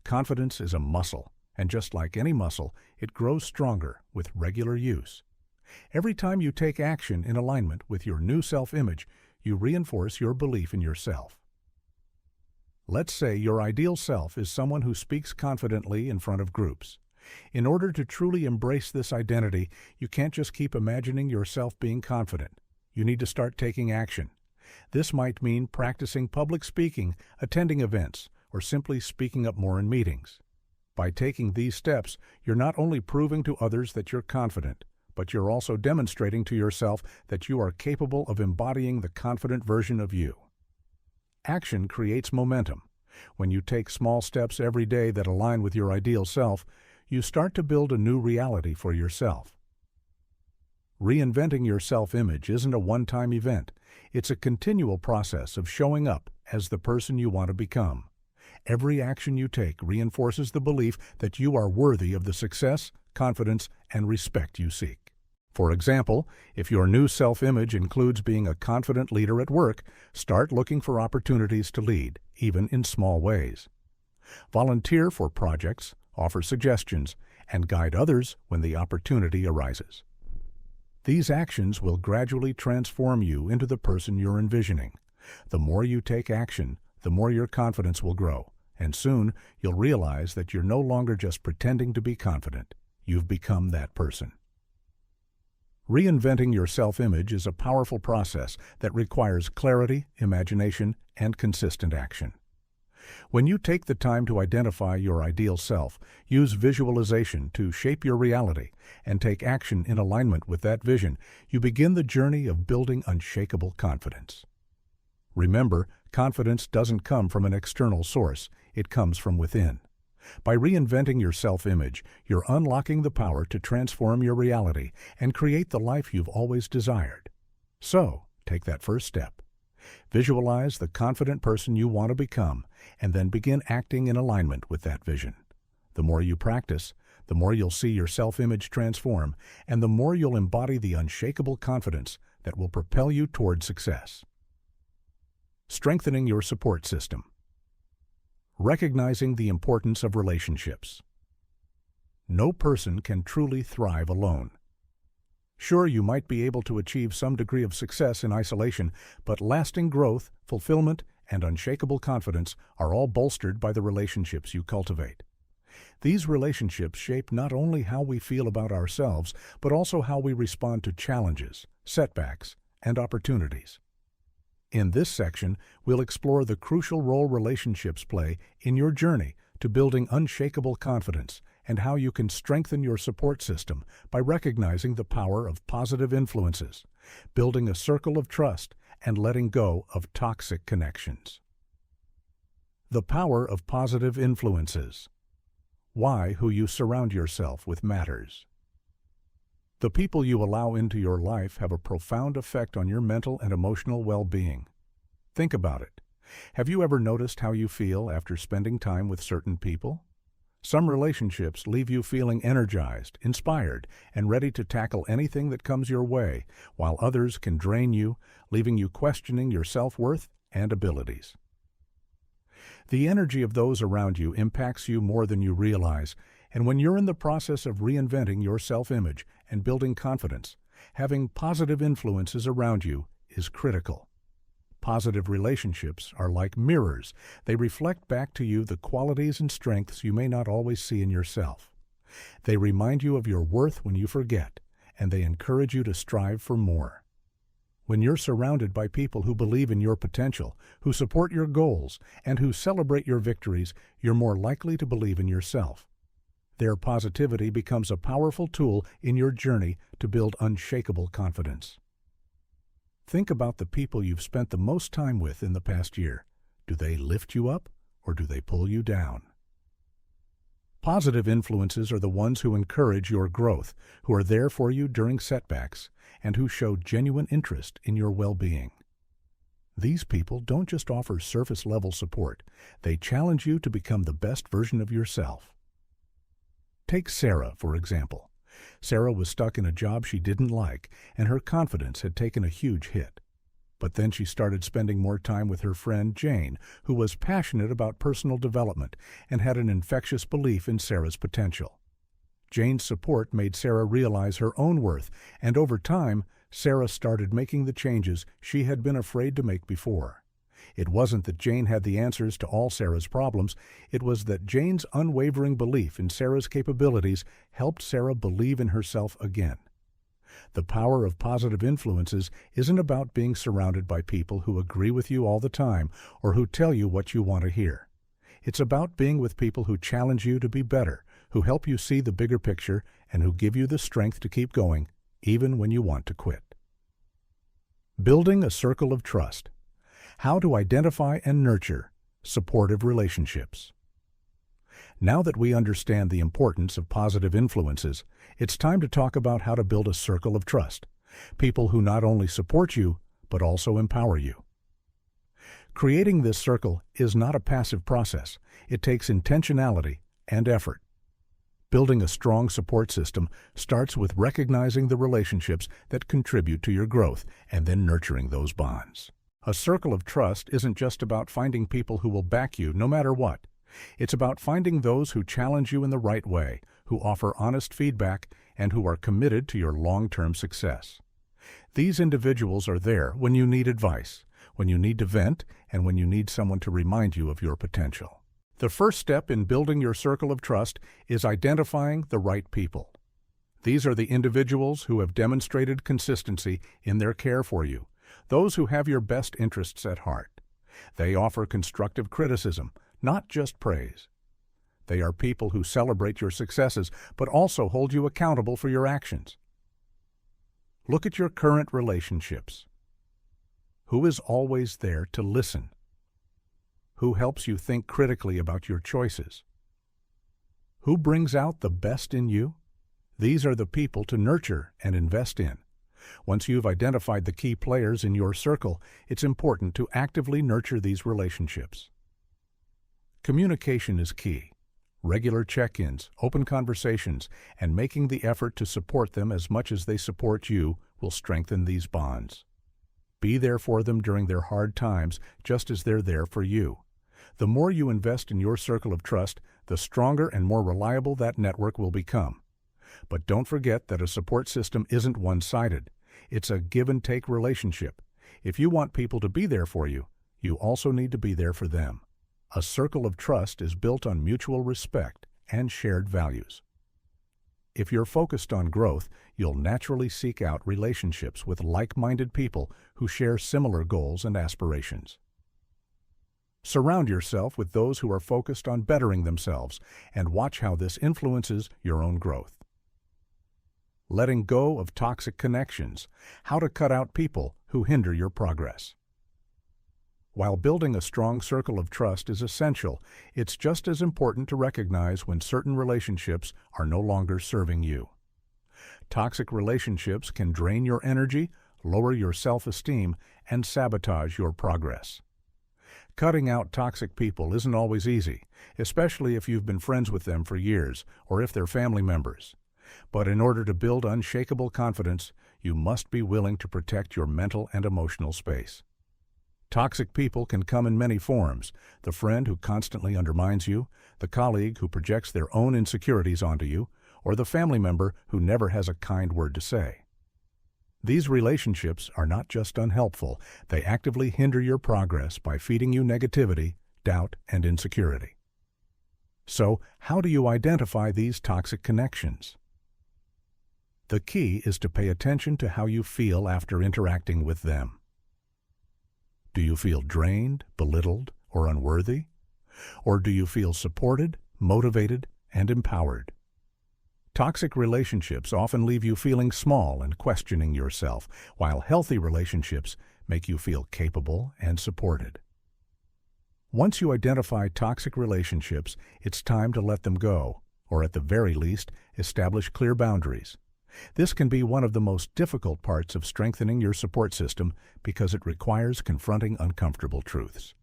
Confidence is a muscle, and just like any muscle, it grows stronger with regular use. Every time you take action in alignment with your new self-image, you reinforce your belief in yourself. Let's say your ideal self is someone who speaks confidently in front of groups. In order to truly embrace this identity, you can't just keep imagining yourself being confident. You need to start taking action. This might mean practicing public speaking, attending events, or simply speaking up more in meetings. By taking these steps, you're not only proving to others that you're confident, but you're also demonstrating to yourself that you are capable of embodying the confident version of you. Action creates momentum. When you take small steps every day that align with your ideal self, you start to build a new reality for yourself. Reinventing your self-image isn't a one-time event. It's a continual process of showing up as the person you want to become. Every action you take reinforces the belief that you are worthy of the success, confidence, and respect you seek. For example, if your new self-image includes being a confident leader at work, start looking for opportunities to lead, even in small ways. Volunteer for projects, offer suggestions, and guide others when the opportunity arises. These actions will gradually transform you into the person you're envisioning. The more you take action, the more your confidence will grow, and soon you'll realize that you're no longer just pretending to be confident. You've become that person. Reinventing your self-image is a powerful process that requires clarity, imagination, and consistent action. When you take the time to identify your ideal self, use visualization to shape your reality, and take action in alignment with that vision, you begin the journey of building unshakable confidence. Remember, confidence doesn't come from an external source, it comes from within. By reinventing your self-image, you're unlocking the power to transform your reality and create the life you've always desired. So, take that first step. Visualize the confident person you want to become, and then begin acting in alignment with that vision. The more you practice, the more you'll see your self-image transform, and the more you'll embody the unshakable confidence that will propel you toward success. Strengthening your support system. Recognizing the importance of relationships. No person can truly thrive alone. Sure, you might be able to achieve some degree of success in isolation, but lasting growth, fulfillment, and unshakable confidence are all bolstered by the relationships you cultivate. These relationships shape not only how we feel about ourselves, but also how we respond to challenges, setbacks, and opportunities. In this section, we'll explore the crucial role relationships play in your journey to building unshakable confidence and how you can strengthen your support system by recognizing the power of positive influences, building a circle of trust, and letting go of toxic connections. The power of positive influences. Why who you surround yourself with matters. The people you allow into your life have a profound effect on your mental and emotional well-being. Think about it. Have you ever noticed how you feel after spending time with certain people? Some relationships leave you feeling energized, inspired, and ready to tackle anything that comes your way, while others can drain you, leaving you questioning your self-worth and abilities. The energy of those around you impacts you more than you realize, and when you're in the process of reinventing your self-image and building confidence, having positive influences around you is critical. Positive relationships are like mirrors. They reflect back to you the qualities and strengths you may not always see in yourself. They remind you of your worth when you forget, and they encourage you to strive for more. When you're surrounded by people who believe in your potential, who support your goals, and who celebrate your victories, you're more likely to believe in yourself. Their positivity becomes a powerful tool in your journey to build unshakable confidence. Think about the people you've spent the most time with in the past year. Do they lift you up, or do they pull you down? Positive influences are the ones who encourage your growth, who are there for you during setbacks, and who show genuine interest in your well-being. These people don't just offer surface-level support, they challenge you to become the best version of yourself. Take Sarah, for example. Sarah was stuck in a job she didn't like, and her confidence had taken a huge hit. But then she started spending more time with her friend Jane, who was passionate about personal development and had an infectious belief in Sarah's potential. Jane's support made Sarah realize her own worth, and over time, Sarah started making the changes she had been afraid to make before. It wasn't that Jane had the answers to all Sarah's problems, it was that Jane's unwavering belief in Sarah's capabilities helped Sarah believe in herself again. The power of positive influences isn't about being surrounded by people who agree with you all the time or who tell you what you want to hear. It's about being with people who challenge you to be better, who help you see the bigger picture, and who give you the strength to keep going, even when you want to quit. Building a circle of trust. How to identify and nurture supportive relationships. Now that we understand the importance of positive influences, it's time to talk about how to build a circle of trust, people who not only support you, but also empower you. Creating this circle is not a passive process. It takes intentionality and effort. Building a strong support system starts with recognizing the relationships that contribute to your growth and then nurturing those bonds. A circle of trust isn't just about finding people who will back you no matter what. It's about finding those who challenge you in the right way, who offer honest feedback, and who are committed to your long-term success. These individuals are there when you need advice, when you need to vent, and when you need someone to remind you of your potential. The first step in building your circle of trust is identifying the right people. These are the individuals who have demonstrated consistency in their care for you, those who have your best interests at heart. They offer constructive criticism, not just praise. They are people who celebrate your successes, but also hold you accountable for your actions. Look at your current relationships. Who is always there to listen? Who helps you think critically about your choices? Who brings out the best in you? These are the people to nurture and invest in. Once you've identified the key players in your circle, it's important to actively nurture these relationships. Communication is key. Regular check-ins, open conversations, and making the effort to support them as much as they support you will strengthen these bonds. Be there for them during their hard times, just as they're there for you. The more you invest in your circle of trust, the stronger and more reliable that network will become. But don't forget that a support system isn't one-sided. It's a give-and-take relationship. If you want people to be there for you, you also need to be there for them. A circle of trust is built on mutual respect and shared values. If you're focused on growth, you'll naturally seek out relationships with like-minded people who share similar goals and aspirations. Surround yourself with those who are focused on bettering themselves and watch how this influences your own growth. Letting go of toxic connections, how to cut out people who hinder your progress. While building a strong circle of trust is essential, it's just as important to recognize when certain relationships are no longer serving you. Toxic relationships can drain your energy, lower your self-esteem, and sabotage your progress. Cutting out toxic people isn't always easy, especially if you've been friends with them for years or if they're family members. But in order to build unshakable confidence, you must be willing to protect your mental and emotional space. Toxic people can come in many forms: the friend who constantly undermines you, the colleague who projects their own insecurities onto you, or the family member who never has a kind word to say. These relationships are not just unhelpful, they actively hinder your progress by feeding you negativity, doubt, and insecurity. So, how do you identify these toxic connections? The key is to pay attention to how you feel after interacting with them. Do you feel drained, belittled, or unworthy? Or do you feel supported, motivated, and empowered? Toxic relationships often leave you feeling small and questioning yourself, while healthy relationships make you feel capable and supported. Once you identify toxic relationships, it's time to let them go, or at the very least, establish clear boundaries. This can be one of the most difficult parts of strengthening your support system because it requires confronting uncomfortable truths.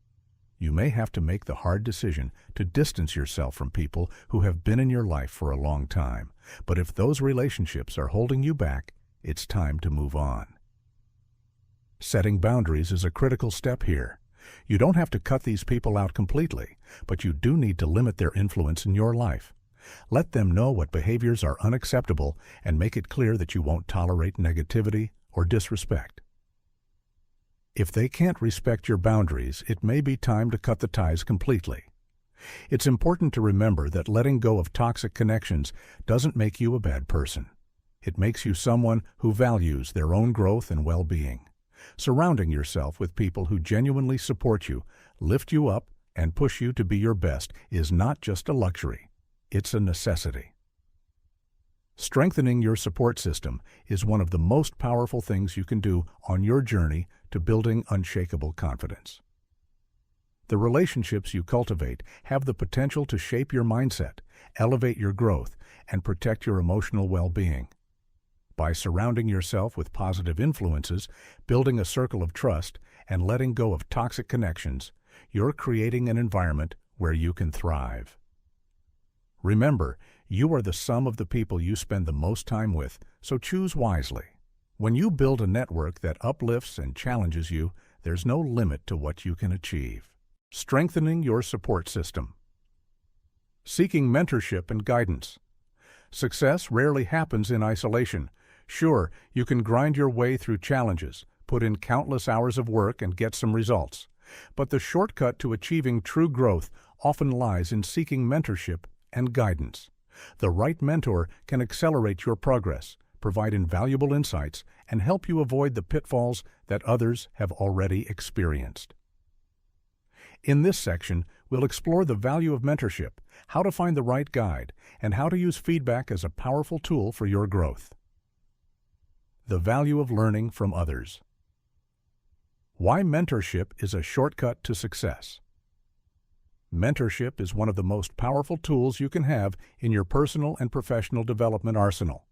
You may have to make the hard decision to distance yourself from people who have been in your life for a long time. But if those relationships are holding you back, it's time to move on. Setting boundaries is a critical step here. You don't have to cut these people out completely, but you do need to limit their influence in your life. Let them know what behaviors are unacceptable and make it clear that you won't tolerate negativity or disrespect. If they can't respect your boundaries, it may be time to cut the ties completely. It's important to remember that letting go of toxic connections doesn't make you a bad person. It makes you someone who values their own growth and well-being. Surrounding yourself with people who genuinely support you, lift you up, and push you to be your best is not just a luxury. It's a necessity. Strengthening your support system is one of the most powerful things you can do on your journey to building unshakable confidence. The relationships you cultivate have the potential to shape your mindset, elevate your growth, and protect your emotional well-being. By surrounding yourself with positive influences, building a circle of trust, and letting go of toxic connections, you're creating an environment where you can thrive. Remember, you are the sum of the people you spend the most time with, so choose wisely. When you build a network that uplifts and challenges you, there's no limit to what you can achieve. Strengthening your support system. Seeking mentorship and guidance. Success rarely happens in isolation. Sure, you can grind your way through challenges, put in countless hours of work and get some results. But the shortcut to achieving true growth often lies in seeking mentorship and guidance. The right mentor can accelerate your progress, provide invaluable insights, and help you avoid the pitfalls that others have already experienced. In this section, we'll explore the value of mentorship, how to find the right guide, and how to use feedback as a powerful tool for your growth. The value of learning from others. Why mentorship is a shortcut to success. Mentorship is one of the most powerful tools you can have in your personal and professional development arsenal.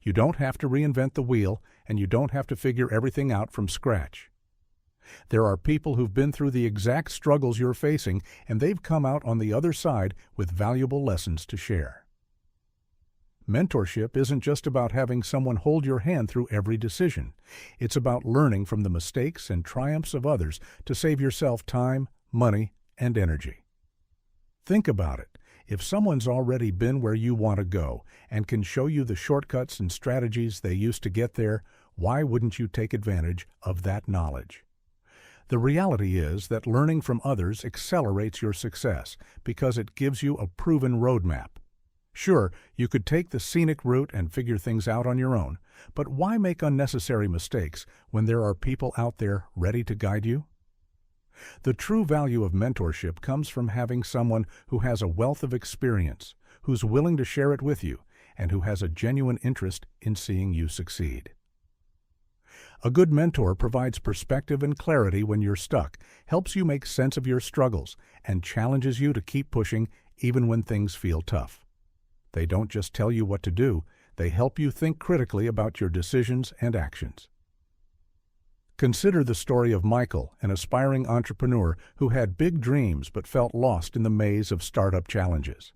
You don't have to reinvent the wheel, and you don't have to figure everything out from scratch. There are people who've been through the exact struggles you're facing, and they've come out on the other side with valuable lessons to share. Mentorship isn't just about having someone hold your hand through every decision. It's about learning from the mistakes and triumphs of others to save yourself time, money, and energy. Think about it. If someone's already been where you want to go and can show you the shortcuts and strategies they used to get there, why wouldn't you take advantage of that knowledge? The reality is that learning from others accelerates your success because it gives you a proven roadmap. Sure, you could take the scenic route and figure things out on your own, but why make unnecessary mistakes when there are people out there ready to guide you? The true value of mentorship comes from having someone who has a wealth of experience, who's willing to share it with you, and who has a genuine interest in seeing you succeed. A good mentor provides perspective and clarity when you're stuck, helps you make sense of your struggles, and challenges you to keep pushing even when things feel tough. They don't just tell you what to do, they help you think critically about your decisions and actions. Consider the story of Michael, an aspiring entrepreneur who had big dreams but felt lost in the maze of startup challenges.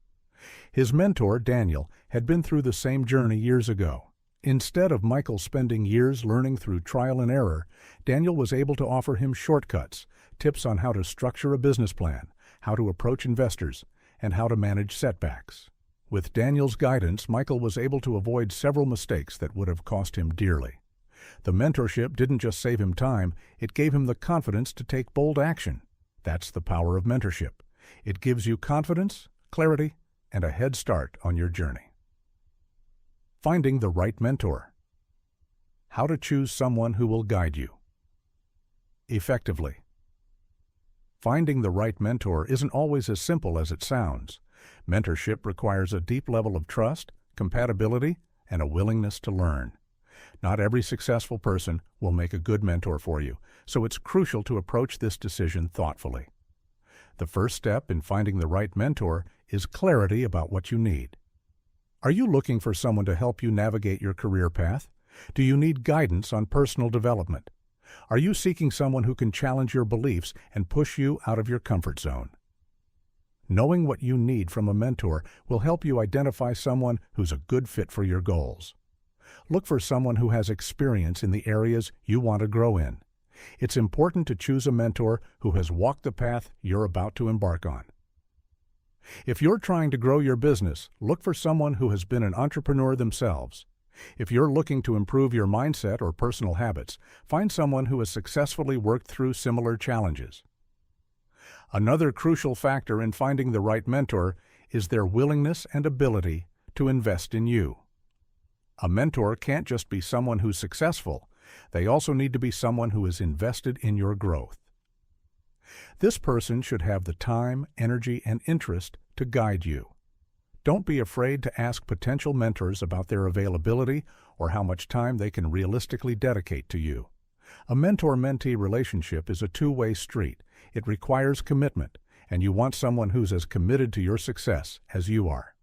His mentor, Daniel, had been through the same journey years ago. Instead of Michael spending years learning through trial and error, Daniel was able to offer him shortcuts, tips on how to structure a business plan, how to approach investors, and how to manage setbacks. With Daniel's guidance, Michael was able to avoid several mistakes that would have cost him dearly. The mentorship didn't just save him time, it gave him the confidence to take bold action. That's the power of mentorship. It gives you confidence, clarity, and a head start on your journey. Finding the right mentor. How to choose someone who will guide you effectively. Finding the right mentor isn't always as simple as it sounds. Mentorship requires a deep level of trust, compatibility, and a willingness to learn. Not every successful person will make a good mentor for you, so it's crucial to approach this decision thoughtfully. The first step in finding the right mentor is clarity about what you need. Are you looking for someone to help you navigate your career path? Do you need guidance on personal development? Are you seeking someone who can challenge your beliefs and push you out of your comfort zone? Knowing what you need from a mentor will help you identify someone who's a good fit for your goals. Look for someone who has experience in the areas you want to grow in. It's important to choose a mentor who has walked the path you're about to embark on. If you're trying to grow your business, look for someone who has been an entrepreneur themselves. If you're looking to improve your mindset or personal habits, find someone who has successfully worked through similar challenges. Another crucial factor in finding the right mentor is their willingness and ability to invest in you. A mentor can't just be someone who's successful. They also need to be someone who is invested in your growth. This person should have the time, energy, and interest to guide you. Don't be afraid to ask potential mentors about their availability or how much time they can realistically dedicate to you. A mentor-mentee relationship is a two-way street. It requires commitment, and you want someone who's as committed to your success as you are.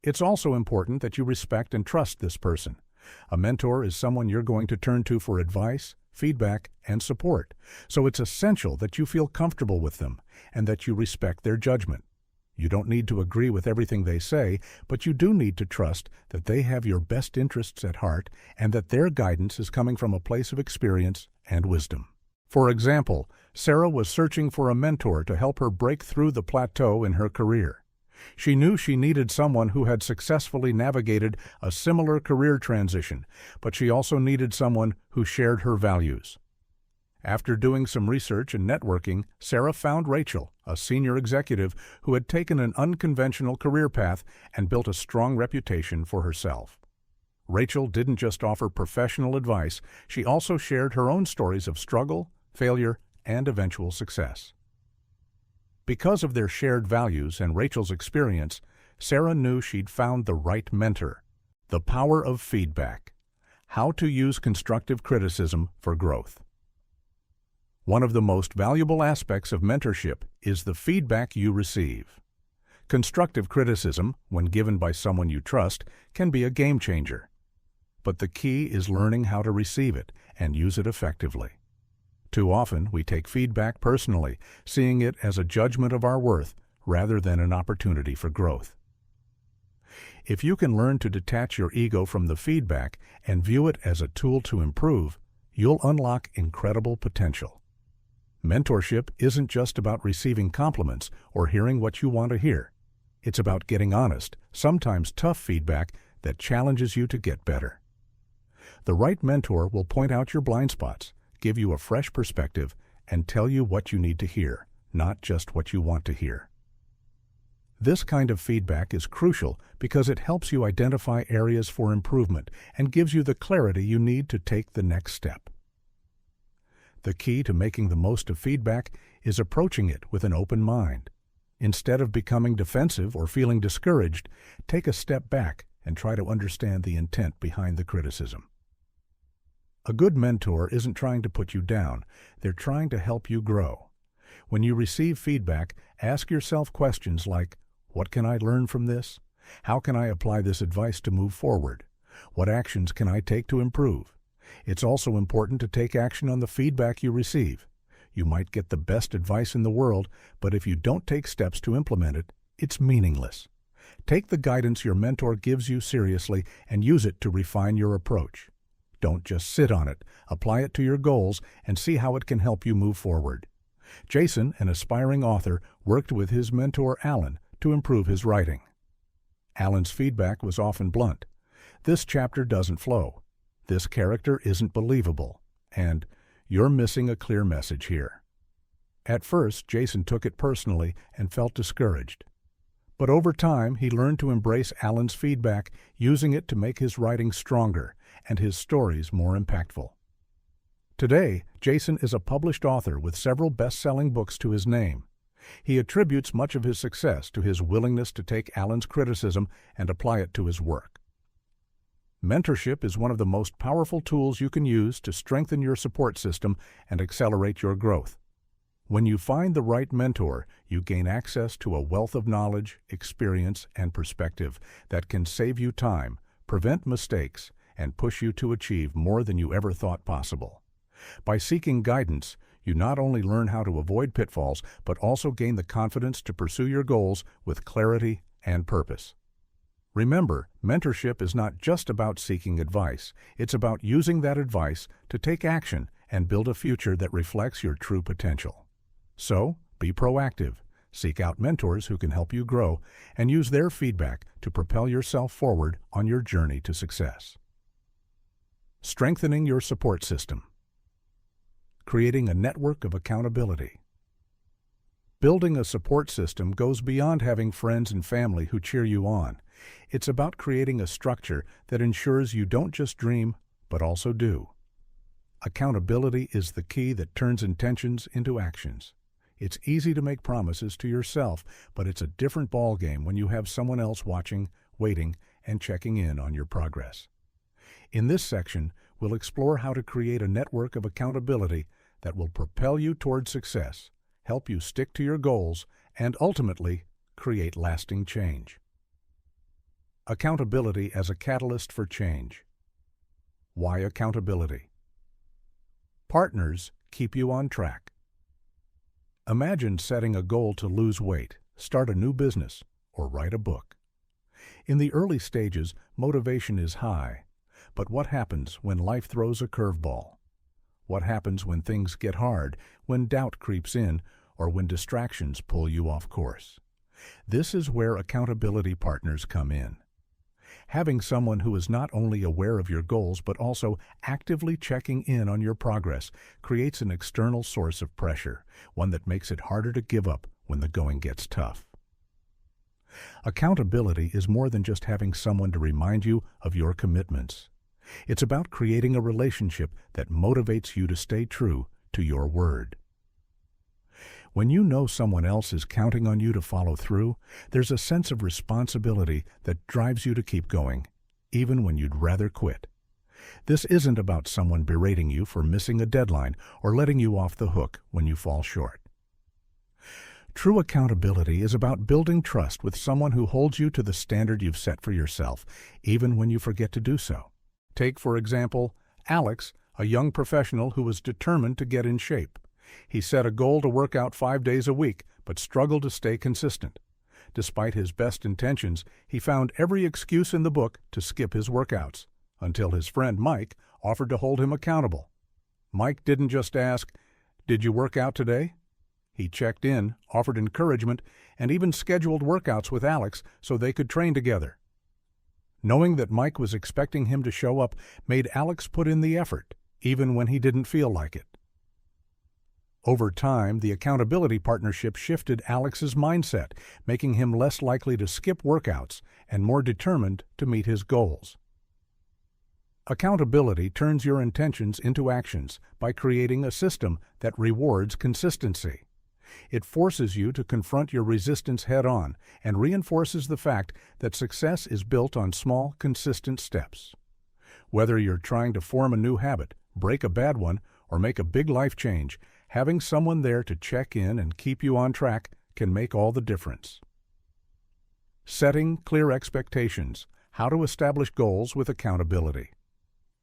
It's also important that you respect and trust this person. A mentor is someone you're going to turn to for advice, feedback, and support, so it's essential that you feel comfortable with them and that you respect their judgment. You don't need to agree with everything they say, but you do need to trust that they have your best interests at heart and that their guidance is coming from a place of experience and wisdom. For example, Sarah was searching for a mentor to help her break through the plateau in her career. She knew she needed someone who had successfully navigated a similar career transition, but she also needed someone who shared her values. After doing some research and networking, Sarah found Rachel, a senior executive who had taken an unconventional career path and built a strong reputation for herself. Rachel didn't just offer professional advice, she also shared her own stories of struggle, failure, and eventual success. Because of their shared values and Rachel's experience, Sarah knew she'd found the right mentor. The power of feedback. How to use constructive criticism for growth. One of the most valuable aspects of mentorship is the feedback you receive. Constructive criticism, when given by someone you trust, can be a game changer. But the key is learning how to receive it and use it effectively. Too often, we take feedback personally, seeing it as a judgment of our worth rather than an opportunity for growth. If you can learn to detach your ego from the feedback and view it as a tool to improve, you'll unlock incredible potential. Mentorship isn't just about receiving compliments or hearing what you want to hear. It's about getting honest, sometimes tough feedback that challenges you to get better. The right mentor will point out your blind spots, give you a fresh perspective, and tell you what you need to hear, not just what you want to hear. This kind of feedback is crucial because it helps you identify areas for improvement and gives you the clarity you need to take the next step. The key to making the most of feedback is approaching it with an open mind. Instead of becoming defensive or feeling discouraged, take a step back and try to understand the intent behind the criticism. A good mentor isn't trying to put you down, they're trying to help you grow. When you receive feedback, ask yourself questions like, what can I learn from this? How can I apply this advice to move forward? What actions can I take to improve? It's also important to take action on the feedback you receive. You might get the best advice in the world, but if you don't take steps to implement it, it's meaningless. Take the guidance your mentor gives you seriously and use it to refine your approach. Don't just sit on it, apply it to your goals and see how it can help you move forward. Jason, an aspiring author, worked with his mentor Alan to improve his writing. Alan's feedback was often blunt. This chapter doesn't flow. This character isn't believable. And you're missing a clear message here. At first, Jason took it personally and felt discouraged. But over time, he learned to embrace Alan's feedback, using it to make his writing stronger and his stories more impactful. Today, Jason is a published author with several best-selling books to his name. He attributes much of his success to his willingness to take Alan's criticism and apply it to his work. Mentorship is one of the most powerful tools you can use to strengthen your support system and accelerate your growth. When you find the right mentor, you gain access to a wealth of knowledge, experience, and perspective that can save you time, prevent mistakes, and push you to achieve more than you ever thought possible. By seeking guidance, you not only learn how to avoid pitfalls, but also gain the confidence to pursue your goals with clarity and purpose. Remember, mentorship is not just about seeking advice. It's about using that advice to take action and build a future that reflects your true potential. So, be proactive, seek out mentors who can help you grow, and use their feedback to propel yourself forward on your journey to success. Strengthening your support system. Creating a network of accountability. Building a support system goes beyond having friends and family who cheer you on. It's about creating a structure that ensures you don't just dream, but also do. Accountability is the key that turns intentions into actions. It's easy to make promises to yourself, but it's a different ballgame when you have someone else watching, waiting, and checking in on your progress. In this section, we'll explore how to create a network of accountability that will propel you toward success, help you stick to your goals, and ultimately create lasting change. Accountability as a catalyst for change. Why accountability? Partners keep you on track. Imagine setting a goal to lose weight, start a new business, or write a book. In the early stages, motivation is high. But what happens when life throws a curveball? What happens when things get hard, when doubt creeps in, or when distractions pull you off course? This is where accountability partners come in. Having someone who is not only aware of your goals but also actively checking in on your progress creates an external source of pressure, one that makes it harder to give up when the going gets tough. Accountability is more than just having someone to remind you of your commitments. It's about creating a relationship that motivates you to stay true to your word. When you know someone else is counting on you to follow through, there's a sense of responsibility that drives you to keep going, even when you'd rather quit. This isn't about someone berating you for missing a deadline or letting you off the hook when you fall short. True accountability is about building trust with someone who holds you to the standard you've set for yourself, even when you forget to do so. Take, for example, Alex, a young professional who was determined to get in shape. He set a goal to work out 5 days a week, but struggled to stay consistent. Despite his best intentions, he found every excuse in the book to skip his workouts, until his friend Mike offered to hold him accountable. Mike didn't just ask, "Did you work out today?" He checked in, offered encouragement, and even scheduled workouts with Alex so they could train together. Knowing that Mike was expecting him to show up made Alex put in the effort, even when he didn't feel like it. Over time, the accountability partnership shifted Alex's mindset, making him less likely to skip workouts and more determined to meet his goals. Accountability turns your intentions into actions by creating a system that rewards consistency. It forces you to confront your resistance head-on and reinforces the fact that success is built on small, consistent steps. Whether you're trying to form a new habit, break a bad one, or make a big life change, having someone there to check in and keep you on track can make all the difference. Setting clear expectations. How to establish goals with accountability.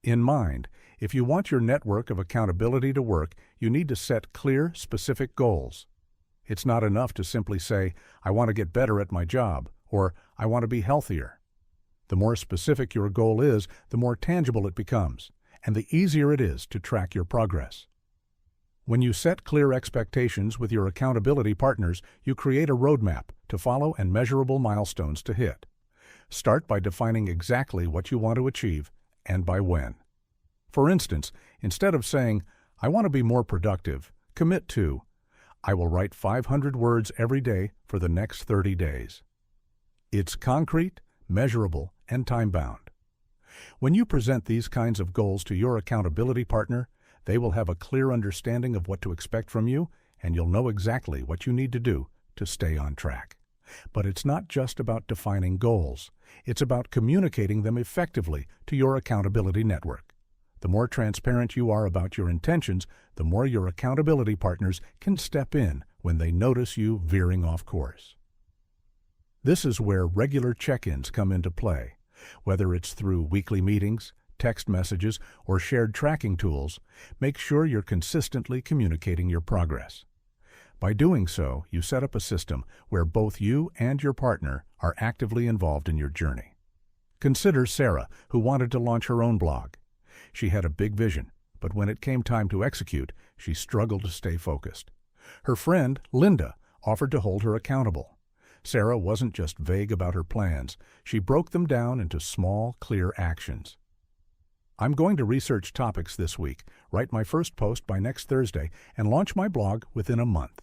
In mind, if you want your network of accountability to work, you need to set clear, specific goals. It's not enough to simply say, "I want to get better at my job," or "I want to be healthier." The more specific your goal is, the more tangible it becomes, and the easier it is to track your progress. When you set clear expectations with your accountability partners, you create a roadmap to follow and measurable milestones to hit. Start by defining exactly what you want to achieve and by when. For instance, instead of saying, "I want to be more productive," commit to, "I will write 500 words every day for the next 30 days. It's concrete, measurable, and time-bound. When you present these kinds of goals to your accountability partner, they will have a clear understanding of what to expect from you, and you'll know exactly what you need to do to stay on track. But it's not just about defining goals. It's about communicating them effectively to your accountability network. The more transparent you are about your intentions, the more your accountability partners can step in when they notice you veering off course. This is where regular check-ins come into play. Whether it's through weekly meetings, text messages, or shared tracking tools, make sure you're consistently communicating your progress. By doing so, you set up a system where both you and your partner are actively involved in your journey. Consider Sarah, who wanted to launch her own blog. She had a big vision, but when it came time to execute, she struggled to stay focused. Her friend, Linda, offered to hold her accountable. Sarah wasn't just vague about her plans. She broke them down into small, clear actions. "I'm going to research topics this week, write my first post by next Thursday, and launch my blog within a month."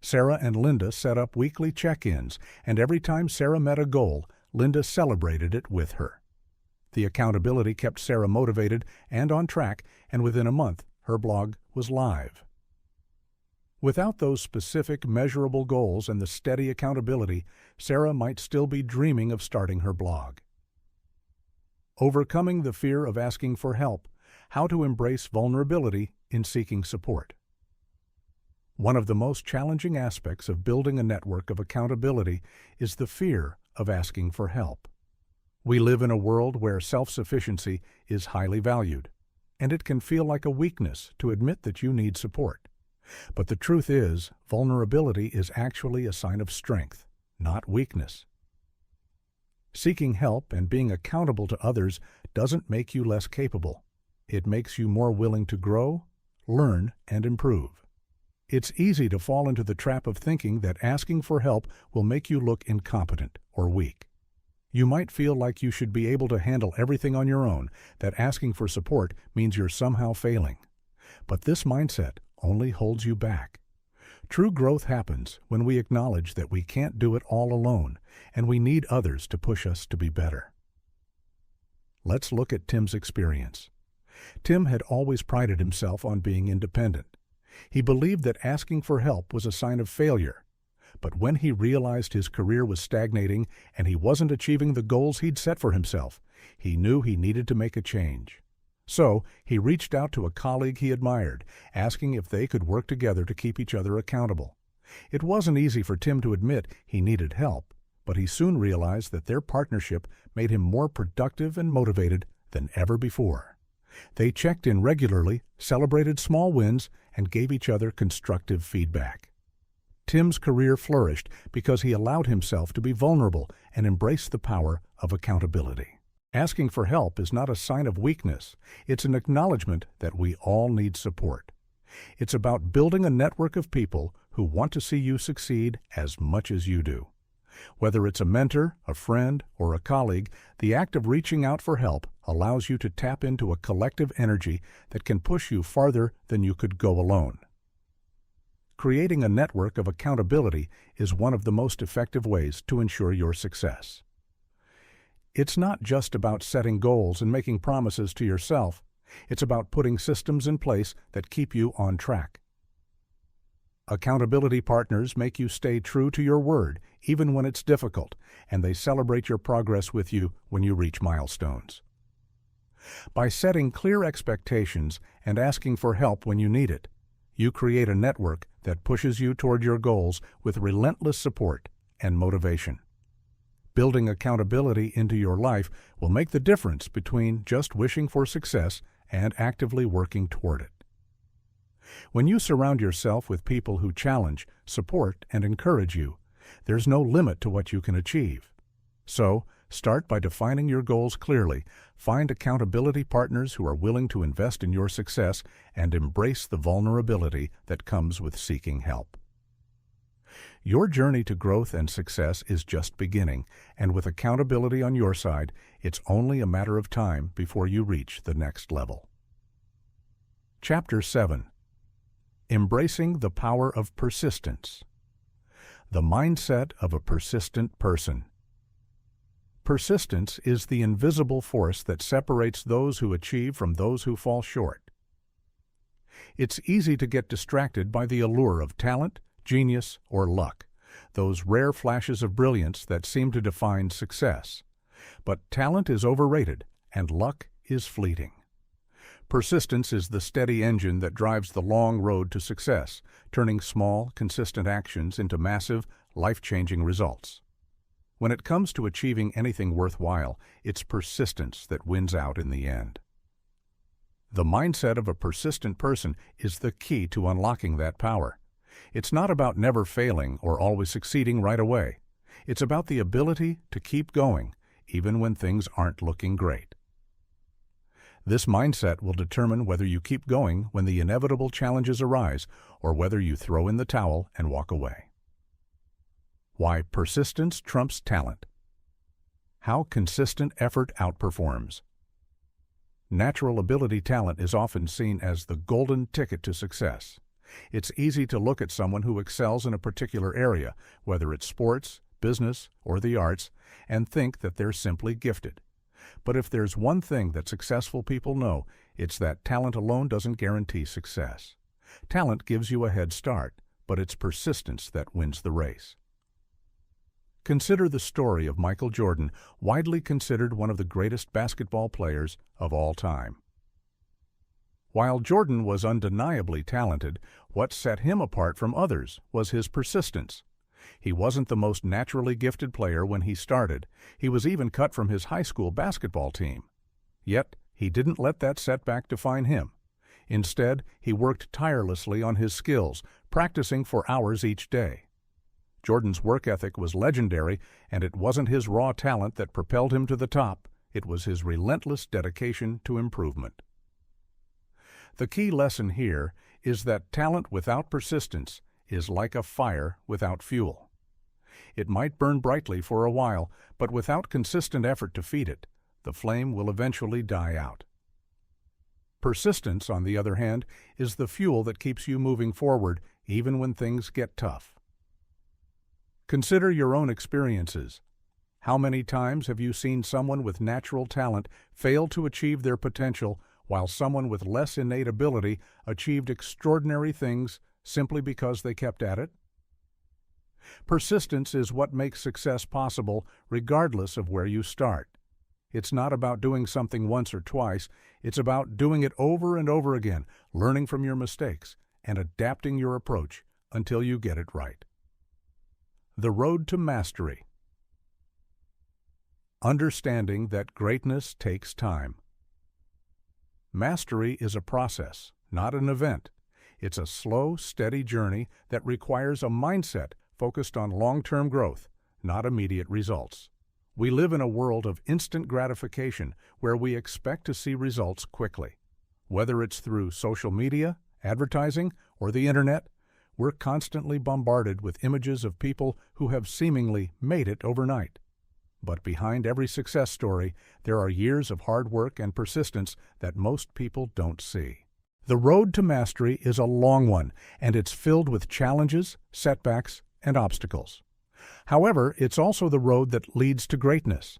Sarah and Linda set up weekly check-ins, and every time Sarah met a goal, Linda celebrated it with her. The accountability kept Sarah motivated and on track, and within a month, her blog was live. Without those specific, measurable goals and the steady accountability, Sarah might still be dreaming of starting her blog. Overcoming the fear of asking for help. How to embrace vulnerability in seeking support. One of the most challenging aspects of building a network of accountability is the fear of asking for help. We live in a world where self-sufficiency is highly valued, and it can feel like a weakness to admit that you need support. But the truth is, vulnerability is actually a sign of strength, not weakness. Seeking help and being accountable to others doesn't make you less capable. It makes you more willing to grow, learn, and improve. It's easy to fall into the trap of thinking that asking for help will make you look incompetent or weak. You might feel like you should be able to handle everything on your own, that asking for support means you're somehow failing. But this mindset only holds you back. True growth happens when we acknowledge that we can't do it all alone, and we need others to push us to be better. Let's look at Tim's experience. Tim had always prided himself on being independent. He believed that asking for help was a sign of failure. But when he realized his career was stagnating and he wasn't achieving the goals he'd set for himself, he knew he needed to make a change. So, he reached out to a colleague he admired, asking if they could work together to keep each other accountable. It wasn't easy for Tim to admit he needed help, but he soon realized that their partnership made him more productive and motivated than ever before. They checked in regularly, celebrated small wins, and gave each other constructive feedback. Tim's career flourished because he allowed himself to be vulnerable and embrace the power of accountability. Asking for help is not a sign of weakness. It's an acknowledgement that we all need support. It's about building a network of people who want to see you succeed as much as you do. Whether it's a mentor, a friend, or a colleague, the act of reaching out for help allows you to tap into a collective energy that can push you farther than you could go alone. Creating a network of accountability is one of the most effective ways to ensure your success. It's not just about setting goals and making promises to yourself. It's about putting systems in place that keep you on track. Accountability partners make you stay true to your word, even when it's difficult, and they celebrate your progress with you when you reach milestones. By setting clear expectations and asking for help when you need it, you create a network that pushes you toward your goals with relentless support and motivation. Building accountability into your life will make the difference between just wishing for success and actively working toward it. When you surround yourself with people who challenge, support, and encourage you, there's no limit to what you can achieve. So, start by defining your goals clearly, find accountability partners who are willing to invest in your success, and embrace the vulnerability that comes with seeking help. Your journey to growth and success is just beginning, and with accountability on your side, it's only a matter of time before you reach the next level. Chapter 7. Embracing the Power of Persistence. The Mindset of a Persistent Person. Persistence is the invisible force that separates those who achieve from those who fall short. It's easy to get distracted by the allure of talent, genius, or luck, those rare flashes of brilliance that seem to define success. But talent is overrated, and luck is fleeting. Persistence is the steady engine that drives the long road to success, turning small, consistent actions into massive, life-changing results. When it comes to achieving anything worthwhile, it's persistence that wins out in the end. The mindset of a persistent person is the key to unlocking that power. It's not about never failing or always succeeding right away. It's about the ability to keep going, even when things aren't looking great. This mindset will determine whether you keep going when the inevitable challenges arise, or whether you throw in the towel and walk away. Why persistence trumps talent. How consistent effort outperforms. Natural ability talent is often seen as the golden ticket to success. It's easy to look at someone who excels in a particular area, whether it's sports, business, or the arts, and think that they're simply gifted. But if there's one thing that successful people know, it's that talent alone doesn't guarantee success. Talent gives you a head start, but it's persistence that wins the race. Consider the story of Michael Jordan, widely considered one of the greatest basketball players of all time. While Jordan was undeniably talented, what set him apart from others was his persistence. He wasn't the most naturally gifted player when he started. He was even cut from his high school basketball team. Yet, He didn't let that setback define him. Instead, he worked tirelessly on his skills, practicing for hours each day. Jordan's work ethic was legendary, and it wasn't his raw talent that propelled him to the top. It was his relentless dedication to improvement. The key lesson here is that talent without persistence is like a fire without fuel. It might burn brightly for a while, but without consistent effort to feed it, the flame will eventually die out. Persistence, on the other hand, is the fuel that keeps you moving forward even when things get tough. Consider your own experiences. How many times have you seen someone with natural talent fail to achieve their potential, while someone with less innate ability achieved extraordinary things simply because they kept at it? Persistence is what makes success possible, regardless of where you start. It's not about doing something once or twice. It's about doing it over and over again, learning from your mistakes, and adapting your approach until you get it right. The road to mastery. Understanding that greatness takes time. Mastery is a process, not an event. It's a slow, steady journey that requires a mindset focused on long-term growth, not immediate results. We live in a world of instant gratification where we expect to see results quickly. Whether it's through social media, advertising, or the internet, we're constantly bombarded with images of people who have seemingly made it overnight. But behind every success story, there are years of hard work and persistence that most people don't see. The road to mastery is a long one, and it's filled with challenges, setbacks, and obstacles. However, it's also the road that leads to greatness.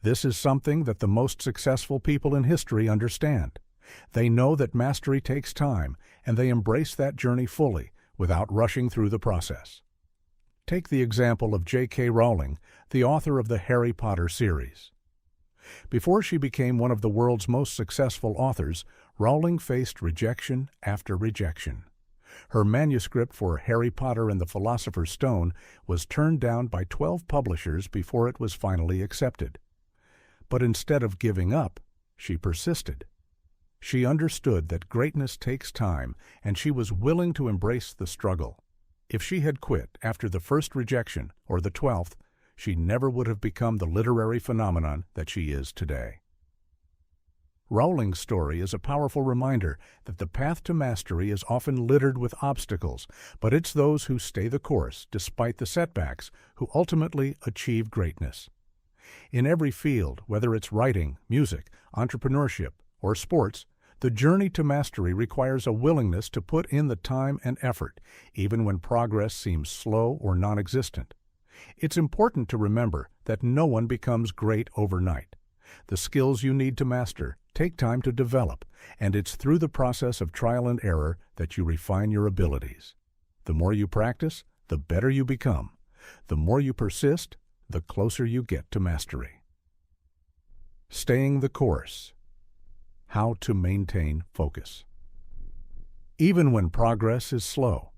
This is something that the most successful people in history understand. They know that mastery takes time, and they embrace that journey fully, without rushing through the process. Take the example of J.K. Rowling, the author of the Harry Potter series. Before she became one of the world's most successful authors, Rowling faced rejection after rejection. Her manuscript for Harry Potter and the Philosopher's Stone was turned down by 12 publishers before it was finally accepted. But instead of giving up, she persisted. She understood that greatness takes time, and she was willing to embrace the struggle. If she had quit after the first rejection, or the 12th, she never would have become the literary phenomenon that she is today. Rowling's story is a powerful reminder that the path to mastery is often littered with obstacles, but it's those who stay the course despite the setbacks who ultimately achieve greatness. In every field, whether it's writing, music, entrepreneurship, or sports, the journey to mastery requires a willingness to put in the time and effort, even when progress seems slow or non-existent. It's important to remember that no one becomes great overnight. The skills you need to master take time to develop, and it's through the process of trial and error that you refine your abilities. The more you practice, the better you become. The more you persist, the closer you get to mastery. Staying the course. How to maintain focus. Even when progress is slow.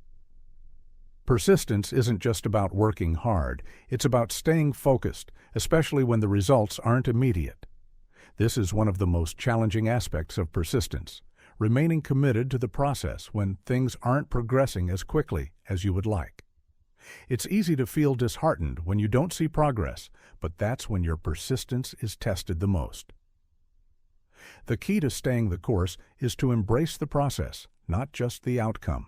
Persistence isn't just about working hard, it's about staying focused, especially when the results aren't immediate. This is one of the most challenging aspects of persistence, remaining committed to the process when things aren't progressing as quickly as you would like. It's easy to feel disheartened when you don't see progress, but that's when your persistence is tested the most. The key to staying the course is to embrace the process, not just the outcome.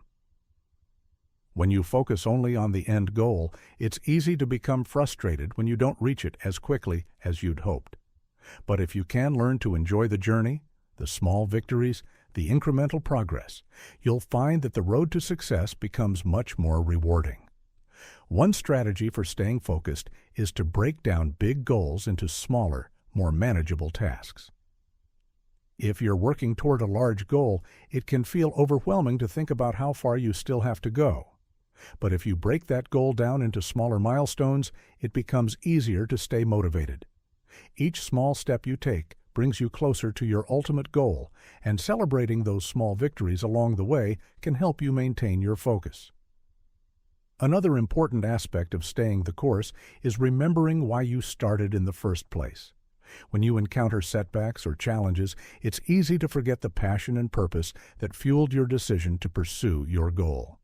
When you focus only on the end goal, it's easy to become frustrated when you don't reach it as quickly as you'd hoped. But if you can learn to enjoy the journey, the small victories, the incremental progress, you'll find that the road to success becomes much more rewarding. One strategy for staying focused is to break down big goals into smaller, more manageable tasks. If you're working toward a large goal, it can feel overwhelming to think about how far you still have to go. But if you break that goal down into smaller milestones, it becomes easier to stay motivated. Each small step you take brings you closer to your ultimate goal, and celebrating those small victories along the way can help you maintain your focus. Another important aspect of staying the course is remembering why you started in the first place. When you encounter setbacks or challenges, it's easy to forget the passion and purpose that fueled your decision to pursue your goal.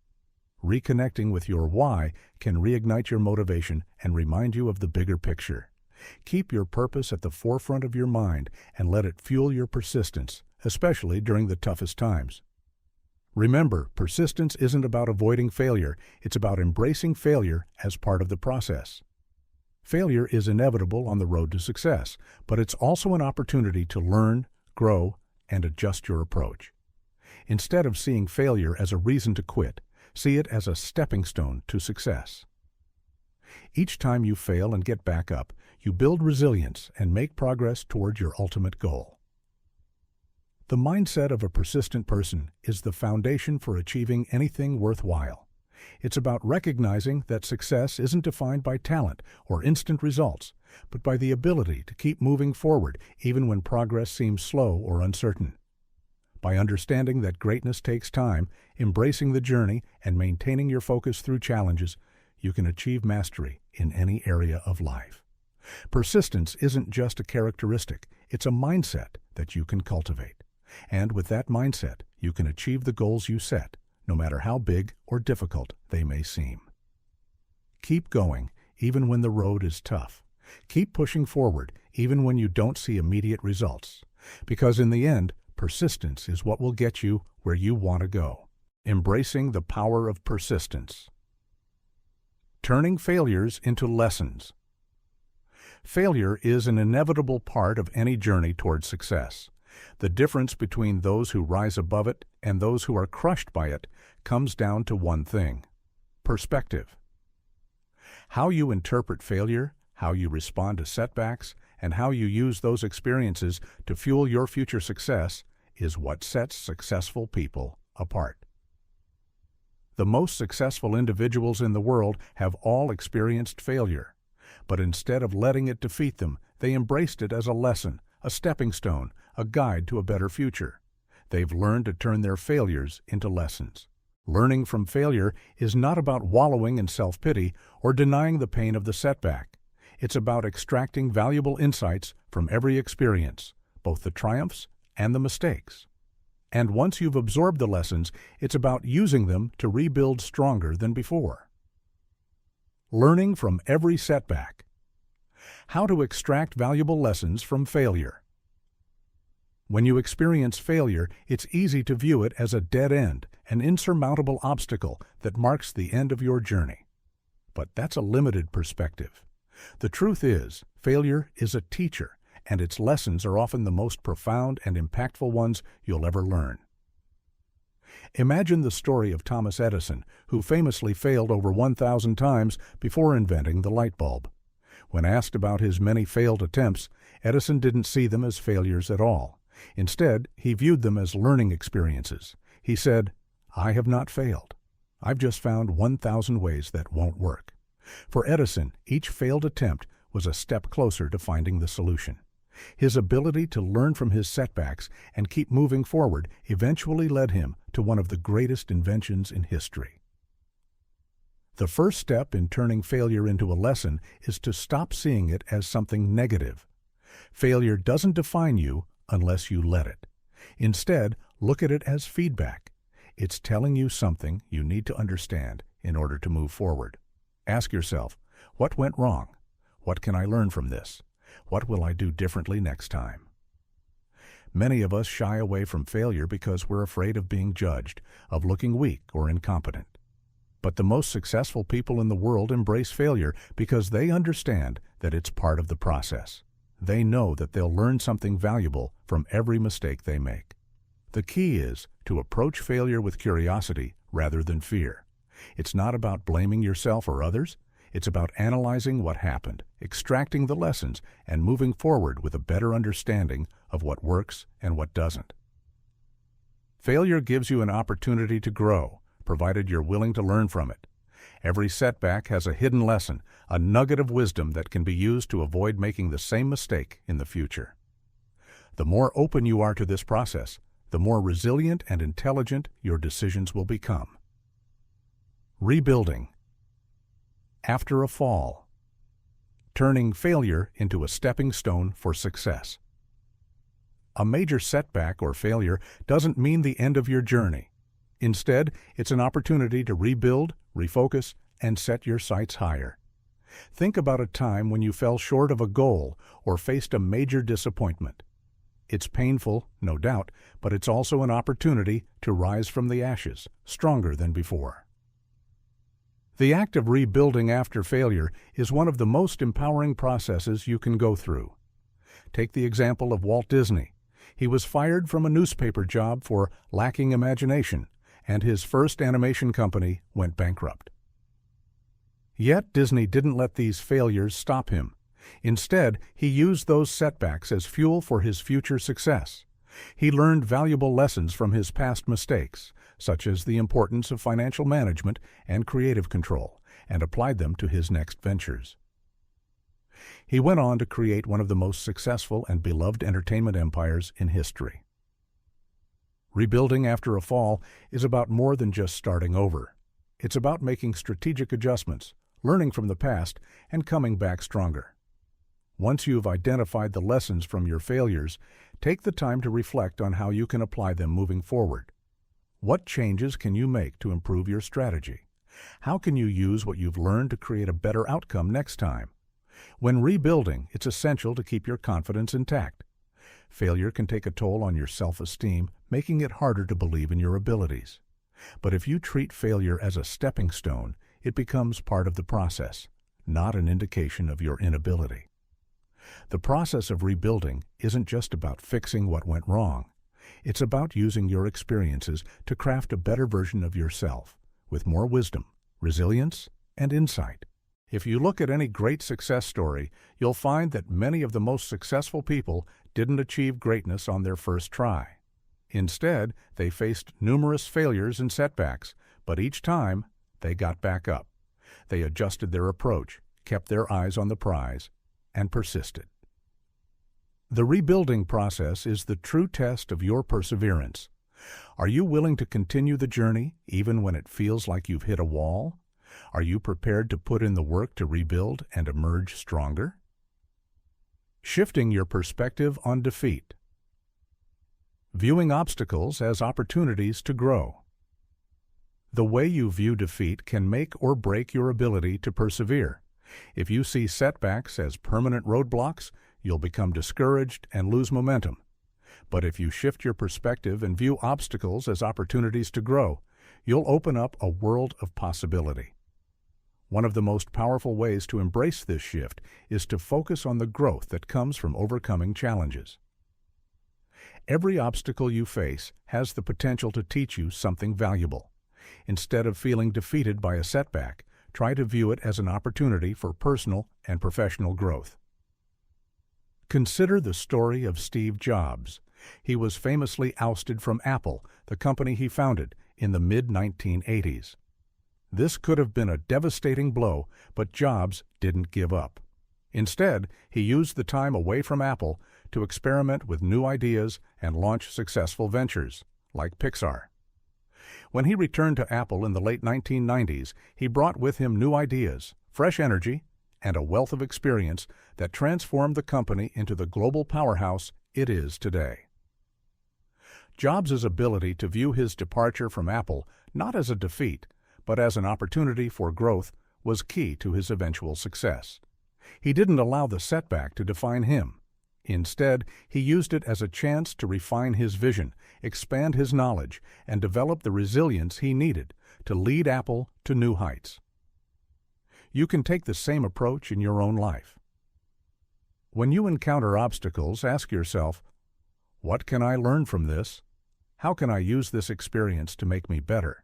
Reconnecting with your why can reignite your motivation and remind you of the bigger picture. Keep your purpose at the forefront of your mind and let it fuel your persistence, especially during the toughest times. Remember, persistence isn't about avoiding failure, it's about embracing failure as part of the process. Failure is inevitable on the road to success, but it's also an opportunity to learn, grow, and adjust your approach. Instead of seeing failure as a reason to quit, see it as a stepping stone to success. Each time you fail and get back up, you build resilience and make progress toward your ultimate goal. The mindset of a persistent person is the foundation for achieving anything worthwhile. It's about recognizing that success isn't defined by talent or instant results, but by the ability to keep moving forward even when progress seems slow or uncertain. By understanding that greatness takes time, embracing the journey, and maintaining your focus through challenges, you can achieve mastery in any area of life. Persistence isn't just a characteristic, it's a mindset that you can cultivate. And with that mindset, you can achieve the goals you set, no matter how big or difficult they may seem. Keep going, even when the road is tough. Keep pushing forward, even when you don't see immediate results. Because in the end, persistence is what will get you where you want to go. Embracing the power of persistence. Turning failures into lessons. Failure is an inevitable part of any journey toward success. The difference between those who rise above it and those who are crushed by it comes down to one thing: perspective. How you interpret failure, how you respond to setbacks, and how you use those experiences to fuel your future success is what sets successful people apart. The most successful individuals in the world have all experienced failure, but instead of letting it defeat them, they embraced it as a lesson, a stepping stone, a guide to a better future. They've learned to turn their failures into lessons. Learning from failure is not about wallowing in self-pity or denying the pain of the setback. It's about extracting valuable insights from every experience, both the triumphs and the mistakes. And once you've absorbed the lessons, it's about using them to rebuild stronger than before. Learning from every setback. How to extract valuable lessons from failure. When you experience failure, it's easy to view it as a dead end, an insurmountable obstacle that marks the end of your journey. But that's a limited perspective. The truth is, failure is a teacher, and its lessons are often the most profound and impactful ones you'll ever learn. Imagine the story of Thomas Edison, who famously failed over 1,000 times before inventing the light bulb. When asked about his many failed attempts, Edison didn't see them as failures at all. Instead, he viewed them as learning experiences. He said, "I have not failed. I've just found 1,000 ways that won't work." For Edison, each failed attempt was a step closer to finding the solution. His ability to learn from his setbacks and keep moving forward eventually led him to one of the greatest inventions in history. The first step in turning failure into a lesson is to stop seeing it as something negative. Failure doesn't define you unless you let it. Instead, look at it as feedback. It's telling you something you need to understand in order to move forward. Ask yourself, what went wrong? What can I learn from this? What will I do differently next time? Many of us shy away from failure because we're afraid of being judged, of looking weak or incompetent. But the most successful people in the world embrace failure because they understand that it's part of the process. They know that they'll learn something valuable from every mistake they make. The key is to approach failure with curiosity rather than fear. It's not about blaming yourself or others. It's about analyzing what happened, extracting the lessons, and moving forward with a better understanding of what works and what doesn't. Failure gives you an opportunity to grow, provided you're willing to learn from it. Every setback has a hidden lesson, a nugget of wisdom that can be used to avoid making the same mistake in the future. The more open you are to this process, the more resilient and intelligent your decisions will become. Rebuilding. After a fall. turning failure into a stepping stone for success. A major setback or failure doesn't mean the end of your journey. Instead, it's an opportunity to rebuild, refocus, and set your sights higher. Think about a time when you fell short of a goal or faced a major disappointment. It's painful, no doubt, but it's also an opportunity to rise from the ashes, stronger than before. The act of rebuilding after failure is one of the most empowering processes you can go through. Take the example of Walt Disney. He was fired from a newspaper job for lacking imagination, and his first animation company went bankrupt. Yet Disney didn't let these failures stop him. Instead, he used those setbacks as fuel for his future success. He learned valuable lessons from his past mistakes, such as the importance of financial management and creative control, and applied them to his next ventures. He went on to create one of the most successful and beloved entertainment empires in history. Rebuilding after a fall is about more than just starting over. It's about making strategic adjustments, learning from the past, and coming back stronger. Once you've identified the lessons from your failures, take the time to reflect on how you can apply them moving forward. What changes can you make to improve your strategy? How can you use what you've learned to create a better outcome next time? When rebuilding, it's essential to keep your confidence intact. Failure can take a toll on your self-esteem, making it harder to believe in your abilities. But if you treat failure as a stepping stone, it becomes part of the process, not an indication of your inability. The process of rebuilding isn't just about fixing what went wrong. It's about using your experiences to craft a better version of yourself, with more wisdom, resilience, and insight. If you look at any great success story, you'll find that many of the most successful people didn't achieve greatness on their first try. Instead, they faced numerous failures and setbacks, but each time, they got back up. They adjusted their approach, kept their eyes on the prize, and persisted. The rebuilding process is the true test of your perseverance. Are you willing to continue the journey, even when it feels like you've hit a wall? Are you prepared to put in the work to rebuild and emerge stronger? Shifting your perspective on defeat. Viewing obstacles as opportunities to grow. The way you view defeat can make or break your ability to persevere. If you see setbacks as permanent roadblocks, you'll become discouraged and lose momentum. But if you shift your perspective and view obstacles as opportunities to grow, you'll open up a world of possibility. One of the most powerful ways to embrace this shift is to focus on the growth that comes from overcoming challenges. Every obstacle you face has the potential to teach you something valuable. Instead of feeling defeated by a setback, try to view it as an opportunity for personal and professional growth. Consider the story of Steve Jobs. He was famously ousted from Apple, the company he founded, in the mid-1980s. This could have been a devastating blow, but Jobs didn't give up. Instead, he used the time away from Apple to experiment with new ideas and launch successful ventures, like Pixar. When he returned to Apple in the late 1990s, he brought with him new ideas, fresh energy, and a wealth of experience that transformed the company into the global powerhouse it is today. Jobs' ability to view his departure from Apple not as a defeat, but as an opportunity for growth was key to his eventual success. He didn't allow the setback to define him. Instead, he used it as a chance to refine his vision, expand his knowledge, and develop the resilience he needed to lead Apple to new heights. You can take the same approach in your own life. When you encounter obstacles, ask yourself, what can I learn from this? How can I use this experience to make me better?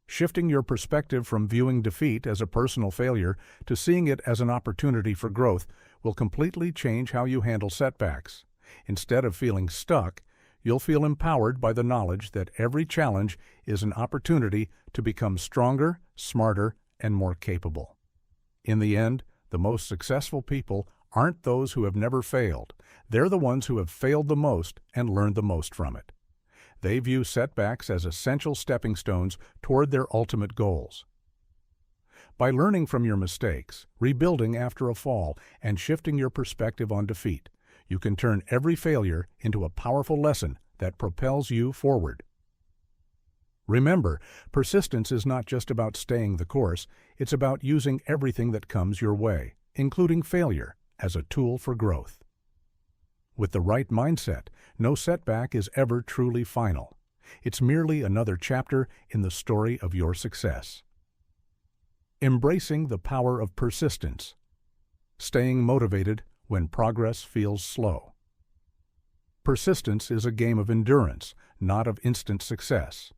Shifting your perspective from viewing defeat as a personal failure to seeing it as an opportunity for growth will completely change how you handle setbacks. Instead of feeling stuck, you'll feel empowered by the knowledge that every challenge is an opportunity to become stronger, smarter, and more capable. In the end, the most successful people aren't those who have never failed. They're the ones who have failed the most and learned the most from it. They view setbacks as essential stepping stones toward their ultimate goals. By learning from your mistakes, rebuilding after a fall, and shifting your perspective on defeat, you can turn every failure into a powerful lesson that propels you forward. Remember, persistence is not just about staying the course, it's about using everything that comes your way, including failure, as a tool for growth. With the right mindset, no setback is ever truly final. It's merely another chapter in the story of your success. Embracing the power of persistence. Staying motivated when progress feels slow. Persistence is a game of endurance, not of instant success.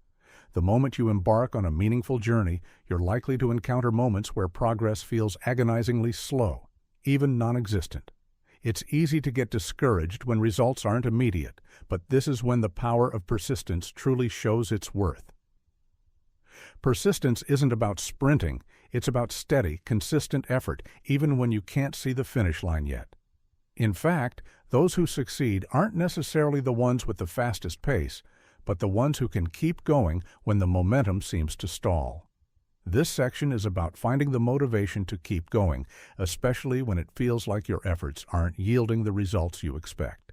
The moment you embark on a meaningful journey, you're likely to encounter moments where progress feels agonizingly slow, even non-existent. It's easy to get discouraged when results aren't immediate, but this is when the power of persistence truly shows its worth. Persistence isn't about sprinting, it's about steady, consistent effort, even when you can't see the finish line yet. In fact, those who succeed aren't necessarily the ones with the fastest pace, but the ones who can keep going when the momentum seems to stall. This section is about finding the motivation to keep going, especially when it feels like your efforts aren't yielding the results you expect.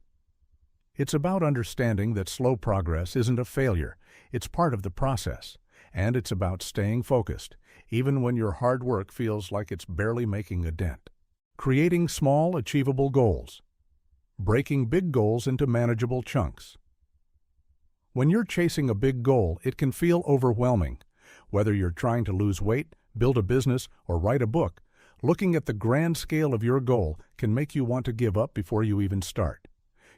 It's about understanding that slow progress isn't a failure, it's part of the process, and it's about staying focused, even when your hard work feels like it's barely making a dent. Creating small, achievable goals. Breaking big goals into manageable chunks. When you're chasing a big goal, it can feel overwhelming. Whether you're trying to lose weight, build a business, or write a book, looking at the grand scale of your goal can make you want to give up before you even start.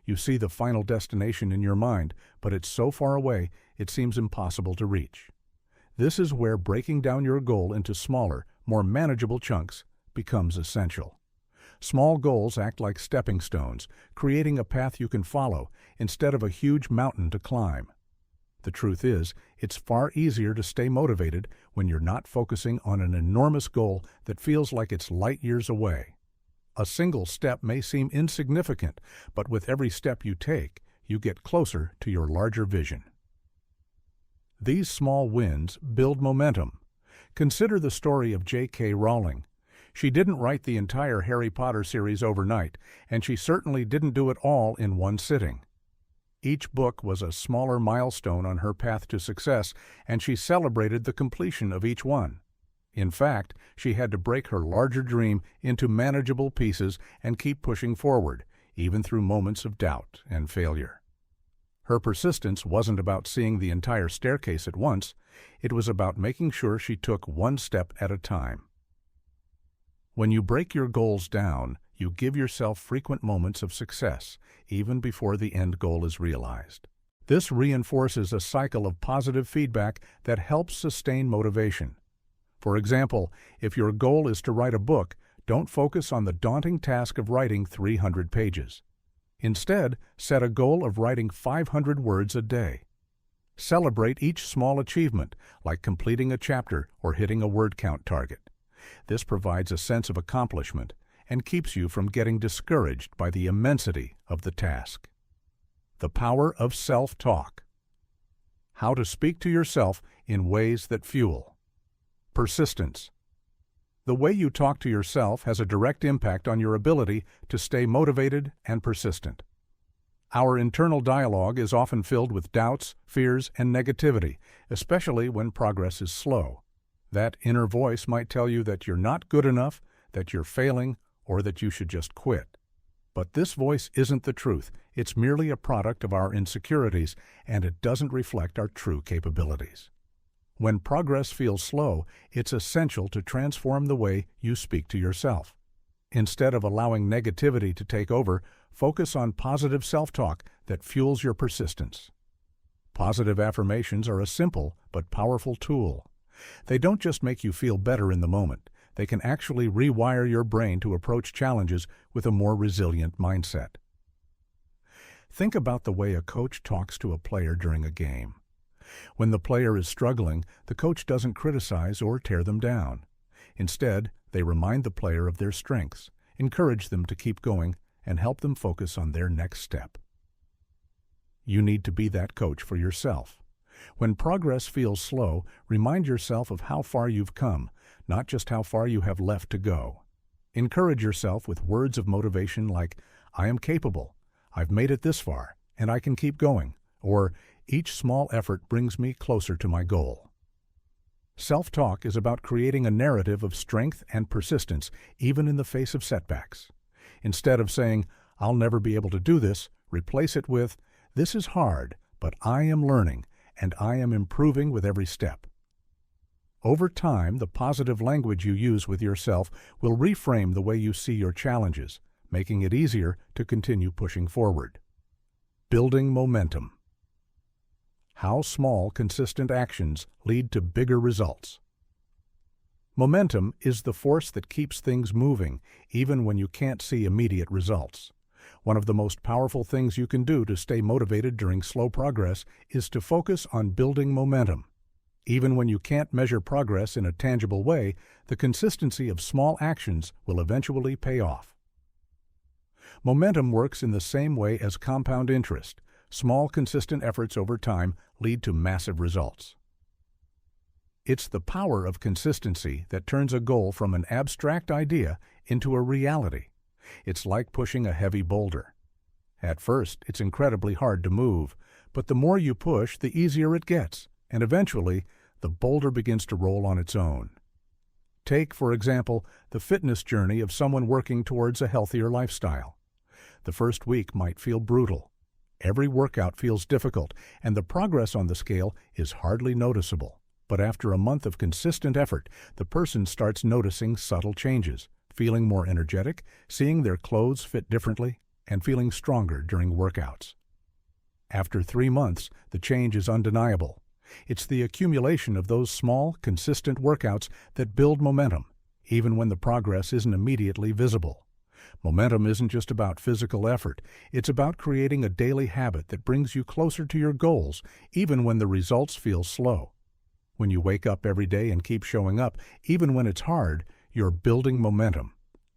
You see the final destination in your mind, but it's so far away it seems impossible to reach. This is where breaking down your goal into smaller, more manageable chunks becomes essential. Small goals act like stepping stones, creating a path you can follow instead of a huge mountain to climb. The truth is, it's far easier to stay motivated when you're not focusing on an enormous goal that feels like it's light years away. A single step may seem insignificant, but with every step you take, you get closer to your larger vision. These small wins build momentum. Consider the story of J.K. Rowling. She didn't write the entire Harry Potter series overnight, and she certainly didn't do it all in one sitting. Each book was a smaller milestone on her path to success, and she celebrated the completion of each one. In fact, she had to break her larger dream into manageable pieces and keep pushing forward, even through moments of doubt and failure. Her persistence wasn't about seeing the entire staircase at once, it was about making sure she took one step at a time. When you break your goals down, you give yourself frequent moments of success, even before the end goal is realized. This reinforces a cycle of positive feedback that helps sustain motivation. For example, if your goal is to write a book, don't focus on the daunting task of writing 300 pages. Instead, set a goal of writing 500 words a day. Celebrate each small achievement, like completing a chapter or hitting a word count target. This provides a sense of accomplishment and keeps you from getting discouraged by the immensity of the task. The power of self-talk. How to speak to yourself in ways that fuel. Persistence. The way you talk to yourself has a direct impact on your ability to stay motivated and persistent. Our internal dialogue is often filled with doubts, fears, and negativity, especially when progress is slow. That inner voice might tell you that you're not good enough, that you're failing, or that you should just quit. But this voice isn't the truth. It's merely a product of our insecurities, and it doesn't reflect our true capabilities. When progress feels slow, it's essential to transform the way you speak to yourself. Instead of allowing negativity to take over, focus on positive self-talk that fuels your persistence. Positive affirmations are a simple but powerful tool. They don't just make you feel better in the moment, they can actually rewire your brain to approach challenges with a more resilient mindset. Think about the way a coach talks to a player during a game. When the player is struggling, the coach doesn't criticize or tear them down. Instead, they remind the player of their strengths, encourage them to keep going, and help them focus on their next step. You need to be that coach for yourself. When progress feels slow, remind yourself of how far you've come, not just how far you have left to go. Encourage yourself with words of motivation like, "I am capable," "I've made it this far, and I can keep going," or "Each small effort brings me closer to my goal." Self-talk is about creating a narrative of strength and persistence, even in the face of setbacks. Instead of saying, "I'll never be able to do this," replace it with, "This is hard, but I am learning, and I am improving with every step." Over time, the positive language you use with yourself will reframe the way you see your challenges, making it easier to continue pushing forward. Building momentum. How small, consistent actions lead to bigger results. Momentum is the force that keeps things moving, even when you can't see immediate results. One of the most powerful things you can do to stay motivated during slow progress is to focus on building momentum. Even when you can't measure progress in a tangible way, the consistency of small actions will eventually pay off. Momentum works in the same way as compound interest. Small, consistent efforts over time lead to massive results. It's the power of consistency that turns a goal from an abstract idea into a reality. It's like pushing a heavy boulder. At first, it's incredibly hard to move, but the more you push, the easier it gets, and eventually, the boulder begins to roll on its own. Take, for example, the fitness journey of someone working towards a healthier lifestyle. The first week might feel brutal. Every workout feels difficult, and the progress on the scale is hardly noticeable. But after a month of consistent effort, the person starts noticing subtle changes, feeling more energetic, seeing their clothes fit differently, and feeling stronger during workouts. After 3 months, the change is undeniable. It's the accumulation of those small, consistent workouts that build momentum, even when the progress isn't immediately visible. Momentum isn't just about physical effort. It's about creating a daily habit that brings you closer to your goals, even when the results feel slow. When you wake up every day and keep showing up, even when it's hard, you're building momentum.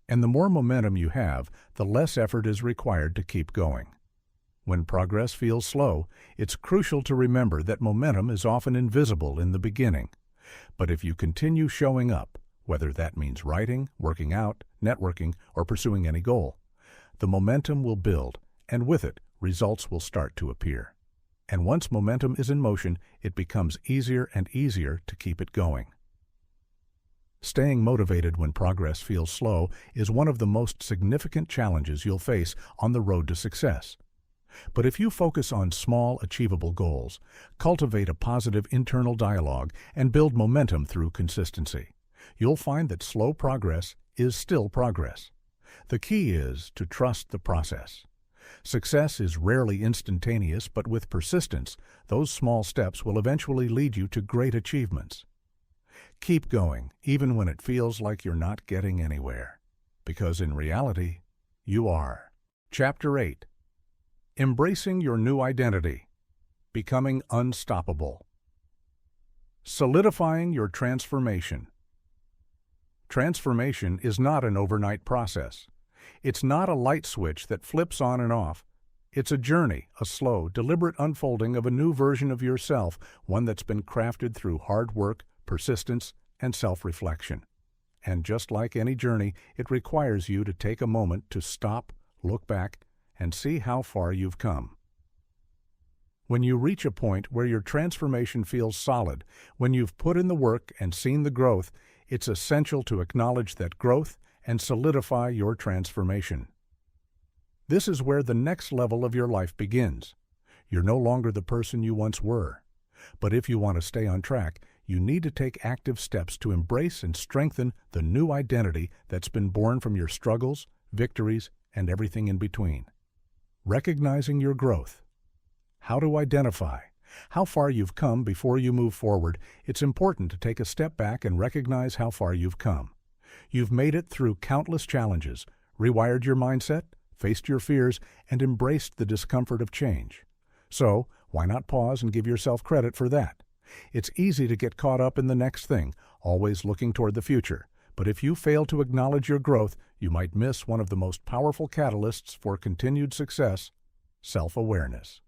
And the more momentum you have, the less effort is required to keep going. When progress feels slow, it's crucial to remember that momentum is often invisible in the beginning. But if you continue showing up, whether that means writing, working out, networking, or pursuing any goal, the momentum will build, and with it, results will start to appear. And once momentum is in motion, it becomes easier and easier to keep it going. Staying motivated when progress feels slow is one of the most significant challenges you'll face on the road to success. But if you focus on small, achievable goals, cultivate a positive internal dialogue, and build momentum through consistency, you'll find that slow progress is still progress. The key is to trust the process. Success is rarely instantaneous, but with persistence, those small steps will eventually lead you to great achievements. Keep going, even when it feels like you're not getting anywhere, because in reality, you are. Chapter 8. Embracing your new identity. Becoming unstoppable. Solidifying your transformation. Transformation is not an overnight process. It's not a light switch that flips on and off. It's a journey, a slow, deliberate unfolding of a new version of yourself, one that's been crafted through hard work, persistence, and self-reflection. And just like any journey, it requires you to take a moment to stop, look back, and see how far you've come. When you reach a point where your transformation feels solid, when you've put in the work and seen the growth, it's essential to acknowledge that growth and solidify your transformation. This is where the next level of your life begins. You're no longer the person you once were. But if you want to stay on track, you need to take active steps to embrace and strengthen the new identity that's been born from your struggles, victories, and everything in between. Recognizing your growth. How to identify how far you've come before you move forward. It's important to take a step back and recognize how far you've come. You've made it through countless challenges, rewired your mindset, faced your fears, and embraced the discomfort of change. So, why not pause and give yourself credit for that? It's easy to get caught up in the next thing, always looking toward the future. But if you fail to acknowledge your growth, you might miss one of the most powerful catalysts for continued success: self-awareness.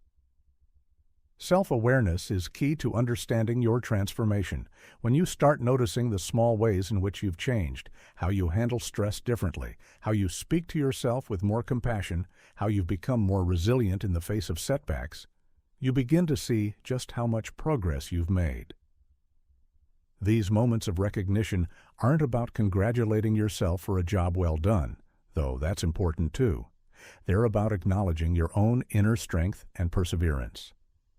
Self-awareness is key to understanding your transformation. When you start noticing the small ways in which you've changed, how you handle stress differently, how you speak to yourself with more compassion, how you've become more resilient in the face of setbacks, you begin to see just how much progress you've made. These moments of recognition aren't about congratulating yourself for a job well done, though that's important too. They're about acknowledging your own inner strength and perseverance.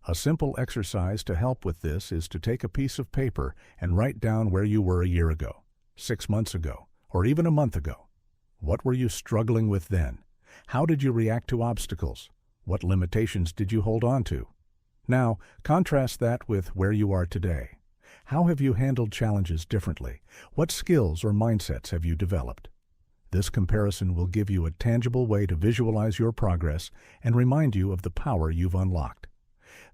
A simple exercise to help with this is to take a piece of paper and write down where you were a year ago, 6 months ago, or even a month ago. What were you struggling with then? How did you react to obstacles? What limitations did you hold on to? Now, contrast that with where you are today. How have you handled challenges differently? What skills or mindsets have you developed? This comparison will give you a tangible way to visualize your progress and remind you of the power you've unlocked.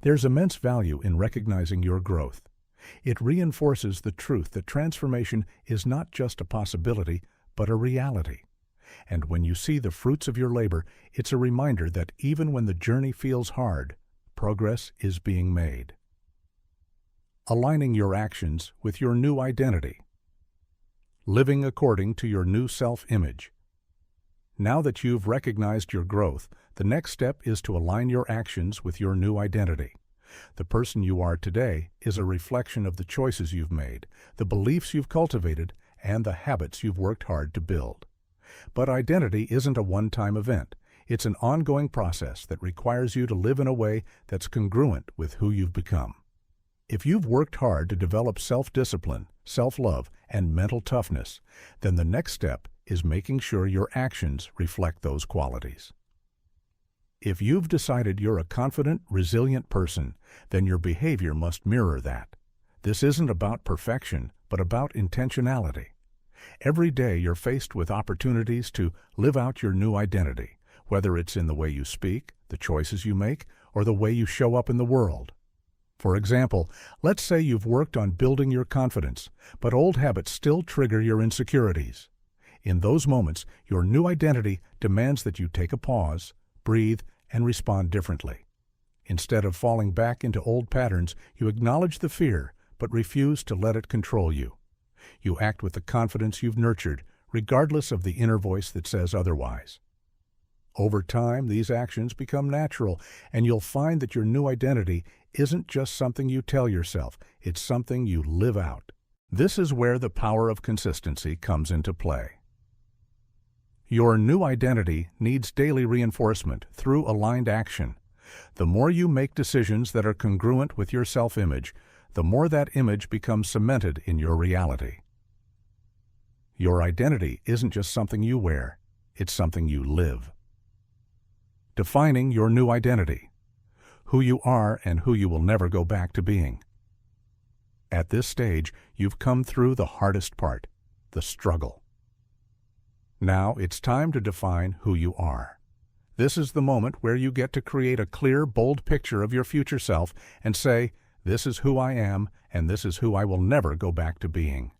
There's immense value in recognizing your growth. It reinforces the truth that transformation is not just a possibility, but a reality. And when you see the fruits of your labor, it's a reminder that even when the journey feels hard, progress is being made. Aligning your actions with your new identity. Living according to your new self-image. Now that you've recognized your growth, the next step is to align your actions with your new identity. The person you are today is a reflection of the choices you've made, the beliefs you've cultivated, and the habits you've worked hard to build. But identity isn't a one-time event. It's an ongoing process that requires you to live in a way that's congruent with who you've become. If you've worked hard to develop self-discipline, self-love, and mental toughness, then the next step is making sure your actions reflect those qualities. If you've decided you're a confident, resilient person, then your behavior must mirror that. This isn't about perfection, but about intentionality. Every day you're faced with opportunities to live out your new identity, whether it's in the way you speak, the choices you make, or the way you show up in the world. For example, let's say you've worked on building your confidence, but old habits still trigger your insecurities. In those moments, your new identity demands that you take a pause, breathe, and respond differently. Instead of falling back into old patterns, you acknowledge the fear, but refuse to let it control you. You act with the confidence you've nurtured, regardless of the inner voice that says otherwise. Over time, these actions become natural, and you'll find that your new identity isn't just something you tell yourself, it's something you live out. This is where the power of consistency comes into play. Your new identity needs daily reinforcement through aligned action. The more you make decisions that are congruent with your self-image, the more that image becomes cemented in your reality. Your identity isn't just something you wear, it's something you live. Defining your new identity. Who you are and who you will never go back to being. At this stage, you've come through the hardest part, the struggle. Now it's time to define who you are. This is the moment where you get to create a clear, bold picture of your future self and say, "This is who I am, and this is who I will never go back to being."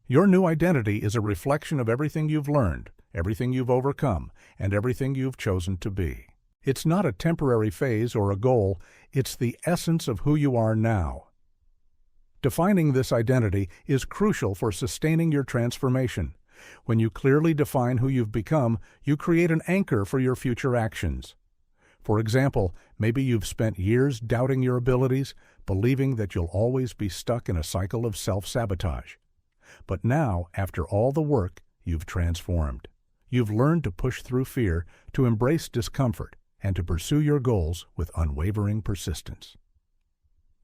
Your new identity is a reflection of everything you've learned, everything you've overcome, and everything you've chosen to be. It's not a temporary phase or a goal, it's the essence of who you are now. Defining this identity is crucial for sustaining your transformation. When you clearly define who you've become, you create an anchor for your future actions. For example, maybe you've spent years doubting your abilities, believing that you'll always be stuck in a cycle of self-sabotage. But now, after all the work, you've transformed. You've learned to push through fear, to embrace discomfort, and to pursue your goals with unwavering persistence.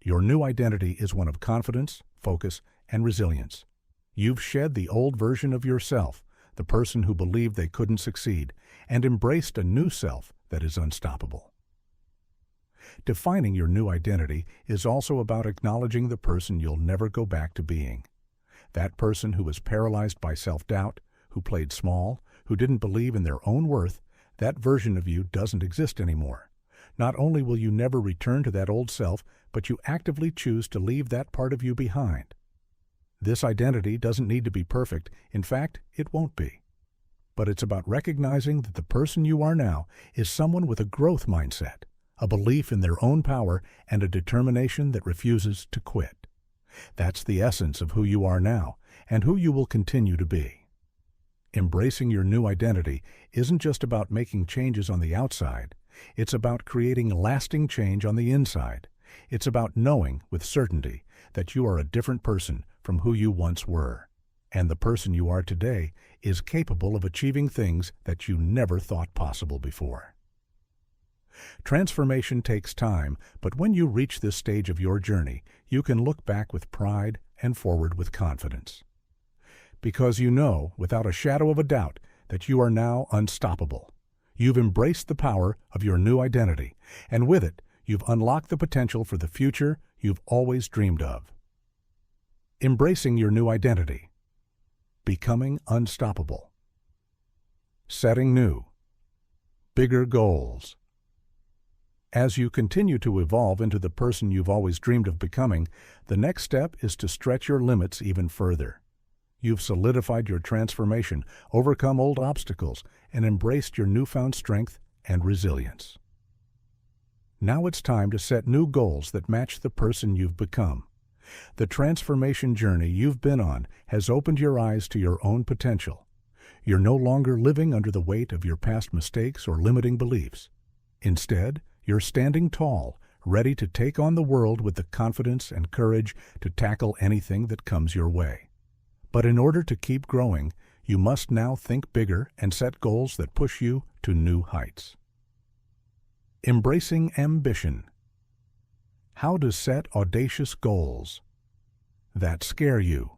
Your new identity is one of confidence, focus, and resilience. You've shed the old version of yourself, the person who believed they couldn't succeed, and embraced a new self that is unstoppable. Defining your new identity is also about acknowledging the person you'll never go back to being. That person who was paralyzed by self-doubt, who played small, who didn't believe in their own worth, that version of you doesn't exist anymore. Not only will you never return to that old self, but you actively choose to leave that part of you behind. This identity doesn't need to be perfect. In fact, it won't be. But it's about recognizing that the person you are now is someone with a growth mindset, a belief in their own power, and a determination that refuses to quit. That's the essence of who you are now and who you will continue to be. Embracing your new identity isn't just about making changes on the outside. It's about creating lasting change on the inside. It's about knowing with certainty that you are a different person from who you once were. And the person you are today is capable of achieving things that you never thought possible before. Transformation takes time, but when you reach this stage of your journey, you can look back with pride and forward with confidence. Because you know, without a shadow of a doubt, that you are now unstoppable. You've embraced the power of your new identity, and with it, you've unlocked the potential for the future you've always dreamed of. Embracing your new identity. Becoming unstoppable. Setting new, bigger goals. As you continue to evolve into the person you've always dreamed of becoming, the next step is to stretch your limits even further. You've solidified your transformation, overcome old obstacles, and embraced your newfound strength and resilience. Now it's time to set new goals that match the person you've become. The transformation journey you've been on has opened your eyes to your own potential. You're no longer living under the weight of your past mistakes or limiting beliefs. Instead, you're standing tall, ready to take on the world with the confidence and courage to tackle anything that comes your way. But in order to keep growing, you must now think bigger and set goals that push you to new heights. Embracing ambition. How to set audacious goals that scare you.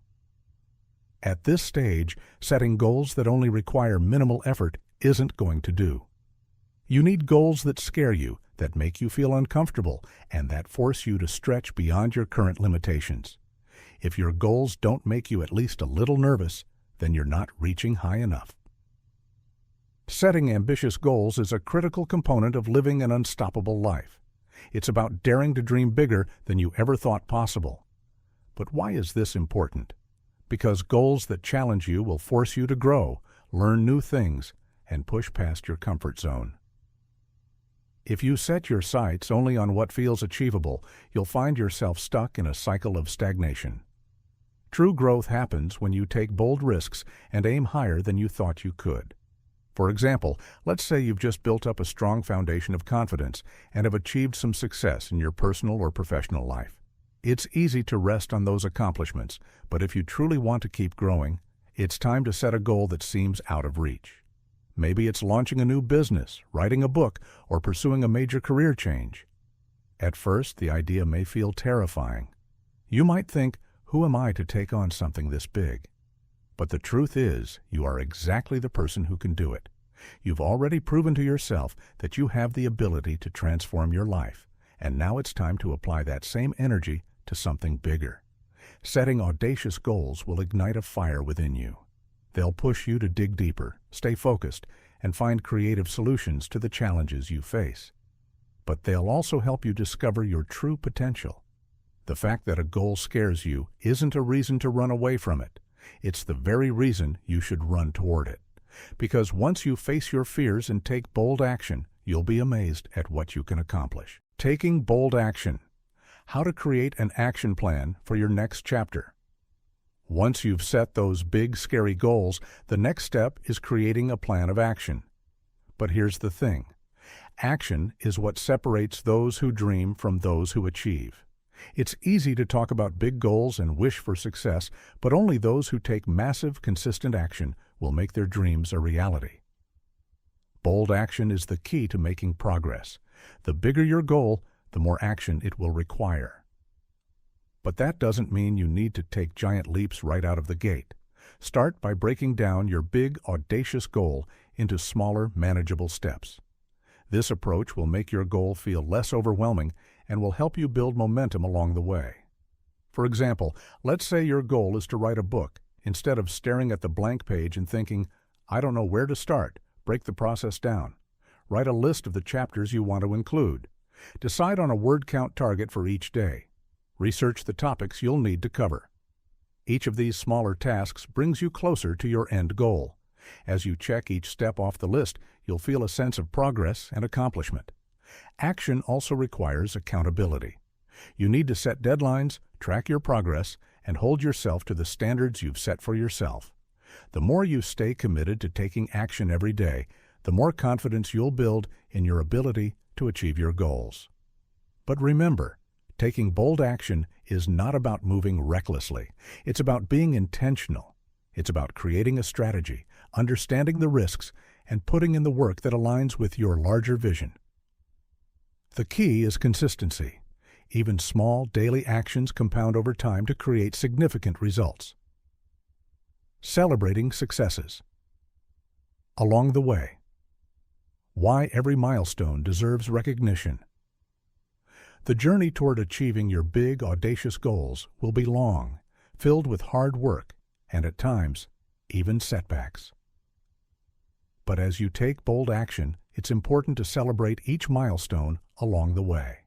At this stage, setting goals that only require minimal effort isn't going to do. You need goals that scare you, that make you feel uncomfortable, and that force you to stretch beyond your current limitations. If your goals don't make you at least a little nervous, then you're not reaching high enough. Setting ambitious goals is a critical component of living an unstoppable life. It's about daring to dream bigger than you ever thought possible. But why is this important? Because goals that challenge you will force you to grow, learn new things, and push past your comfort zone. If you set your sights only on what feels achievable, you'll find yourself stuck in a cycle of stagnation. True growth happens when you take bold risks and aim higher than you thought you could. For example, let's say you've just built up a strong foundation of confidence and have achieved some success in your personal or professional life. It's easy to rest on those accomplishments, but if you truly want to keep growing, it's time to set a goal that seems out of reach. Maybe it's launching a new business, writing a book, or pursuing a major career change. At first, the idea may feel terrifying. You might think, who am I to take on something this big? But the truth is, you are exactly the person who can do it. You've already proven to yourself that you have the ability to transform your life, and now it's time to apply that same energy to something bigger. Setting audacious goals will ignite a fire within you. They'll push you to dig deeper, stay focused, and find creative solutions to the challenges you face. But they'll also help you discover your true potential. The fact that a goal scares you isn't a reason to run away from it. It's the very reason you should run toward it. Because once you face your fears and take bold action, you'll be amazed at what you can accomplish. Taking bold action. How to create an action plan for your next chapter. Once you've set those big, scary goals, the next step is creating a plan of action. But here's the thing. Action is what separates those who dream from those who achieve. It's easy to talk about big goals and wish for success, but only those who take massive, consistent action will make their dreams a reality. Bold action is the key to making progress. The bigger your goal, the more action it will require. But that doesn't mean you need to take giant leaps right out of the gate. Start by breaking down your big, audacious goal into smaller, manageable steps. This approach will make your goal feel less overwhelming and will help you build momentum along the way. For example, let's say your goal is to write a book. Instead of staring at the blank page and thinking, I don't know where to start, break the process down. Write a list of the chapters you want to include. Decide on a word count target for each day. Research the topics you'll need to cover. Each of these smaller tasks brings you closer to your end goal. As you check each step off the list, you'll feel a sense of progress and accomplishment. Action also requires accountability. You need to set deadlines, track your progress, and hold yourself to the standards you've set for yourself. The more you stay committed to taking action every day, the more confidence you'll build in your ability to achieve your goals. But remember, taking bold action is not about moving recklessly. It's about being intentional. It's about creating a strategy, understanding the risks, and putting in the work that aligns with your larger vision. The key is consistency. Even small daily actions compound over time to create significant results. Celebrating successes. Along the way. Why every milestone deserves recognition. The journey toward achieving your big, audacious goals will be long, filled with hard work, and at times, even setbacks. But as you take bold action, it's important to celebrate each milestone along the way.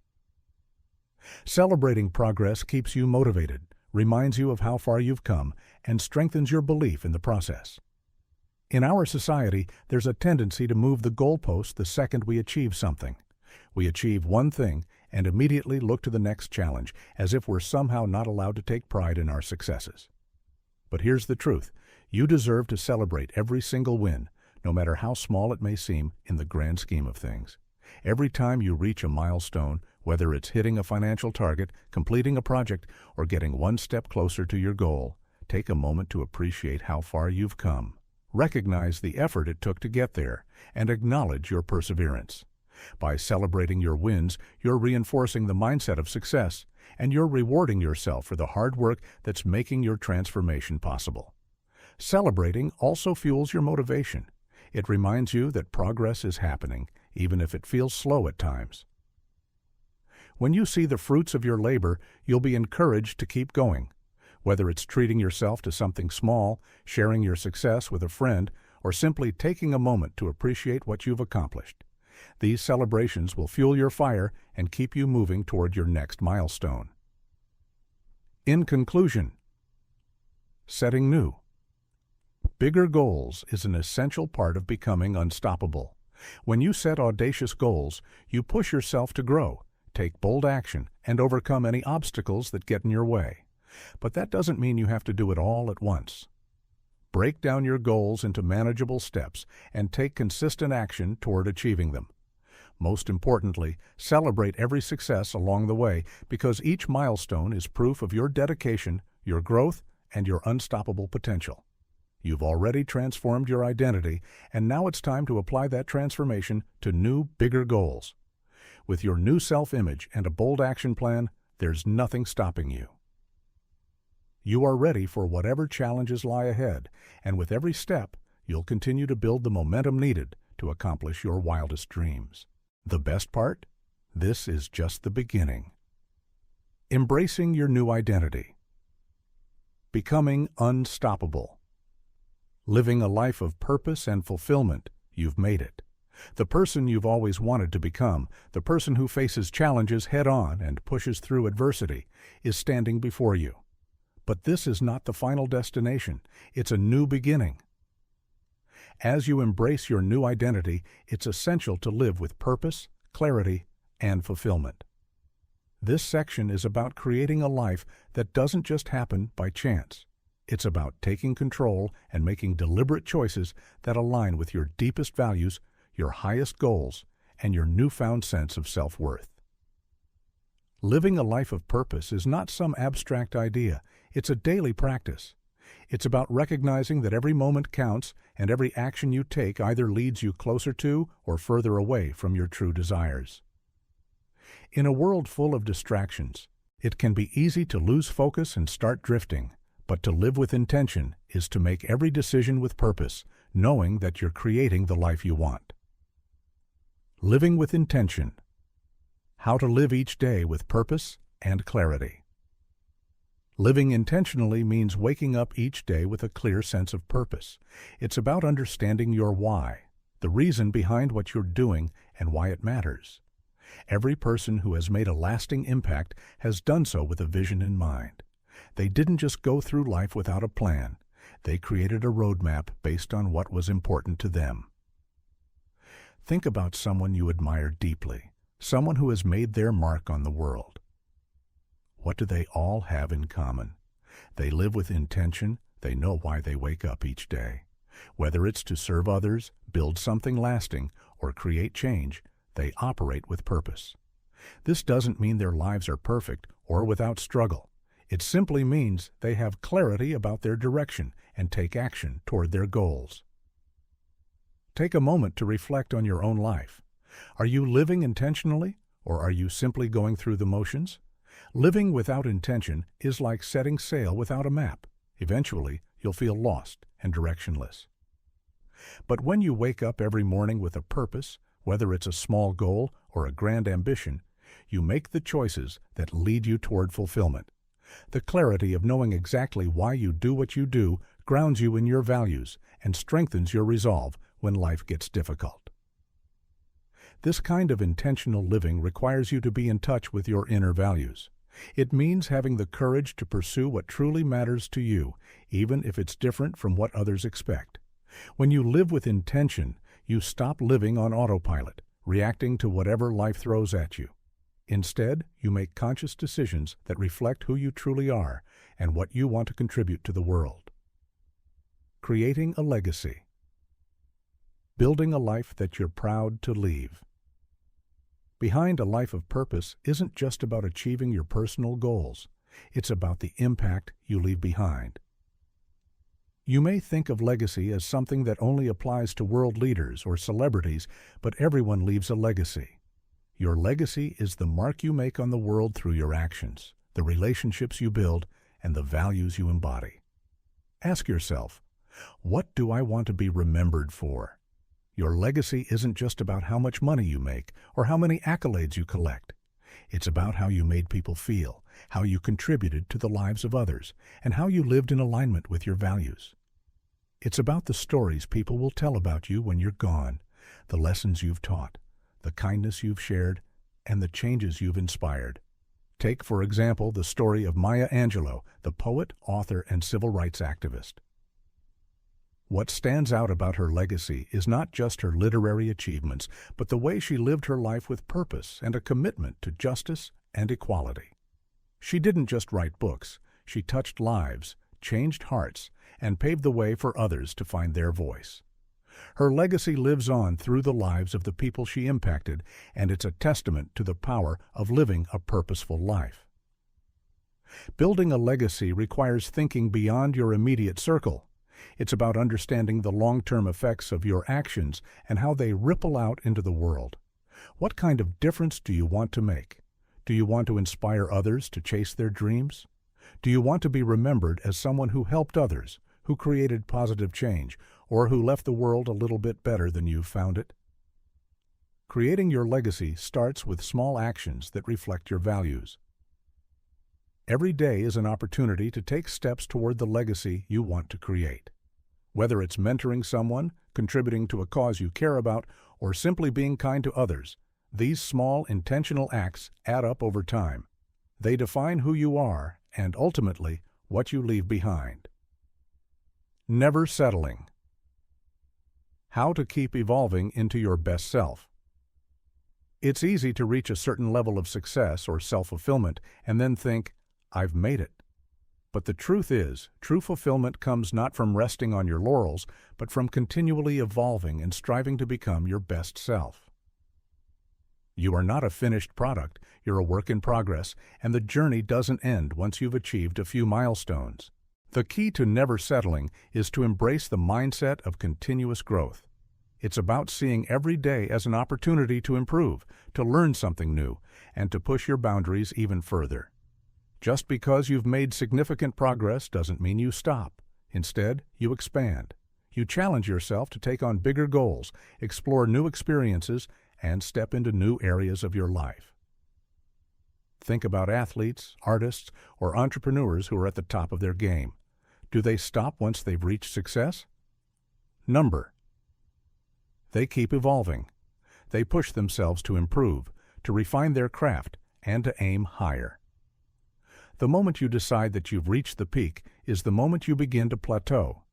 Celebrating progress keeps you motivated, reminds you of how far you've come, and strengthens your belief in the process. In our society, there's a tendency to move the goalpost the second we achieve something. We achieve one thing and immediately look to the next challenge, as if we're somehow not allowed to take pride in our successes. But here's the truth. You deserve to celebrate every single win, no matter how small it may seem in the grand scheme of things. Every time you reach a milestone, whether it's hitting a financial target, completing a project, or getting one step closer to your goal, take a moment to appreciate how far you've come. Recognize the effort it took to get there, and acknowledge your perseverance. By celebrating your wins, you're reinforcing the mindset of success, and you're rewarding yourself for the hard work that's making your transformation possible. Celebrating also fuels your motivation. It reminds you that progress is happening, even if it feels slow at times. When you see the fruits of your labor, you'll be encouraged to keep going. Whether it's treating yourself to something small, sharing your success with a friend, or simply taking a moment to appreciate what you've accomplished. These celebrations will fuel your fire and keep you moving toward your next milestone. In conclusion, setting new. Bigger goals is an essential part of becoming unstoppable. When you set audacious goals, you push yourself to grow, take bold action, and overcome any obstacles that get in your way. But that doesn't mean you have to do it all at once. Break down your goals into manageable steps and take consistent action toward achieving them. Most importantly, celebrate every success along the way, because each milestone is proof of your dedication, your growth, and your unstoppable potential. You've already transformed your identity, and now it's time to apply that transformation to new, bigger goals. With your new self-image and a bold action plan, there's nothing stopping you. You are ready for whatever challenges lie ahead, and with every step, you'll continue to build the momentum needed to accomplish your wildest dreams. The best part? This is just the beginning. Embracing your new identity. Becoming unstoppable. Living a life of purpose and fulfillment, you've made it. The person you've always wanted to become, the person who faces challenges head-on and pushes through adversity, is standing before you. But this is not the final destination. It's a new beginning. As you embrace your new identity, it's essential to live with purpose, clarity, and fulfillment. This section is about creating a life that doesn't just happen by chance. It's about taking control and making deliberate choices that align with your deepest values, your highest goals, and your newfound sense of self-worth. Living a life of purpose is not some abstract idea. It's a daily practice. It's about recognizing that every moment counts and every action you take either leads you closer to or further away from your true desires. In a world full of distractions, it can be easy to lose focus and start drifting, but to live with intention is to make every decision with purpose, knowing that you're creating the life you want. Living with intention. How to live each day with purpose and clarity. Living intentionally means waking up each day with a clear sense of purpose. It's about understanding your why, the reason behind what you're doing and why it matters. Every person who has made a lasting impact has done so with a vision in mind. They didn't just go through life without a plan. They created a roadmap based on what was important to them. Think about someone you admire deeply, someone who has made their mark on the world. What do they all have in common? They live with intention. They know why they wake up each day. Whether it's to serve others, build something lasting, or create change, they operate with purpose. This doesn't mean their lives are perfect or without struggle. It simply means they have clarity about their direction and take action toward their goals. Take a moment to reflect on your own life. Are you living intentionally, or are you simply going through the motions? Living without intention is like setting sail without a map. Eventually, you'll feel lost and directionless. But when you wake up every morning with a purpose, whether it's a small goal or a grand ambition, you make the choices that lead you toward fulfillment. The clarity of knowing exactly why you do what you do grounds you in your values and strengthens your resolve when life gets difficult. This kind of intentional living requires you to be in touch with your inner values. It means having the courage to pursue what truly matters to you, even if it's different from what others expect. When you live with intention, you stop living on autopilot, reacting to whatever life throws at you. Instead, you make conscious decisions that reflect who you truly are and what you want to contribute to the world. Creating a legacy. Building a life that you're proud to leave. Behind a life of purpose isn't just about achieving your personal goals. It's about the impact you leave behind. You may think of legacy as something that only applies to world leaders or celebrities, but everyone leaves a legacy. Your legacy is the mark you make on the world through your actions, the relationships you build, and the values you embody. Ask yourself, what do I want to be remembered for? Your legacy isn't just about how much money you make or how many accolades you collect. It's about how you made people feel, how you contributed to the lives of others, and how you lived in alignment with your values. It's about the stories people will tell about you when you're gone, the lessons you've taught, the kindness you've shared, and the changes you've inspired. Take, for example, the story of Maya Angelou, the poet, author, and civil rights activist. What stands out about her legacy is not just her literary achievements, but the way she lived her life with purpose and a commitment to justice and equality. She didn't just write books. She touched lives, changed hearts, and paved the way for others to find their voice. Her legacy lives on through the lives of the people she impacted, and it's a testament to the power of living a purposeful life. Building a legacy requires thinking beyond your immediate circle. It's about understanding the long-term effects of your actions and how they ripple out into the world. What kind of difference do you want to make? Do you want to inspire others to chase their dreams? Do you want to be remembered as someone who helped others, who created positive change, or who left the world a little bit better than you found it? Creating your legacy starts with small actions that reflect your values. Every day is an opportunity to take steps toward the legacy you want to create. Whether it's mentoring someone, contributing to a cause you care about, or simply being kind to others, these small, intentional acts add up over time. They define who you are and, ultimately, what you leave behind. Never settling. How to keep evolving into your best self. It's easy to reach a certain level of success or self-fulfillment and then think, I've made it. But the truth is, true fulfillment comes not from resting on your laurels, but from continually evolving and striving to become your best self. You are not a finished product, you're a work in progress, and the journey doesn't end once you've achieved a few milestones. The key to never settling is to embrace the mindset of continuous growth. It's about seeing every day as an opportunity to improve, to learn something new, and to push your boundaries even further. Just because you've made significant progress doesn't mean you stop. Instead, you expand. You challenge yourself to take on bigger goals, explore new experiences, and step into new areas of your life. Think about athletes, artists, or entrepreneurs who are at the top of their game. Do they stop once they've reached success? Number. They keep evolving. They push themselves to improve, to refine their craft, and to aim higher. The moment you decide that you've reached the peak is the moment you begin to plateau.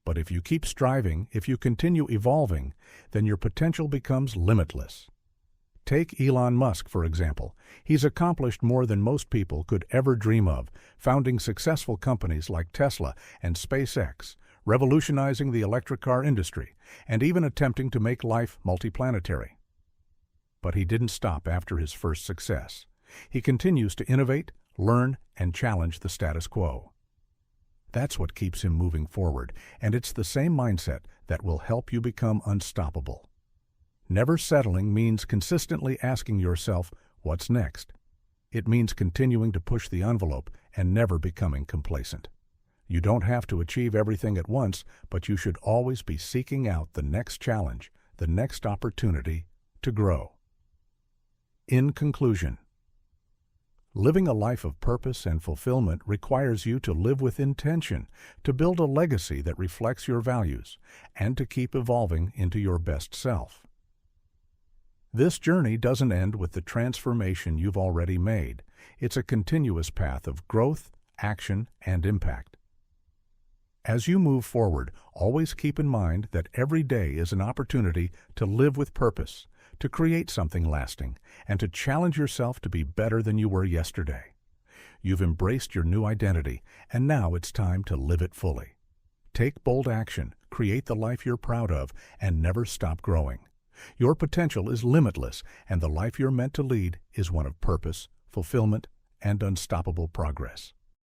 But if you keep striving, if you continue evolving, then your potential becomes limitless. Take Elon Musk, for example. He's accomplished more than most people could ever dream of, founding successful companies like Tesla and SpaceX, revolutionizing the electric car industry, and even attempting to make life multiplanetary. But he didn't stop after his first success. He continues to innovate, learn, and challenge the status quo. That's what keeps him moving forward, and it's the same mindset that will help you become unstoppable. Never settling means consistently asking yourself, what's next? It means continuing to push the envelope and never becoming complacent. You don't have to achieve everything at once, but you should always be seeking out the next challenge, the next opportunity to grow. In conclusion, living a life of purpose and fulfillment requires you to live with intention, to build a legacy that reflects your values, and to keep evolving into your best self. This journey doesn't end with the transformation you've already made. It's a continuous path of growth, action, and impact. As you move forward, always keep in mind that every day is an opportunity to live with purpose, to create something lasting, and to challenge yourself to be better than you were yesterday. You've embraced your new identity, and now it's time to live it fully. Take bold action, create the life you're proud of, and never stop growing. Your potential is limitless, and the life you're meant to lead is one of purpose, fulfillment, and unstoppable progress.